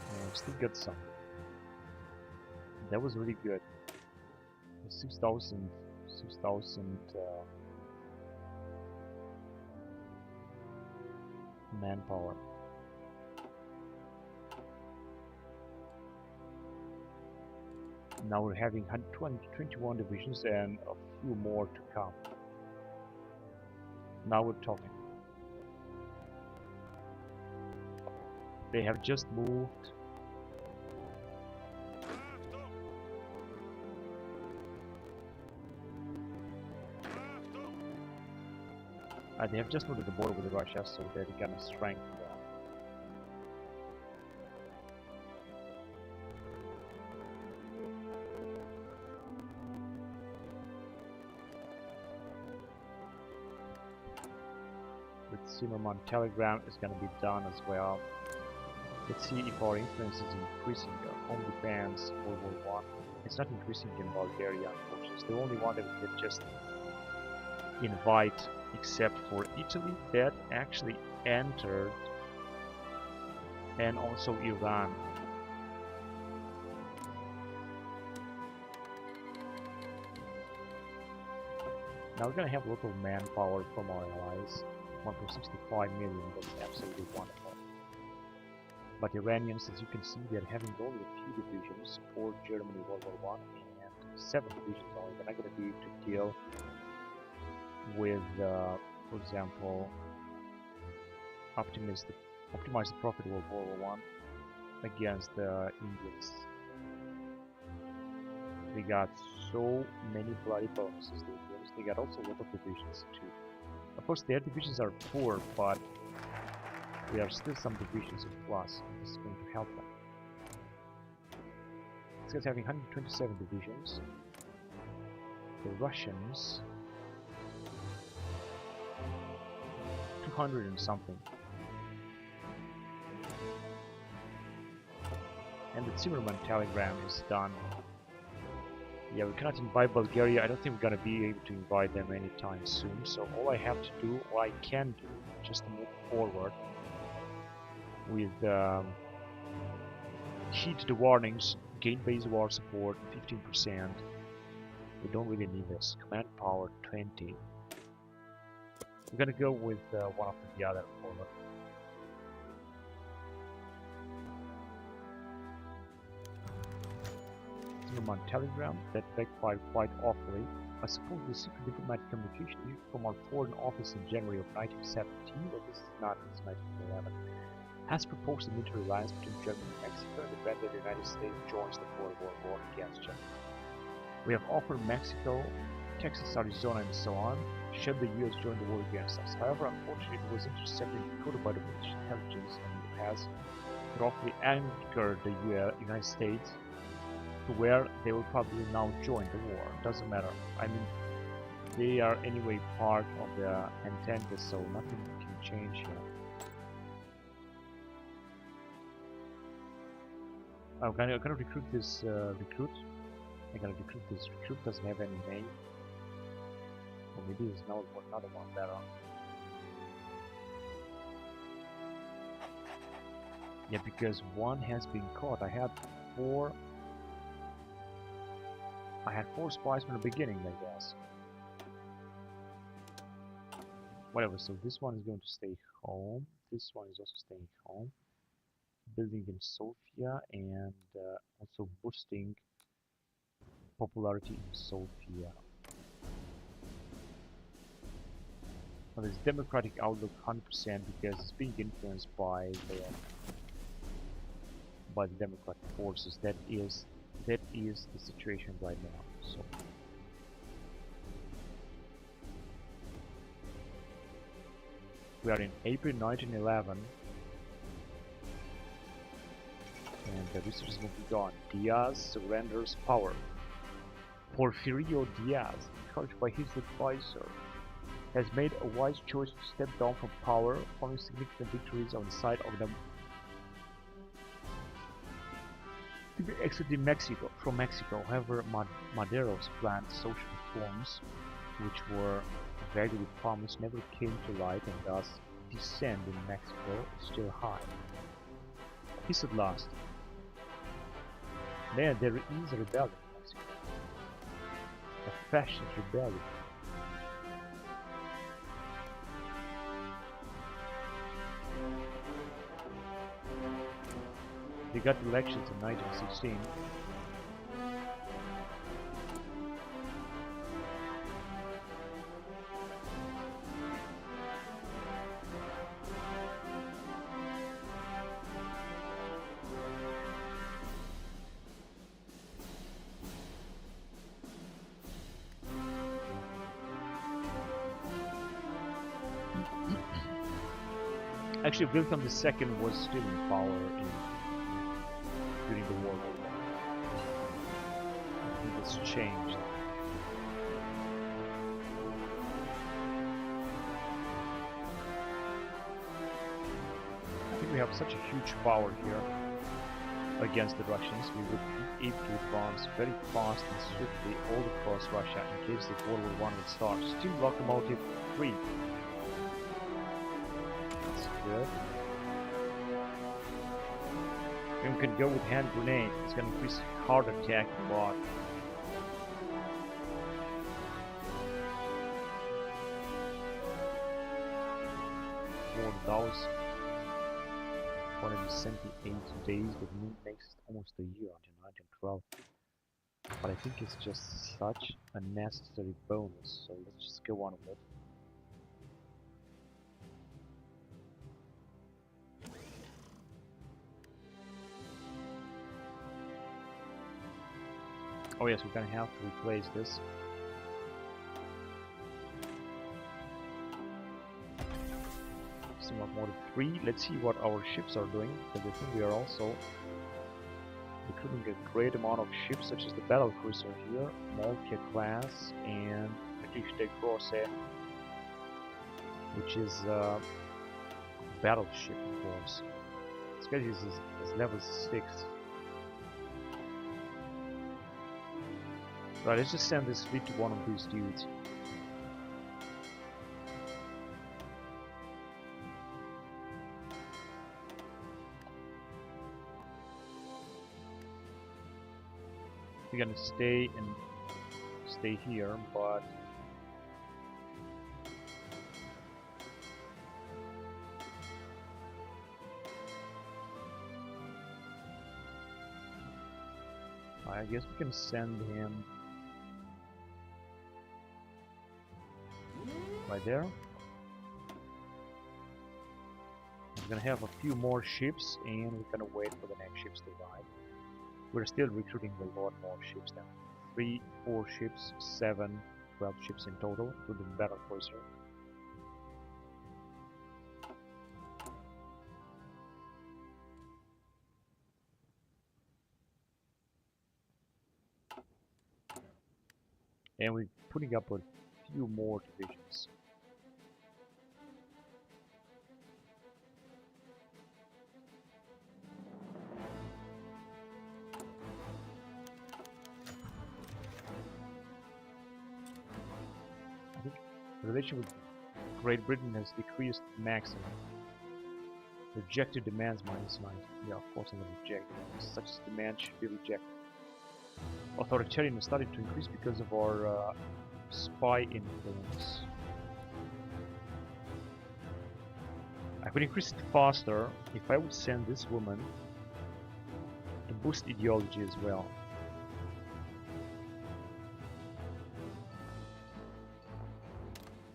And we still got some. That was really good. Let's 6,000 manpower. Now we're having 121 divisions and a few more to come. Now we're talking. They have just moved. They have just moved to the border with Russia, so they're gonna strengthen that. Zimmerman telegram is going to be done as well. Let's see if our influence is increasing. Home defense, World War I. It's not increasing in Bulgaria, unfortunately. It's the only one that we can just invite, except for Italy that actually entered, and also Iran. Now we're going to have local manpower from our allies. 1.65 million, that's absolutely wonderful. But Iranians, as you can see, they're having only a few divisions for Germany World War I and 7 divisions only. They're not going to be able to deal with, for example, optimize the profit of World War I against the Indians. They got so many bloody bonuses, the Indians. They got also a lot of divisions too. Of course, their divisions are poor, but there are still some divisions in plus. This is going to help them. This guy's having 127 divisions. The Russians, 200 and something. And the Zimmerman telegram is done. Yeah, we cannot invite Bulgaria. I don't think we're gonna be able to invite them anytime soon. So all I have to do, all I can do, just to move forward with heed the warnings, gain base war support 15%. We don't really need this. Command power 20. We're gonna go with one after the other forward. Zimmerman telegram that backfired quite awfully. I suppose the secret diplomatic communication from our foreign office in January of 1917, but this is not, it's 1911, has proposed a military alliance between Germany and Mexico and the event that the United States joins the World War against Germany. We have offered Mexico, Texas, Arizona, and so on, should the US join the war against us. However, unfortunately, it was intercepted and decoded by the British intelligence and it has roughly anchored the United States to where they will probably now join the war. Doesn't matter. I mean, they are anyway part of the Entente, so nothing can change here. I'm gonna recruit this recruit. I'm gonna recruit this recruit. Doesn't have any name. Or maybe there's another one better. Yeah, because one has been caught. I had four spies from the beginning, I guess. Whatever, so this one is going to stay home. This one is also staying home. Building in Sofia and also boosting popularity in Sofia. Now this democratic outlook 100% because it's being influenced by the democratic forces. That is the situation right now. So we are in April 1911 and the research is going to be gone. Diaz surrenders power. Porfirio Diaz, encouraged by his advisor, has made a wise choice to step down from power following significant victories on the side of the exiting from Mexico. However, Madero's planned social reforms, which were vaguely promised, never came to light, and thus dissent in Mexico is still high. Peace at last. There is a rebellion in Mexico. fascist rebellion. They got elections in 1916. Actually, Wilhelm II was still in power during the war. I think it's changed. I think we have such a huge power here against the Russians. We would be able to advance very fast and swiftly all across Russia in case the World War I would start. Steam locomotive 3. Good. And we can go with hand grenade. It's going to increase hard attack a lot. For those 178 days, that makes almost a year until 1912. But I think it's just such a necessary bonus, so let's just go on with it. Oh yes, we're gonna have to replace this. Steam locomotive 3. Let's see what our ships are doing, because I think we are also recruiting a great amount of ships, such as the battle cruiser here, Malta class, and British GeForce, which is a battleship, of course. This guy is level 6. Right, let's just send this fleet to one of these dudes. We're gonna stay here, but I guess we can send him right there. We're gonna have a few more ships, and we're gonna wait for the next ships to arrive. We're still recruiting a lot more ships now. 3, 4 ships, 7, 12 ships in total, including battle cruiser. And we're putting up a few more divisions. I think the relation with Great Britain has decreased maximum. Rejected demands -9. Yeah, of course I'm going to reject. Such demand should be rejected. Authoritarian has started to increase because of our spy influence. I could increase it faster if I would send this woman to boost ideology as well.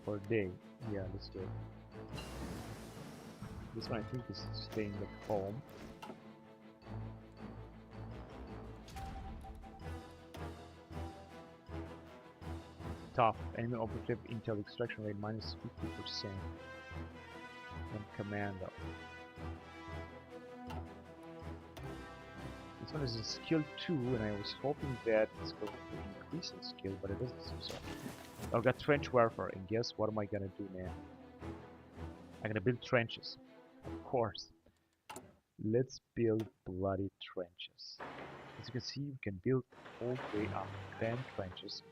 For a day. Yeah, let's do it. This one I think is staying at home. Tough. Enemy operative intel extraction rate -50%. And commando. This one is in skill 2, and I was hoping that it's going to increase in skill, but it doesn't seem so. I've got trench warfare, and guess what am I gonna do now? I'm gonna build trenches. Of course. Let's build bloody trenches. As you can see, we can build all the way up 10 trenches.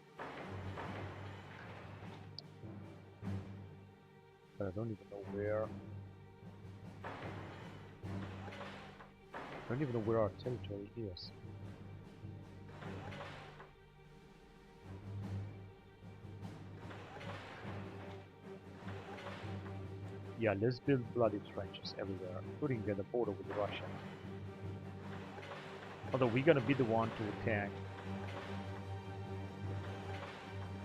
But I don't even know where. I don't even know where our territory is. Yeah, let's build bloody trenches everywhere, including at the border with Russia. Although we're gonna be the one to attack.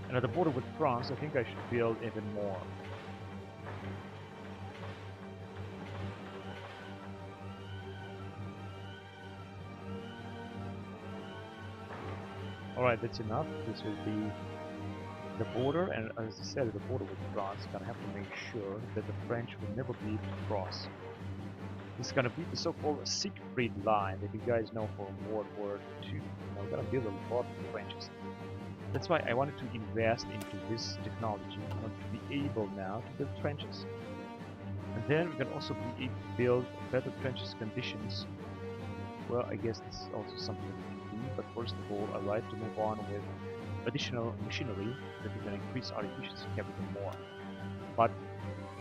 And at the border with France, I think I should build even more. Alright, that's enough. This will be the border, and as I said, the border with France, gonna have to make sure that the French will never be able to cross. This is gonna be the so-called Siegfried line that you guys know from World War II. You know, we're gonna build a lot of trenches. That's why I wanted to invest into this technology in order to be able now to build trenches. And then we can also be able to build better trenches conditions. Well, I guess this is also something that we can do, but first of all, I'd like to move on with additional machinery that we can increase our efficiency capital more. But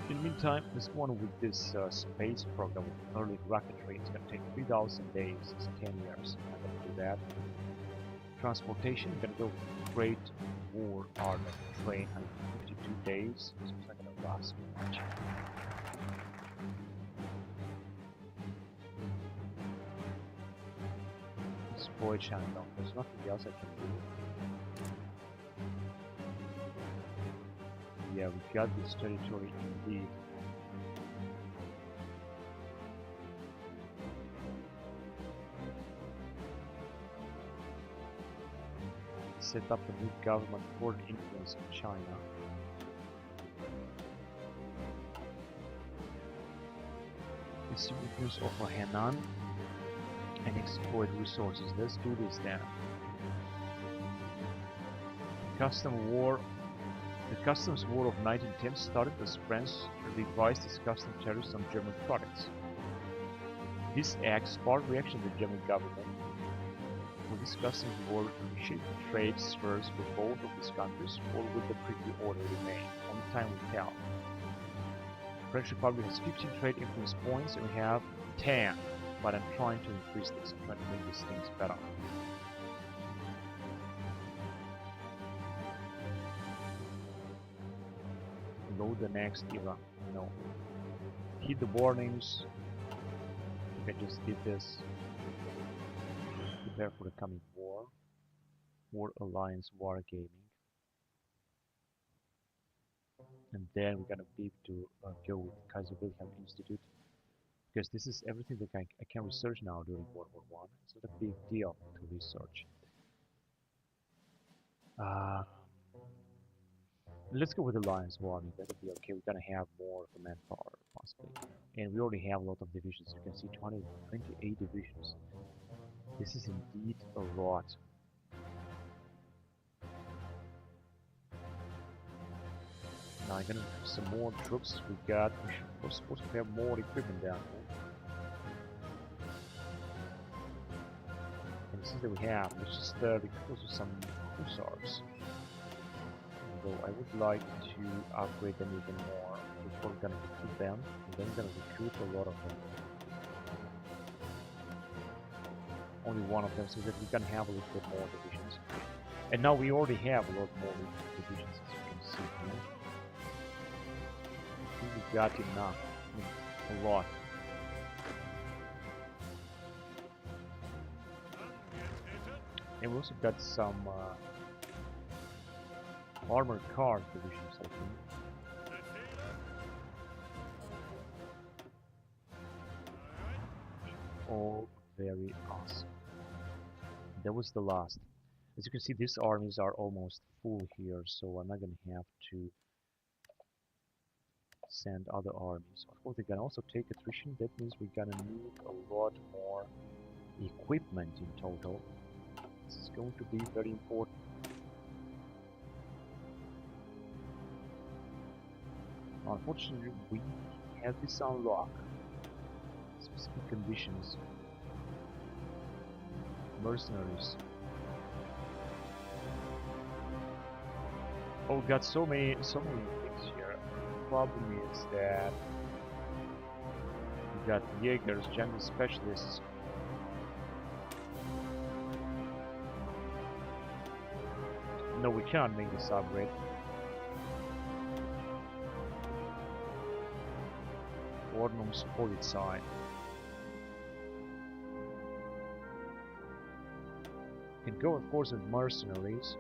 in the meantime, let's go on with this space program with early rocketry. It's going to take 3,000 days, it's 10 years. I'm not going to do that. Transportation, we're going to go with Great War Armored Train, 152 days, so it's not going to last much. Destroy channel, no, there's nothing else I can do. Yeah, we got this territory indeed. Set up a new government for the influence of China. It's influence over Henan and exploit resources. Let's do this then. The customs war of 1910 started as France revised its custom tariffs on German products. This act sparked reaction of the German government. Will this customs war reshape the trade spheres with both of these countries, or will the pretty order remain? Only time will tell. The French Republic has 15 trade influence points, and we have 10, but I'm trying to increase this. I'm trying to make these things better. Load the next era. No. Hit the warnings. I think I just did this. Prepare for the coming war. War Alliance Wargaming. And then we're gonna be able to go with Kaiser Wilhelm Institute. Because this is everything that I can research now during World War I. It's not a big deal to research. Let's go with Alliance Warming, that'll be okay. We're gonna have more of the manpower, possibly. And we already have a lot of divisions. You can see 28 divisions. This is indeed a lot. Now I'm gonna have some more troops. We're supposed to have more equipment down here. And since that we have, let's just recruit some hussars. Though I would like to upgrade them even more before we're gonna recruit them, and then we're gonna recruit a lot of them. Only one of them, so that we can have a little bit more divisions. And now we already have a lot more divisions, as you can see here. I think we got enough, a lot. And we also got some armored car divisions, I think. All very awesome. That was the last. As you can see, these armies are almost full here, so I'm not gonna have to send other armies. Of course, they can also take attrition. That means we're gonna need a lot more equipment in total. This is going to be very important. Unfortunately, we have this unlock. Specific conditions. Mercenaries. Oh, we got so many things here. The problem is that we got Jaegers, jungle specialists. No, we cannot make this upgrade. Ordnung Polizei. You can go, of course, with mercenaries.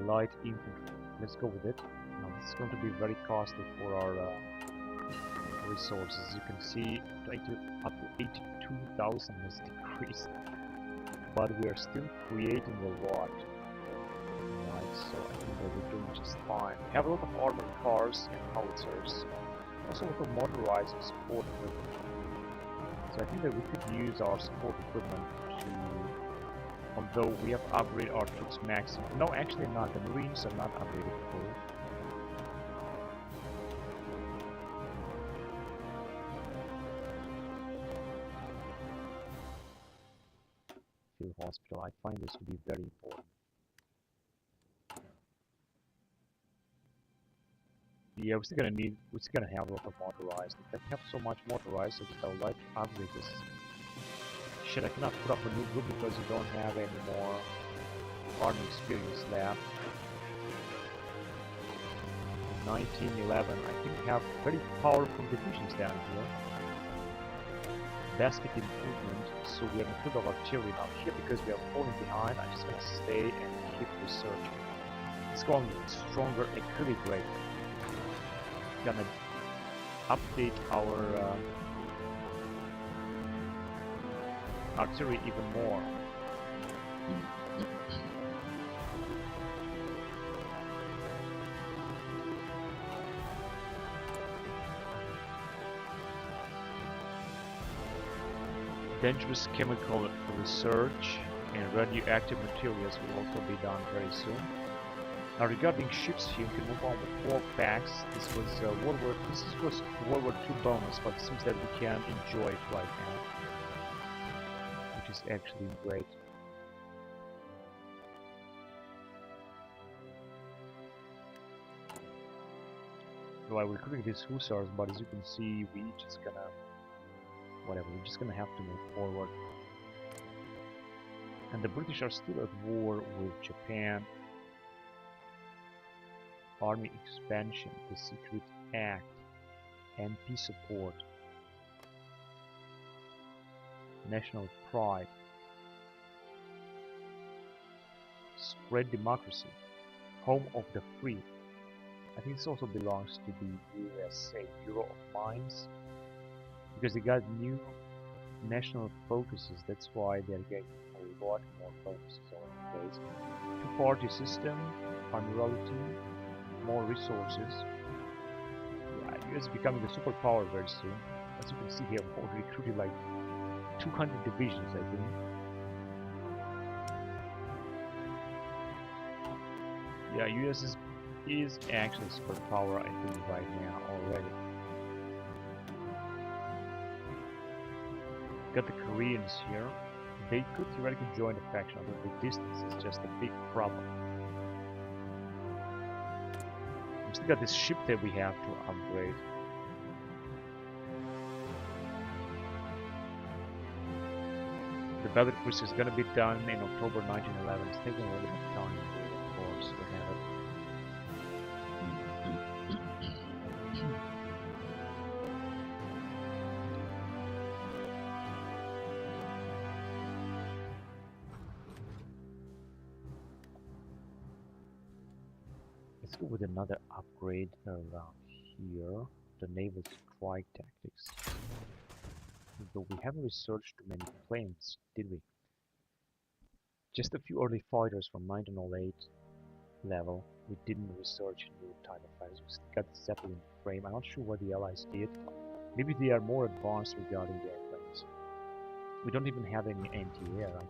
Light infantry. Let's go with it. Now, this is going to be very costly for our resources. You can see up to 82,000 has decreased, but we are still creating a lot. Right, so I think that we're doing just fine. We have a lot of armored cars and howitzers, also a lot of motorized support equipment. So I think that we could use our support equipment to, although we have upgraded our troops maximum. No, actually not. The Marines are not upgraded fully. Field hospital. I find this to be very important. Yeah, we're still gonna have a lot of motorized. In fact, we have so much motorized that I would like to upgrade this. Shit, I cannot put up a new group because you don't have any more army experience left. 1911. I think we have very powerful divisions down here. Basket improvement, so we are in the field of artillery now here because we are falling behind. I'm just gonna stay and keep researching. It's going stronger equilibrator. Gonna update our artillery even more. Dangerous chemical research and radioactive materials will also be done very soon. Now regarding ships here, we can move on with 4 packs. This was World War II bonus, but it seems that we can enjoy it right now, which is actually great. So I will click these hussars, but as you can see, we just gonna we're just gonna have to move forward. And the British are still at war with Japan. Army expansion, the Secret Act, MP support, national pride, spread democracy, home of the free. I think this also belongs to the USA, Bureau of Mines, because they got new national focuses. That's why they're getting a lot more focuses on the place. Two-party system, admiralty, more resources. Yeah, US is becoming a superpower very soon. As you can see here, we've already recruited like 200 divisions, I think. Yeah, US is actually a superpower, I think, right now already. Got the Koreans here. They could theoretically join the faction, although the distance is just a big problem. We still got this ship that we have to upgrade. The battle cruise is going to be done in October 1911. It's taking a little bit of time, of course, to have it. Let's go with another upgrade around here, the naval strike tactics. Though we haven't researched too many planes, did we? Just a few early fighters from 1908 level. We didn't research new type of fighters. We still got the Zeppelin frame. I'm not sure what the Allies did. Maybe they are more advanced regarding the airplanes. We don't even have any anti-air. I mean,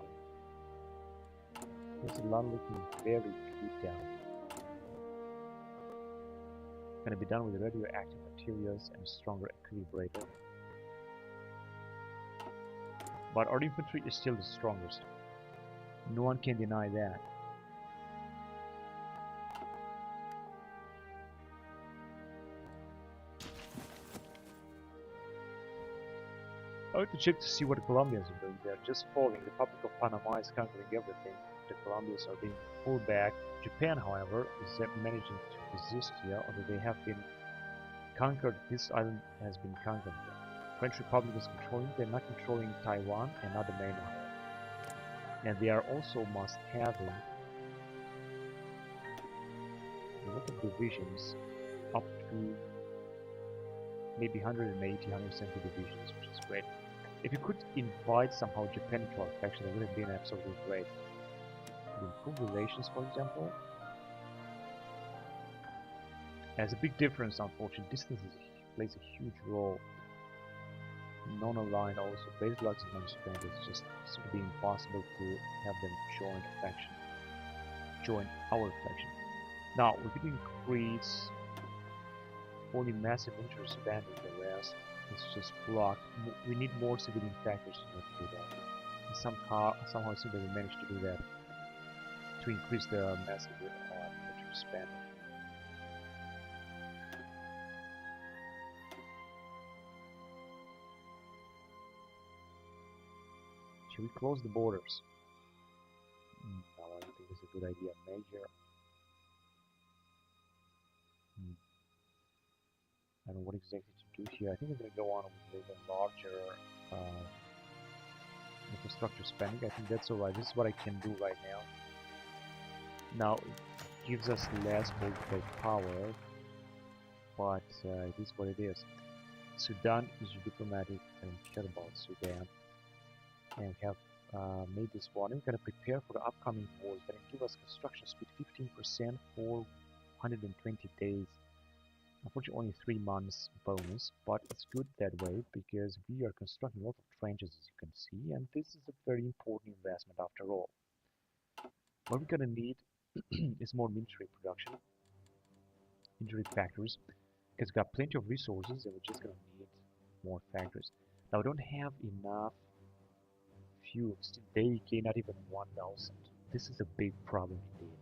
there's a lot looking very good down here. Gonna be done with radioactive materials and a stronger equilibrator. But our infantry is still the strongest. No one can deny that. I want to check to see what the Colombians are doing. They're just falling. The Republic of Panama is conquering everything. The Colombians are being pulled back. Japan, however, is managing to resist here, although they have been conquered, this island has been conquered. French Republic is controlling, they're not controlling Taiwan and other main island. And they are also must having a lot of divisions up to maybe 180, 170 divisions, which is great. If you could invite somehow Japan into our faction, it would have been absolutely great. Improve relations, for example. Has a big difference, unfortunately. Distance plays a huge role. Non-aligned also. Base blocks and non-spent. It's just simply impossible to have them join a faction. Join our faction. Now, we could increase only massive interest band with the rest. It's just blocked. We need more civilian factors to do that. And somehow simply we managed to do that. To increase the massive military spending. Should we close the borders? No, I don't think it's a good idea. Major. I don't know what exactly to do here. I think I'm going to go on with even larger infrastructure spending. I think that's alright. This is what I can do right now. Now, it gives us less political power, but it is what it is. Sudan is diplomatic. I don't care about Sudan. And we have made this one. We're going to prepare for the upcoming wars. Going to give us construction speed 15% for 120 days. Unfortunately, only 3 months bonus, but it's good that way because we are constructing a lot of trenches, as you can see, and this is a very important investment after all. What we're going to need is more military production, military factories, because we've got plenty of resources and we're just going to need more factories. Now, we don't have enough fuel. Today, not even 1,000. This is a big problem indeed.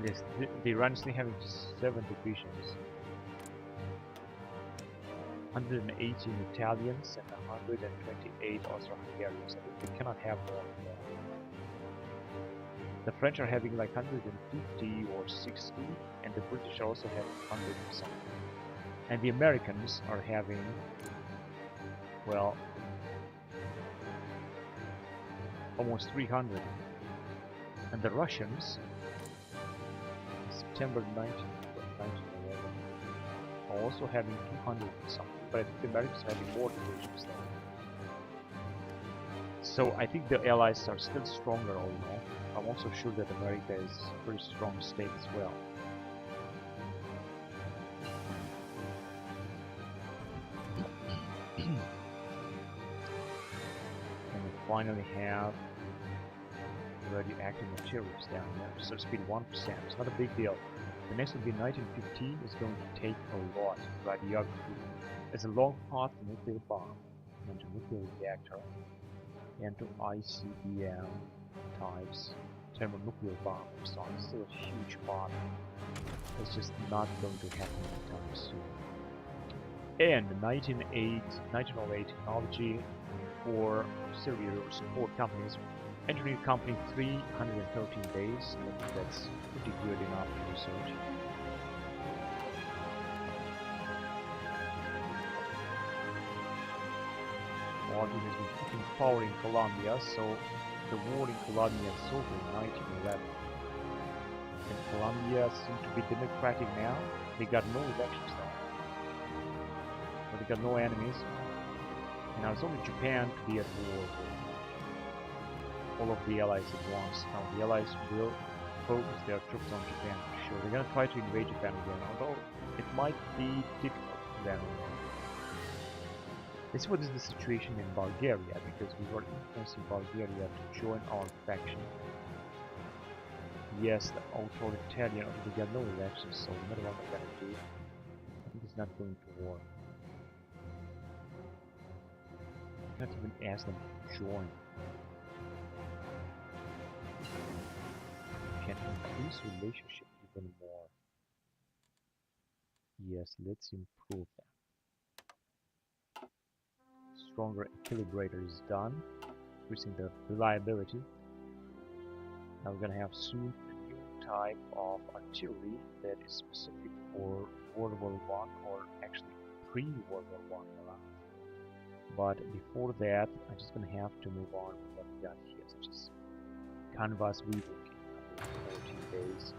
Yes, the Iran is still having 7 divisions, 118 Italians and 128 Austro-Hungarians. They cannot have more than that. The French are having like 150 or 60, and the British are also having 100 or something. And the Americans are having, well, almost 300. And the Russians, September 1911, are also having 200 or something, but I think the Americans are having more divisions though. So I think the Allies are still stronger all in all. I'm also sure that America is a very strong state as well. And we finally have radioactive materials down there. So speed 1%. It's not a big deal. The next will be 1915. Is going to take a lot. Radiography. It's a long path to nuclear bomb, and to nuclear reactor, and to ICBM types, thermonuclear bomb. So it's still a huge part. It's just not going to happen anytime soon. And 1908 technology for serial support companies. Entering company 313 days. I think that's pretty good enough to research. Martin has been keeping power in Colombia, so the war in Colombia is over in 1911. And Colombia seems to be democratic now. They got no elections though. But they got no enemies. And now it's only Japan to be at war with all of the allies at once. Now the allies will focus their troops on Japan for sure. They're gonna try to invade Japan again, although it might be difficult for them. This is what is the situation in Bulgaria, because we were influencing Bulgaria to join our faction. Yes, the authoritarian, we got no elections, so no matter what we're gonna do, I think it's not going to work. Not even ask them to join. Can increase relationship even more. Yes, let's improve that. Stronger equilibrator is done, increasing the reliability. Now we're gonna have soon a new type of artillery that is specific for World War I, or actually pre-World War I era. But before that, I'm just gonna have to move on with what we got here, such as canvas reworking, 14 days.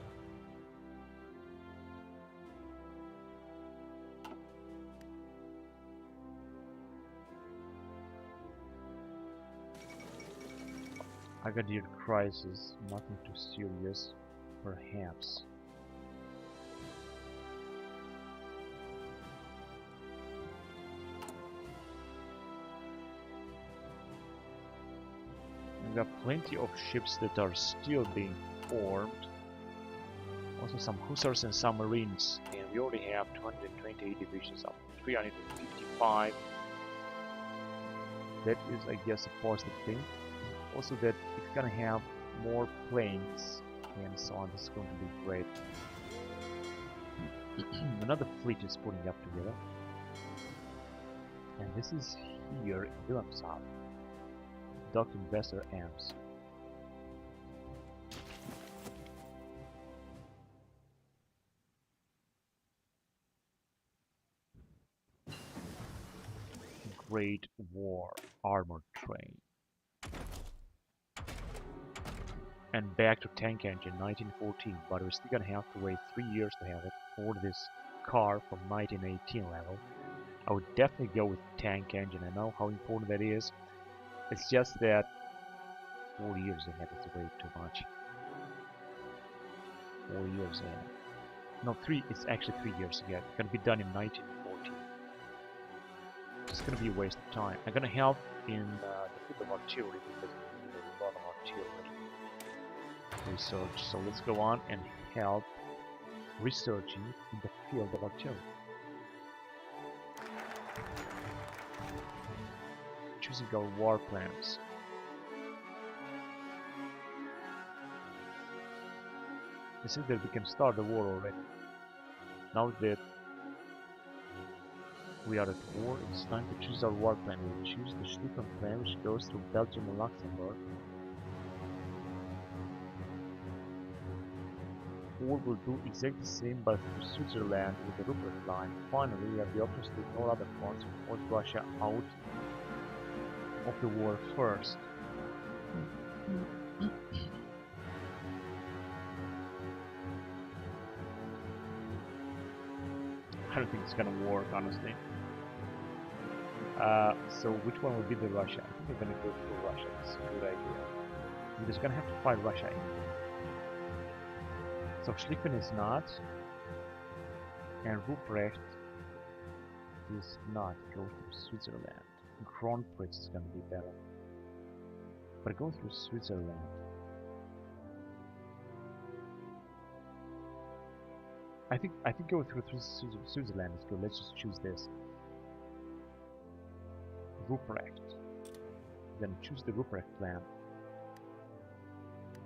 Agadir crisis, nothing too serious, perhaps. We have plenty of ships that are still being formed. Also some hussars and submarines, and we already have 228 divisions up to 355. That is, I guess, a positive thing. Also that it's gonna have more planes and so on. This is going to be great. Another fleet is putting up together. And this is here in Wilhelmshaven. Dr. Investor Amps. Great War Armored Train. And back to tank engine 1914, but we're still gonna have to wait 3 years to have it for this car from 1918 level. I would definitely go with tank engine. I know how important that is. It's just that 4 years ahead is way too much. 4 years ahead. No, it's actually 3 years ahead. It's gonna be done in 1914. It's gonna be a waste of time. I'm gonna help in the field of artillery because we need a lot of artillery research. So let's go on and help researching in the field of artillery. Choosing our war plans. This is that we can start the war already. Now that we are at war, it's time to choose our war plan. We'll choose the Schlieffen plan, which goes through Belgium and Luxembourg. Or we'll do exactly the same but through Switzerland with the Rupert line. Finally, we have the options to ignore other fronts and force Russia out of the war first. I don't think it's gonna work, honestly. So which one will be the Russia? I think we're gonna go for Russia. It's a good idea. We're just gonna have to fight Russia in. So Schlieffen is not, and Ruprecht is not. Go through Switzerland. Kronprinz is gonna be better. But go through Switzerland. I think go through Switzerland is good. Let's just choose this. Ruprecht. Then choose the Ruprecht plan.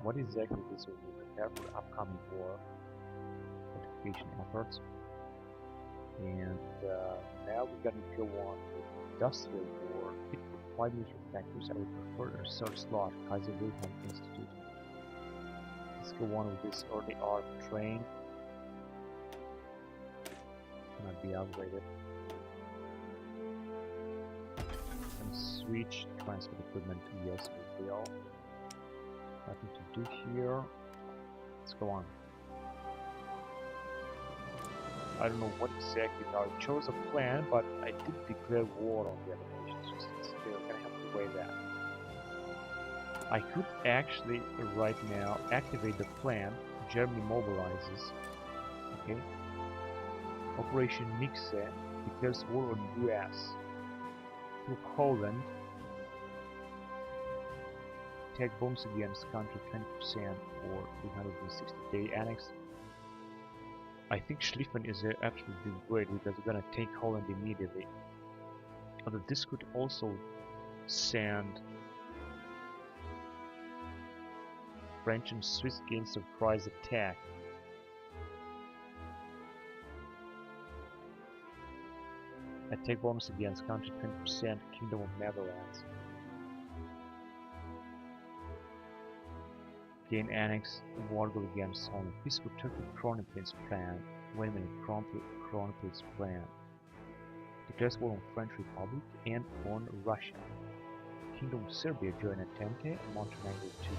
What exactly this will be? Prepare for upcoming war, fortification efforts, and now we're gonna go on with industrial war. Fit for 5 military factories. I would prefer a research slot, Kaiser Wilhelm Institute. Let's go on with this early armed train. Cannot be upgraded. And switch transport equipment. Yes, we will. Nothing to do here. Let's go on. I don't know what exactly I chose a plan, but I did declare war on the other nations. Just still gonna have to weigh that. I could actually right now activate the plan. Germany mobilizes. Okay. Operation Nixe declares war on US. Through Poland. Attack bombs against country 20% for 360-day annex. I think Schlieffen is absolutely great because we're gonna take Holland immediately. Although this could also send French and Swiss gain surprise attack. Attack bonus against country 20%, Kingdom of Netherlands. Gain annex, wargle against Holland. Peaceful Turkey Chronicles plan. Wait a minute, Chronicles plan. Declares war on French Republic and on Russia. Kingdom of Serbia join Entente, Montenegro too.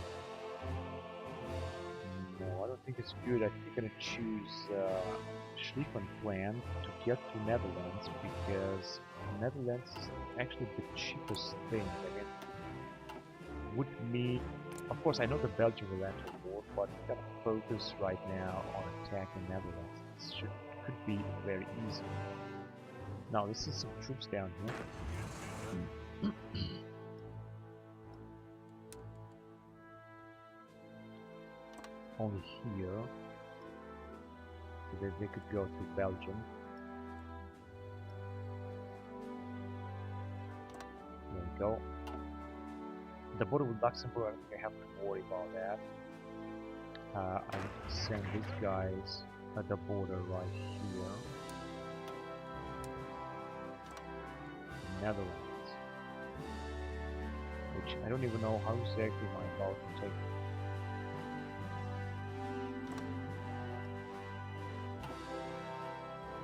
No, I don't think it's good. I think I'm gonna choose Schlieffen plan to get to Netherlands because Netherlands is actually the cheapest thing. I mean, would mean, of course, I know the Belgium will enter war, but we're gonna focus right now on attacking Netherlands. This could be very easy. Now, this is some troops down here. Only here, so that they could go to Belgium. There we go. The border with Luxembourg, I don't think I have to worry about that. I need to send these guys at the border right here. Netherlands, which I don't even know how exactly am I about to take.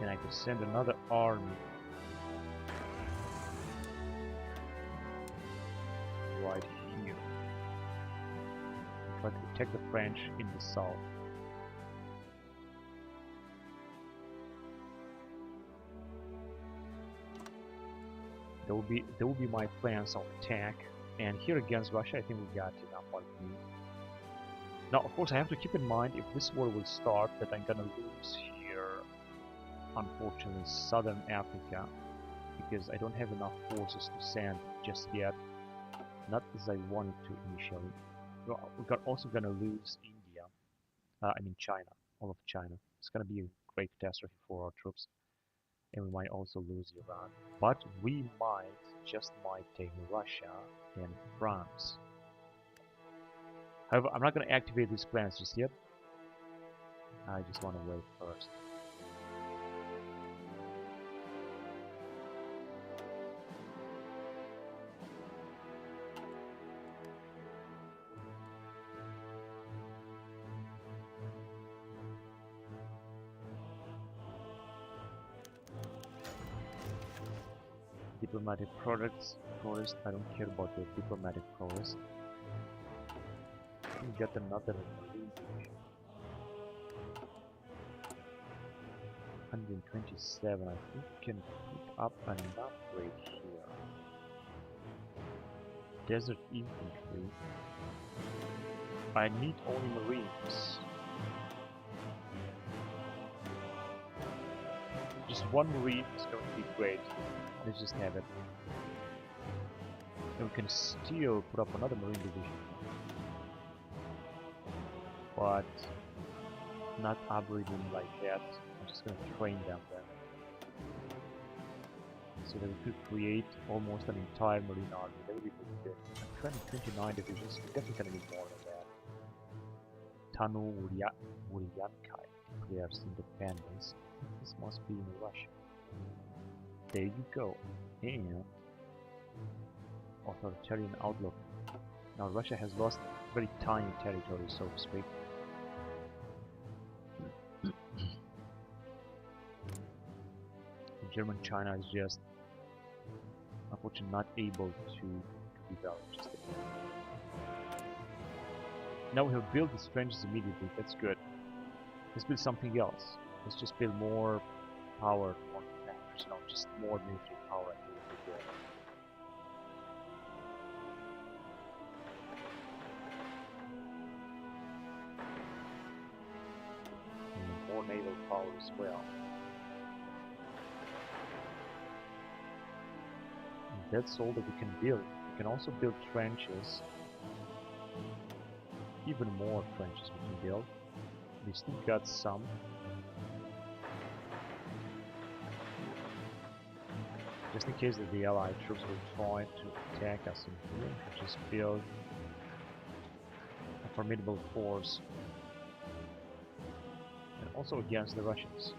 And I could send another army right here. Try to protect the French in the south. There will be my plans of attack, and here against Russia I think we got enough what we need. Now of course I have to keep in mind if this war will start that I'm gonna lose here, unfortunately, southern Africa, because I don't have enough forces to send just yet, not as I wanted to initially. We're also gonna lose India, I mean China, all of China. It's gonna be a great catastrophe for our troops. And we might also lose Iran, but we just might take Russia and France. However, I'm not going to activate these plans just yet. I just want to wait first. Diplomatic products, forest. I don't care about the diplomatic forest. You get another marine division. 127. I think we can put up an upgrade here. Desert infantry. I need only marines. Just one marine is going to be great. Let's just have it. And we can still put up another marine division, but not upgrade them like that. I'm just going to train them then, so that we could create almost an entire marine army. That would be pretty good. I'm trying 29 divisions. We're definitely going to need more than that. Tanu Uryankai declares independence. This must be in Russia. There you go. And authoritarian outlook. Now Russia has lost very tiny territory, so to speak. German China is just unfortunately not able to develop just yet. Now we have built these trenches immediately. That's good. Let's build something else. Let's just build more power on factors, you know, just more military power. I think would be good. And more naval power as well. And that's all that we can build. We can also build trenches. Even more trenches we can build. We still got some. Just in case that the Allied troops will try to attack us in here, we just build a formidable force. And also against the Russians.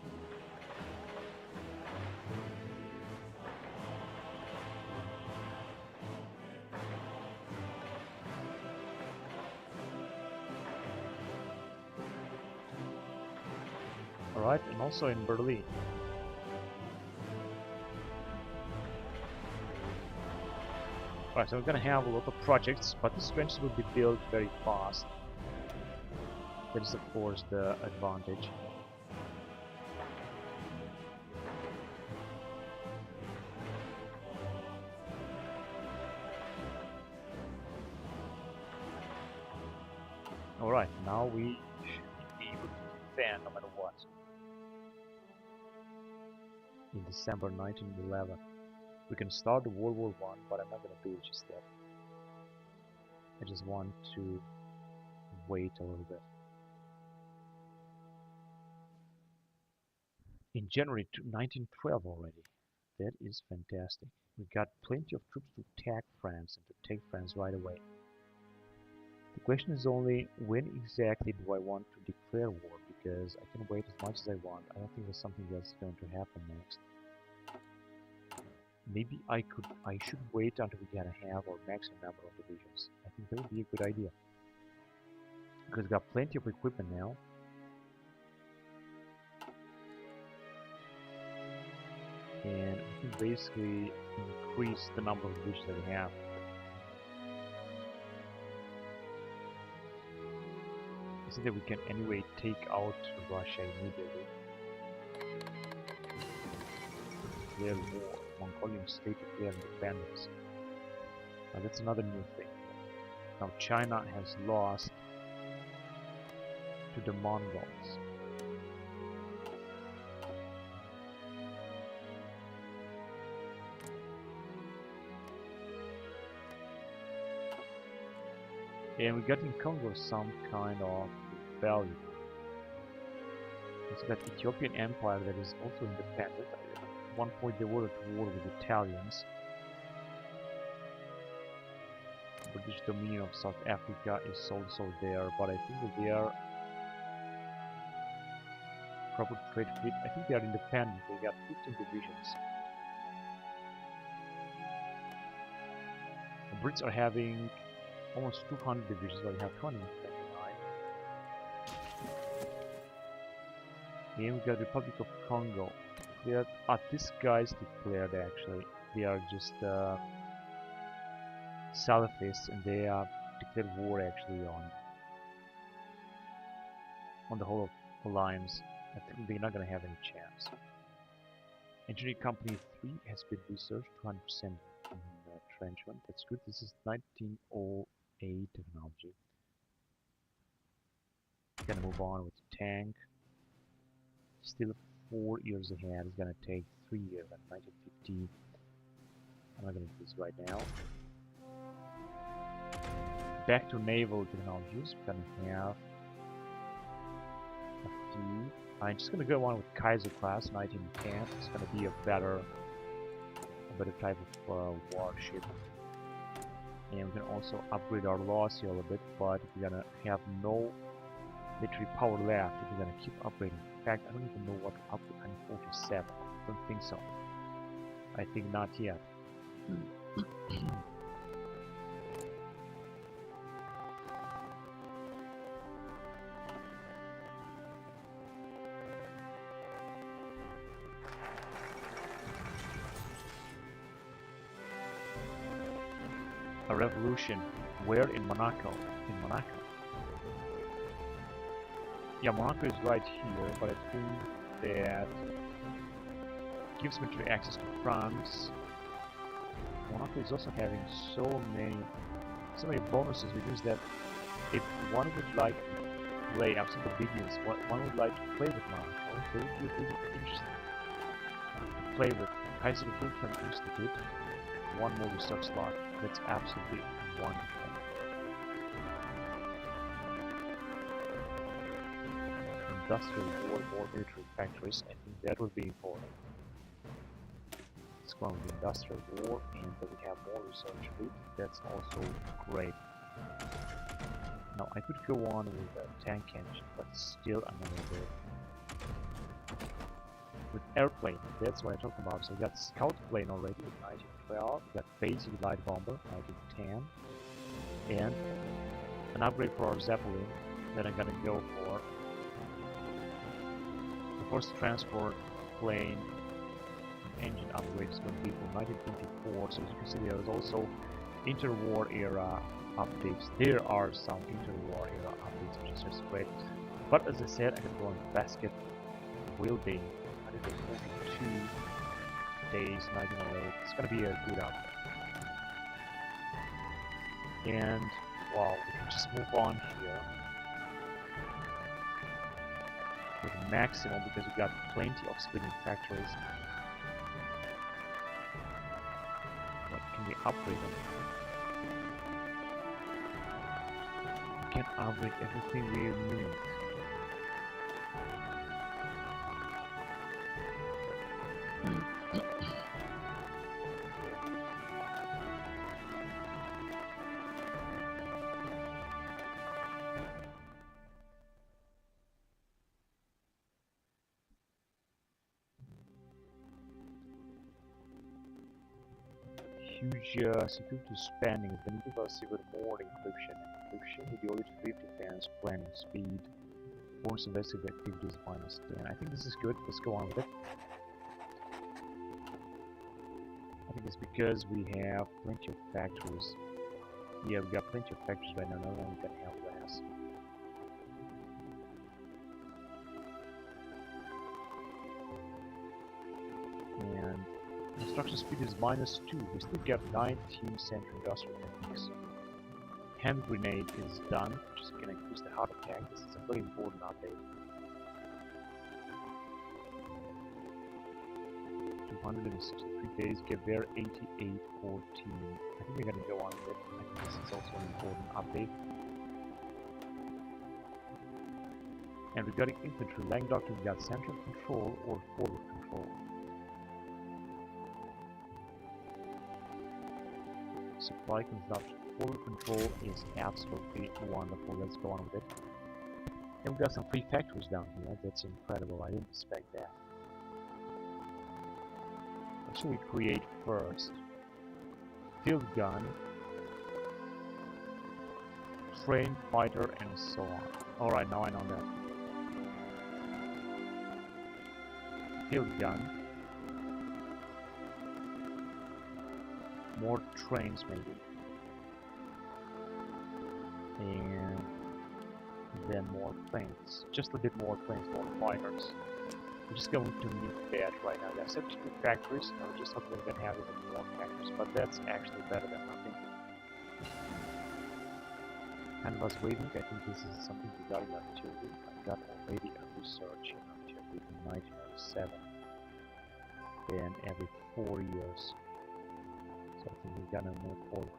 Alright, and also in Berlin. Alright, so we're gonna have a lot of projects, but the trenches will be built very fast. That is of course the advantage. Alright, now we should be able to defend no matter what. In December 1911. We can start the World War I, but I'm not gonna do it just yet. I just want to wait a little bit. In January 1912 already. That is fantastic. We got plenty of troops to attack France and to take France right away. The question is only when exactly do I want to declare war, because I can wait as much as I want. I don't think there's something else going to happen next. Maybe I should wait until we gotta have our maximum number of divisions. I think that would be a good idea. Because we got plenty of equipment now. And we can basically increase the number of divisions that we have. I think that we can anyway take out Russia immediately. Declare war. Mongolian state declared independence. Now that's another new thing. Now China has lost to the Mongols. And we got in Congo some kind of value. It's got Ethiopian Empire that is also independent. At one point they were at war with the Italians. British Dominion of South Africa is also there, but I think that they are proper trade fleet. I think they are independent. They got 15 divisions. The Brits are having almost 200 divisions, but we have 29. And we got Republic of Congo. Declared. These guys declared actually. They are just Salafists, and they declared war actually on the whole of alliance. I think they're not gonna have any chance. Engineering Company 3 has been researched 200% in entrenchment. That's good. This is 1908 technology. Gonna move on with the tank. Still 4 years ahead. It's gonna take 3 years, like 1950. I'm not gonna do this right now. Back to naval technologies. We're gonna have a few. I'm just gonna go on with Kaiser class 1910. It's gonna be a better type of warship. And we can also upgrade our loss here a little bit, but we're gonna have no military power left if we're gonna keep upgrading. In fact, I don't even know what to upgrade. 147. I don't think so. I think not yet. A revolution. Where? In Monaco. In Monaco. Yeah, Monaco is right here, but I think that gives military access to France. Monaco is also having so many bonuses, which means that if one would like to play, I'm the videos, one would like to play with Monaco, they would be really interesting to play with Kaiser Wilhelm Institute. One more research slot. That's absolutely wonderful. Industrial war, more military factories. I think that would be important. Let's go on with industrial war, and we have more research fleet. That's also great. Now I could go on with a tank engine, but still I'm not gonna do it. With airplane, that's what I talked about. So we got scout plane already in 1912, we got basic light bomber 1910, and an upgrade for our Zeppelin that I'm gonna go for First transport plane engine upgrade is going to be from 1924. So as you can see, there is also interwar era updates. There are some interwar era updates, which is just great. But as I said, I can go on basket will be 142 days, 1908. It's going to be a good update. And wow, we can just move on here with maximum because we got plenty of splitting factories. But can we upgrade them? We can upgrade everything we need. Huge security spending is going to give us even more encryption. Encryption, ideology, defense, planning, speed, force investigative activities -10. I think this is good. Let's go on with it. I think it's because we have plenty of factories. Yeah, we got plenty of factories right now. No one can help us. And construction speed is -2. We still get 19th century industrial techniques. Hand grenade is done, which is going to increase the heart attack. This is a very important update. 263 days, Gewehr 8814. I think we're going to go on with it. I think this is also an important update. And regarding infantry, Lang Doctrine, we got central control or forward control. Supply consumption. Forward control is absolutely wonderful. Let's go on with it. And we got some free factories down here. That's incredible. I didn't expect that. What should we create first? Field gun, trained fighter, and so on. Alright, now I know that. Field gun. More trains maybe. And then more planes. Just a bit more planes, more fighters. We're just going to need that right now. There's 72 factories. I was just hoping we can have even more factories, but that's actually better than nothing. And I was waiting. I think this is something regarding artillery. I got already a research in artillery in 1997. Then every 4 years. So I think we're gonna move forward.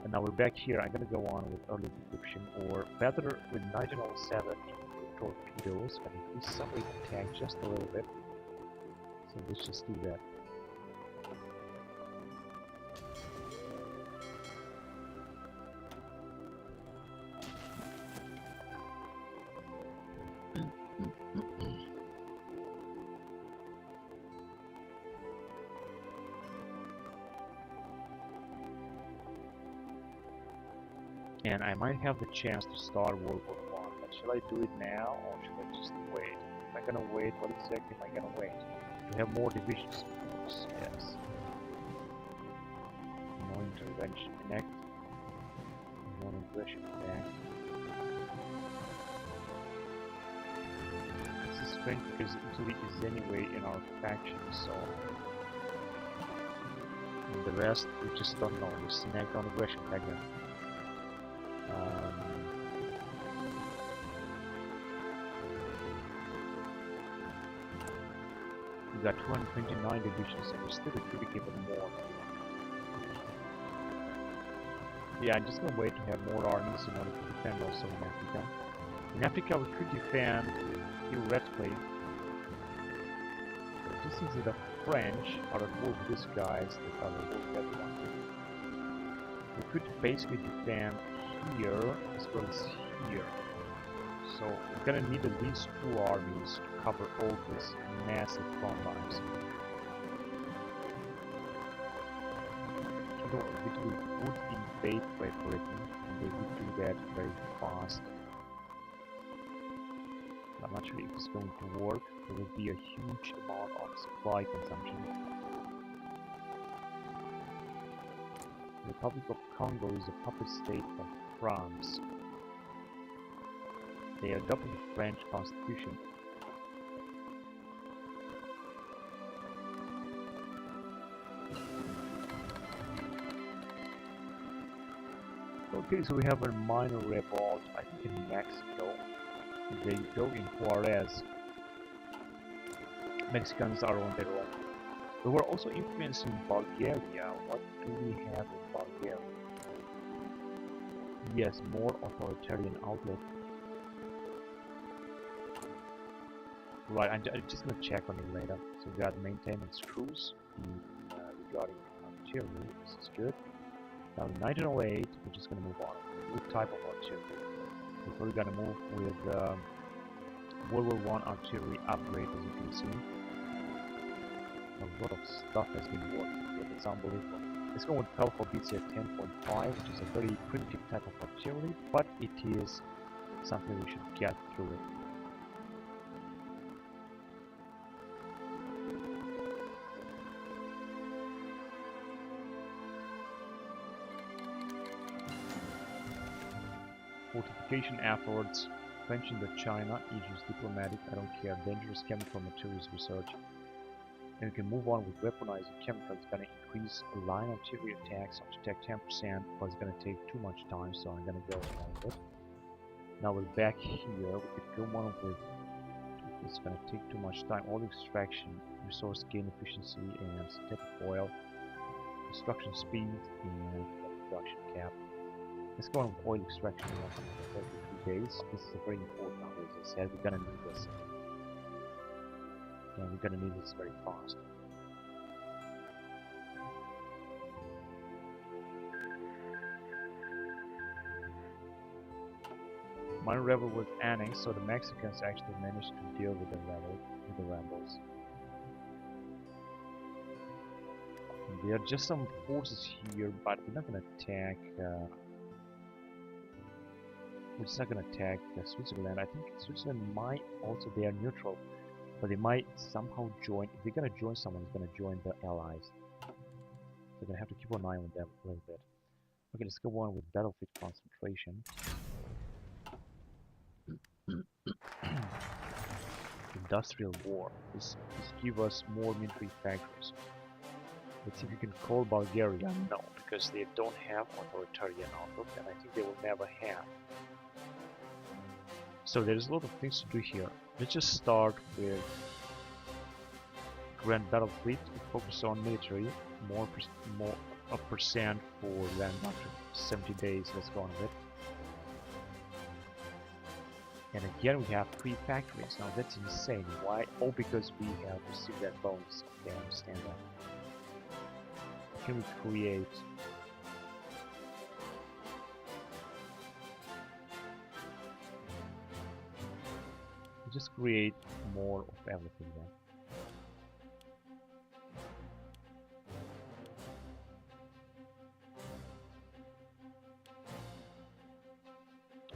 And now we're back here. I'm gonna go on with early decryption, or better with 1907 torpedoes. Can increase some rate attack just a little bit. So let's just do that. And I might have the chance to start World War I, but shall I do it now or should I just wait? Am I gonna wait? What exactly am I gonna wait? To have more divisions, of course, yes. More intervention connect. More aggression back. This is strange because Italy is anyway in our faction, so. And the rest, we just don't know. We snagged on aggression back then. We got 229 divisions, and we're still recruiting more. Yeah, I'm just gonna wait to have more armies in order to defend also in Africa. In Africa, we could defend theoretically. This is the French are at war with these guys that are at war with everyone. We could basically defend here as well as here. So we're gonna need at least 2 armies to cover all these massive front lines. Italy would invade Great Britain, and they would do that very fast. I'm not sure if it's going to work. There will be a huge amount of supply consumption. The Republic of Congo is a puppet state of France. They adopted the French Constitution. Okay, so we have a minor revolt, I think in Mexico. There you go, in Juarez. Mexicans are on their own. We were also influencing Bulgaria. What do we have in Bulgaria? Yes, more authoritarian outlook. Right, I'm just gonna check on it later. So we got maintenance crews regarding artillery. This is good. Now in 1908, we're just gonna move on. New type of artillery. We're probably gonna move with World War I artillery upgrade, as you can see. A lot of stuff has been worked with. It's unbelievable. Let's go with Pelfor BC at 10.5, which is a very primitive type of artillery, but it is something we should get through it. Fortification efforts, French Indochina, issues diplomatic, I don't care, dangerous chemical materials research. And we can move on with weaponizing chemicals. It's going to increase line artillery attacks up to take 10%, but it's going to take too much time, so I'm going to go along with it. Now we're back here, we could go on with, it's going to take too much time, oil extraction, resource gain efficiency, and synthetic oil, construction speed, and production cap. Let's go on with oil extraction in 133 days. This is a very important number, as I said. We're gonna need this. And we're gonna need this very fast. Minor rebel was annexed, so the Mexicans actually managed to deal with the rebels. And there are just some forces here, but we're not gonna attack. We're just not going to attack Switzerland. I think Switzerland might also, they are neutral, but they might somehow join. If they're going to join someone, it's going to join the allies. So we're going to have to keep an eye on them a little bit. Okay, let's go on with battlefield concentration. Industrial war. This gives us more military factories. Let's see if you can call Bulgaria. No, because they don't have authoritarian outlook, and I think they will never have. So there's a lot of things to do here. Let's just start with Grand Battle Fleet. Focus on military, more a percent for land after 70 days. Let's go on with it. And again, we have 3 factories. Now that's insane. Why? Oh, because we have received that bonus. Okay, I understand that. Can we create? Just create more of everything then.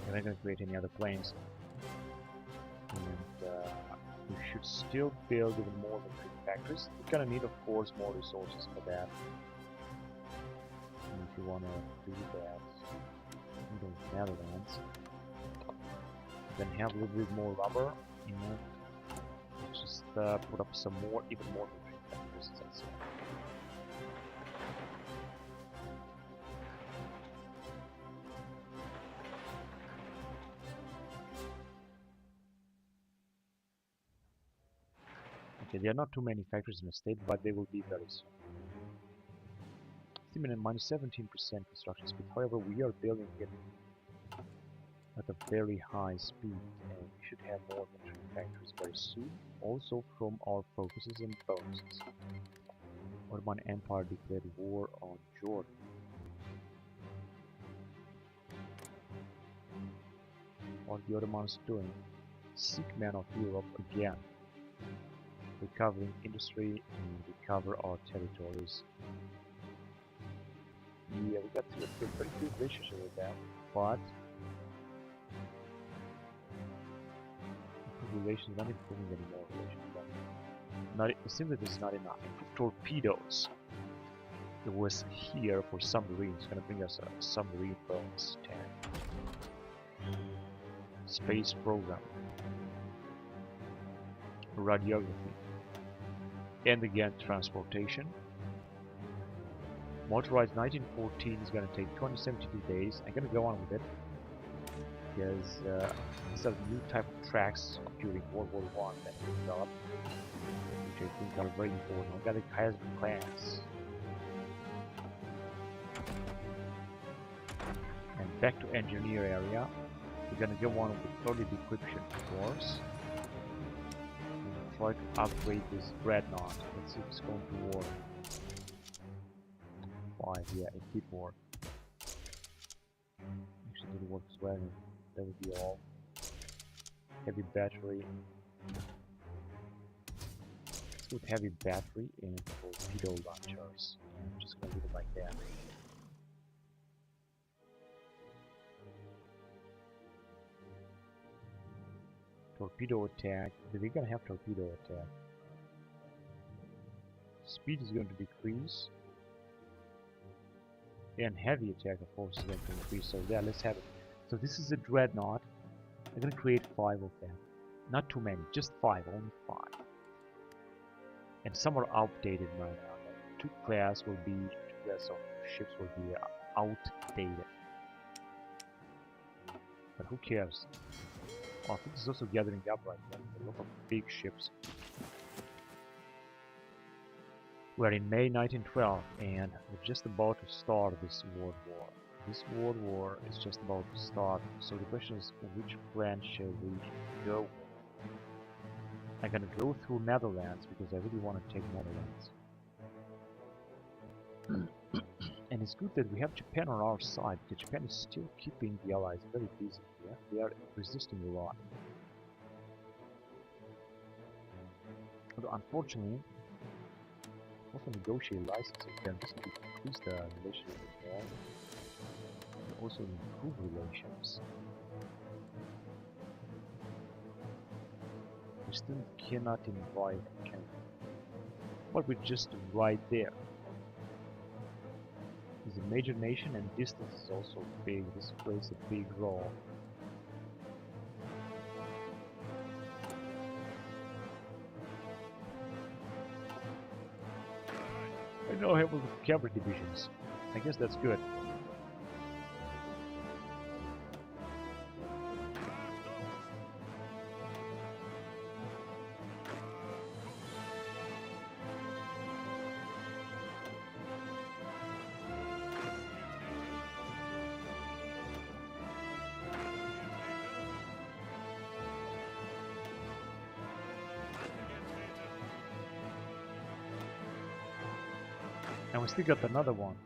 We're not going to create any other planes. And we should still build even more than 3 factories. We're going to need, of course, more resources for that. And if you want to do that in the Netherlands, then have a little bit more rubber, and just put up some more, even more than 3 factories, as I said. Okay, there are not too many factories in the state, but they will be very soon. Still minus 17% construction speed. However, we are building it at a very high speed, and we should have more than 3 factories very soon, also from our focuses and bonuses. Ottoman Empire declared war on Jordan. What are the Ottomans doing? Sick man of Europe again. Recovering industry and recover our territories. Yeah, we got to a pretty good relationship with them. but improve relations, not improving anymore relations. Not, simply this is not enough. Improve torpedoes. It was here for submarines. It's gonna bring us a submarine bonus tank. Space program. Radiography. And again, transportation. Motorized 1914 is gonna take 272 days. I'm gonna go on with it because these are new type of tracks during World War I that we developed, which I think are very important. I've got the Kaiser class. And back to engineer area. We're gonna go on with early decryption course. We'll try to upgrade this dreadnought. Let's see if it's going to work. 5, yeah, it did work. Actually did work as well. That would be all. Heavy battery. Let's go with heavy battery and torpedo launchers. And I'm just gonna leave it like that. Torpedo attack. We're gonna have torpedo attack. Speed is going to decrease. And heavy attack, of course, is going to increase. So yeah, let's have it. So this is a dreadnought. I'm gonna create 5 of them. Not too many, just 5, only 5. And some are outdated right now. Two class of ships will be outdated. But who cares? Oh, I think this is also gathering up right now. A lot of big ships. We're in May 1912, and we're just about to start this World War. This World War is just about to start, so the question is, which plan shall we go with? I'm gonna go through Netherlands, because I really want to take Netherlands. And it's good that we have Japan on our side, because Japan is still keeping the Allies very busy here. They are resisting a lot. Although unfortunately, also negotiate licensing can just increase the relationship more, and also improve relations. We still cannot invite Canada, but we're just right there. It's a major nation, and distance is also big. This plays a big role. I know I have cavalry divisions. I guess that's good. And we still got another one.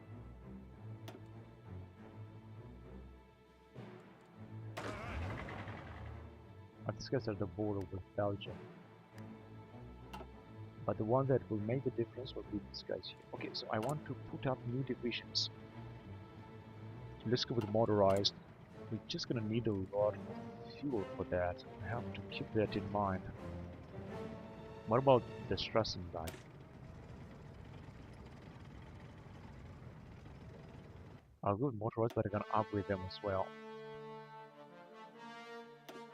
But these guys are the border with Belgium. But the one that will make the difference will be these guys here. Okay, so I want to put up new divisions. Let's go with motorized. We're just gonna need a lot of fuel for that. I have to keep that in mind. What about the stressing side? I'll go with motorized, but I'm gonna upgrade them as well.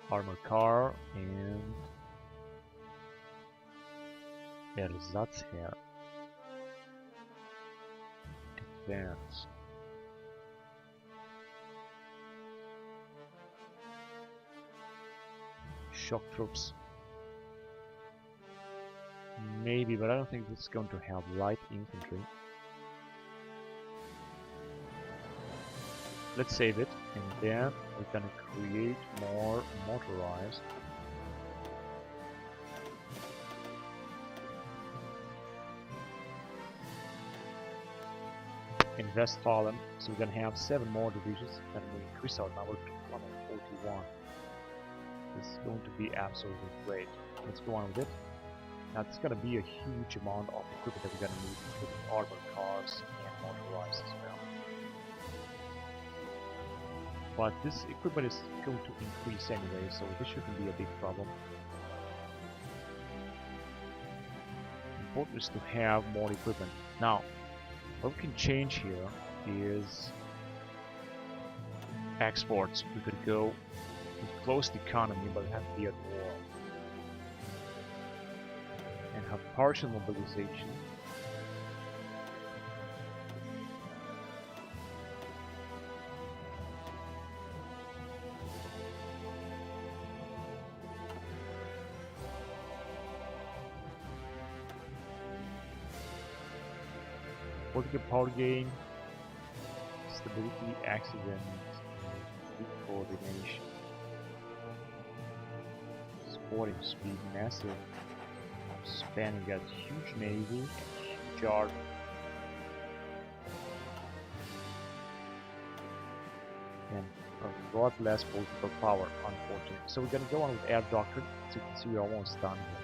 Armored car and Ersatzherr. Advanced. Shock troops. Maybe, but I don't think this is going to have light infantry. Let's save it, and then we're gonna create more motorized. In Westfalen, so we're gonna have 7 more divisions, and we increase our number to 141. This is going to be absolutely great. Let's go on with it. Now it's gonna be a huge amount of equipment that we're gonna need, including armored cars and motorized as well. But this equipment is going to increase anyway, so this shouldn't be a big problem. Important is to have more equipment. Now, what we can change here is exports. We could go with closed economy, but have to be at war. And have partial mobilization. Political power gain, stability, accident, coordination, sporting speed, massive spanning, got huge navy, huge army. And a lot less political power, unfortunately. So we're gonna go on with air doctrine. So you can see we're almost done here.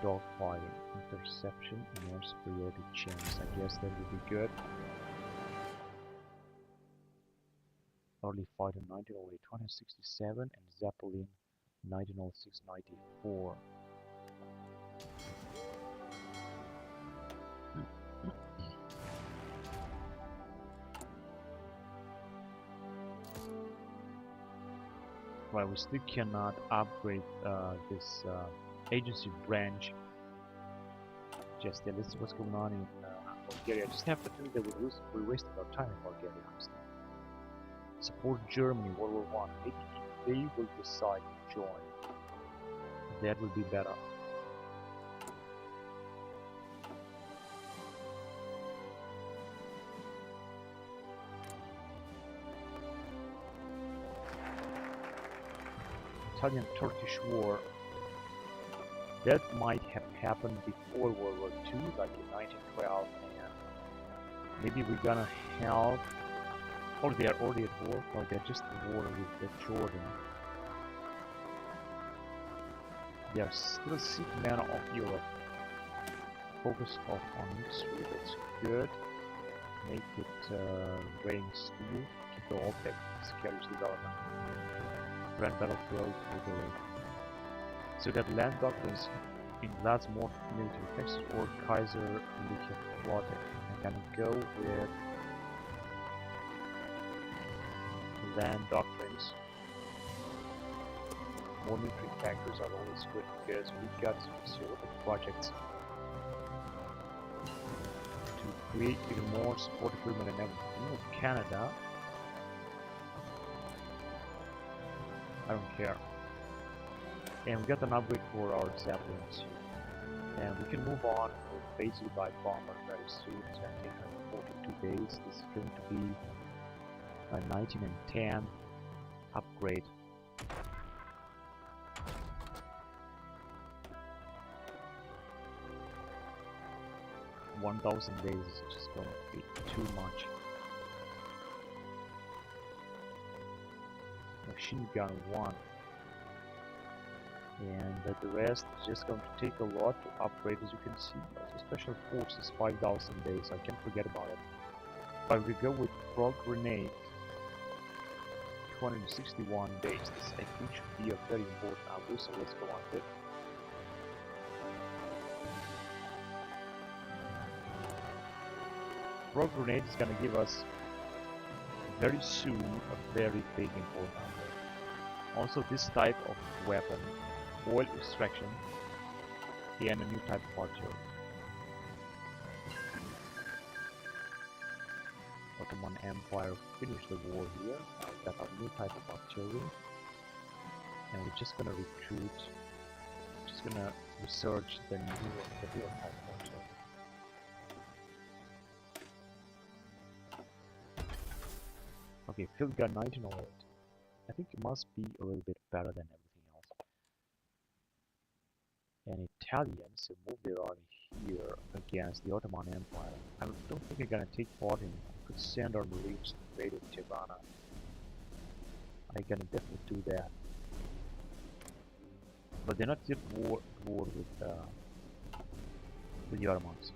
Dogfighting, interception, and air superiority chance. I guess that would be good. Early fighter 1908, 267, and Zeppelin 1906, 94. Right, we still cannot upgrade this agency branch just yet. This is what's going on in Bulgaria. I just have to think that we wasted our time in Bulgaria, honestly. Support Germany, World War I. Maybe they will decide to join. That would be better. Italian-Turkish War. That might have happened before World War II, like in 1912, and maybe we're gonna help. Or they are already at war, or they're just at war with Jordan. They are still sick men of Europe. Focus on industry, that's good. Make it weighing steel, keep the OPEC, carries development. Grand battlefield for the so we got land doctrines in Gladsmore military texts or Kaiser military flotte. I'm gonna go with land doctrines. More military factors are always good because we've got sort of projects to create even more support equipment and everything. With Canada, I don't care. And we got an upgrade for our Zeppelins. And we can move on with basically by bomber very soon. It's going to take 142 days. This is going to be a 19 and 10 upgrade. $1,000 days is just going to be too much. Machine gun 1. And the rest is just going to take a lot to upgrade, as you can see. Also special forces 5,000 days, I can't forget about it. But we go with frog grenade 261 days. This I think should be a very important number, so let's go on with it. Frog grenade is going to give us very soon a very big important number. Also this type of weapon, oil extraction, and a new type of artillery. Ottoman Empire finished the war here. We got a new type of artillery, and we're just gonna recruit, just gonna research the newer type of artillery. Okay, field gun 1908. I think it must be a little bit better than everything else. And Italians have moved their army here against the Ottoman Empire. I don't think they're gonna take part in it. We could send our marines to invade Tirana. I'm gonna definitely do that. But they're not yet war with the Ottomans.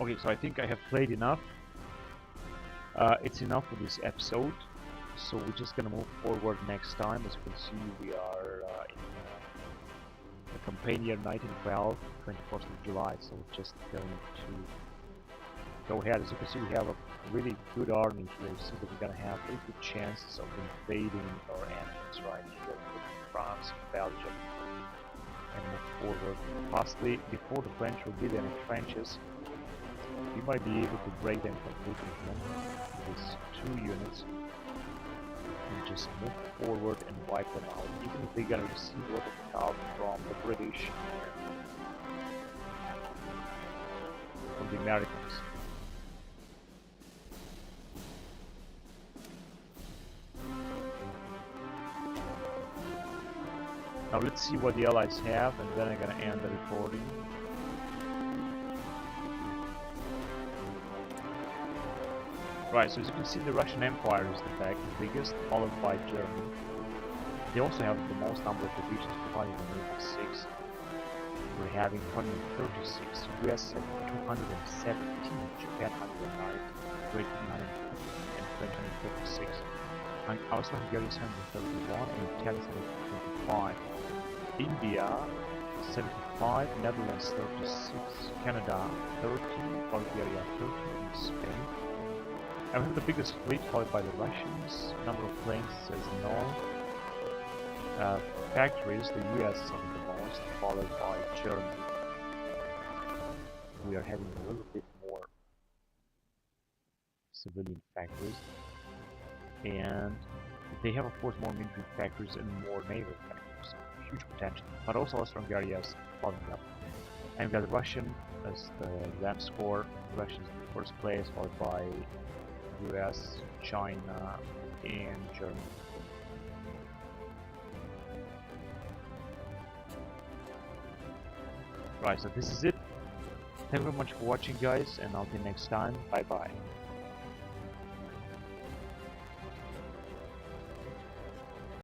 Okay, so I think I have played enough. It's enough for this episode. So we're just gonna move forward next time. As you can see, we are in the campaign year 1912, 21st of July. So we're just going to go ahead. As you can see, we have a really good army here. You see that we're gonna have really good chances of invading our enemies right here with France, Belgium, and move forward. Possibly before the French will be there in trenches, we might be able to break them completely with these 2 units and just move forward and wipe them out, even if they're gonna receive a lot of help from the British and from the Americans. Now let's see what the Allies have, and then I'm gonna end the recording. Right, so as you can see, the Russian Empire is in fact the biggest, followed by Germany. They also have the most number of divisions, 186. We're having 136. US at 217, Japan 109, Great Britain 150, and French 156. And Austro-Hungary is 131, and Italy is 125. India 75, Netherlands 36, Canada 30, Bulgaria 30, and Spain. I have the biggest fleet, followed by the Russians. Number of planes says no. Factories, the US is on the most, followed by Germany. We are having a little bit more civilian factories, and they have, of course, more military factories and more naval factories. Huge potential, but also Austro-Hungary is following up. And we got Russian as the RAM score. Russians in the first place, followed by US, China, and Germany. Right, so this is it. Thank you very much for watching, guys, and I'll see you next time. Bye bye.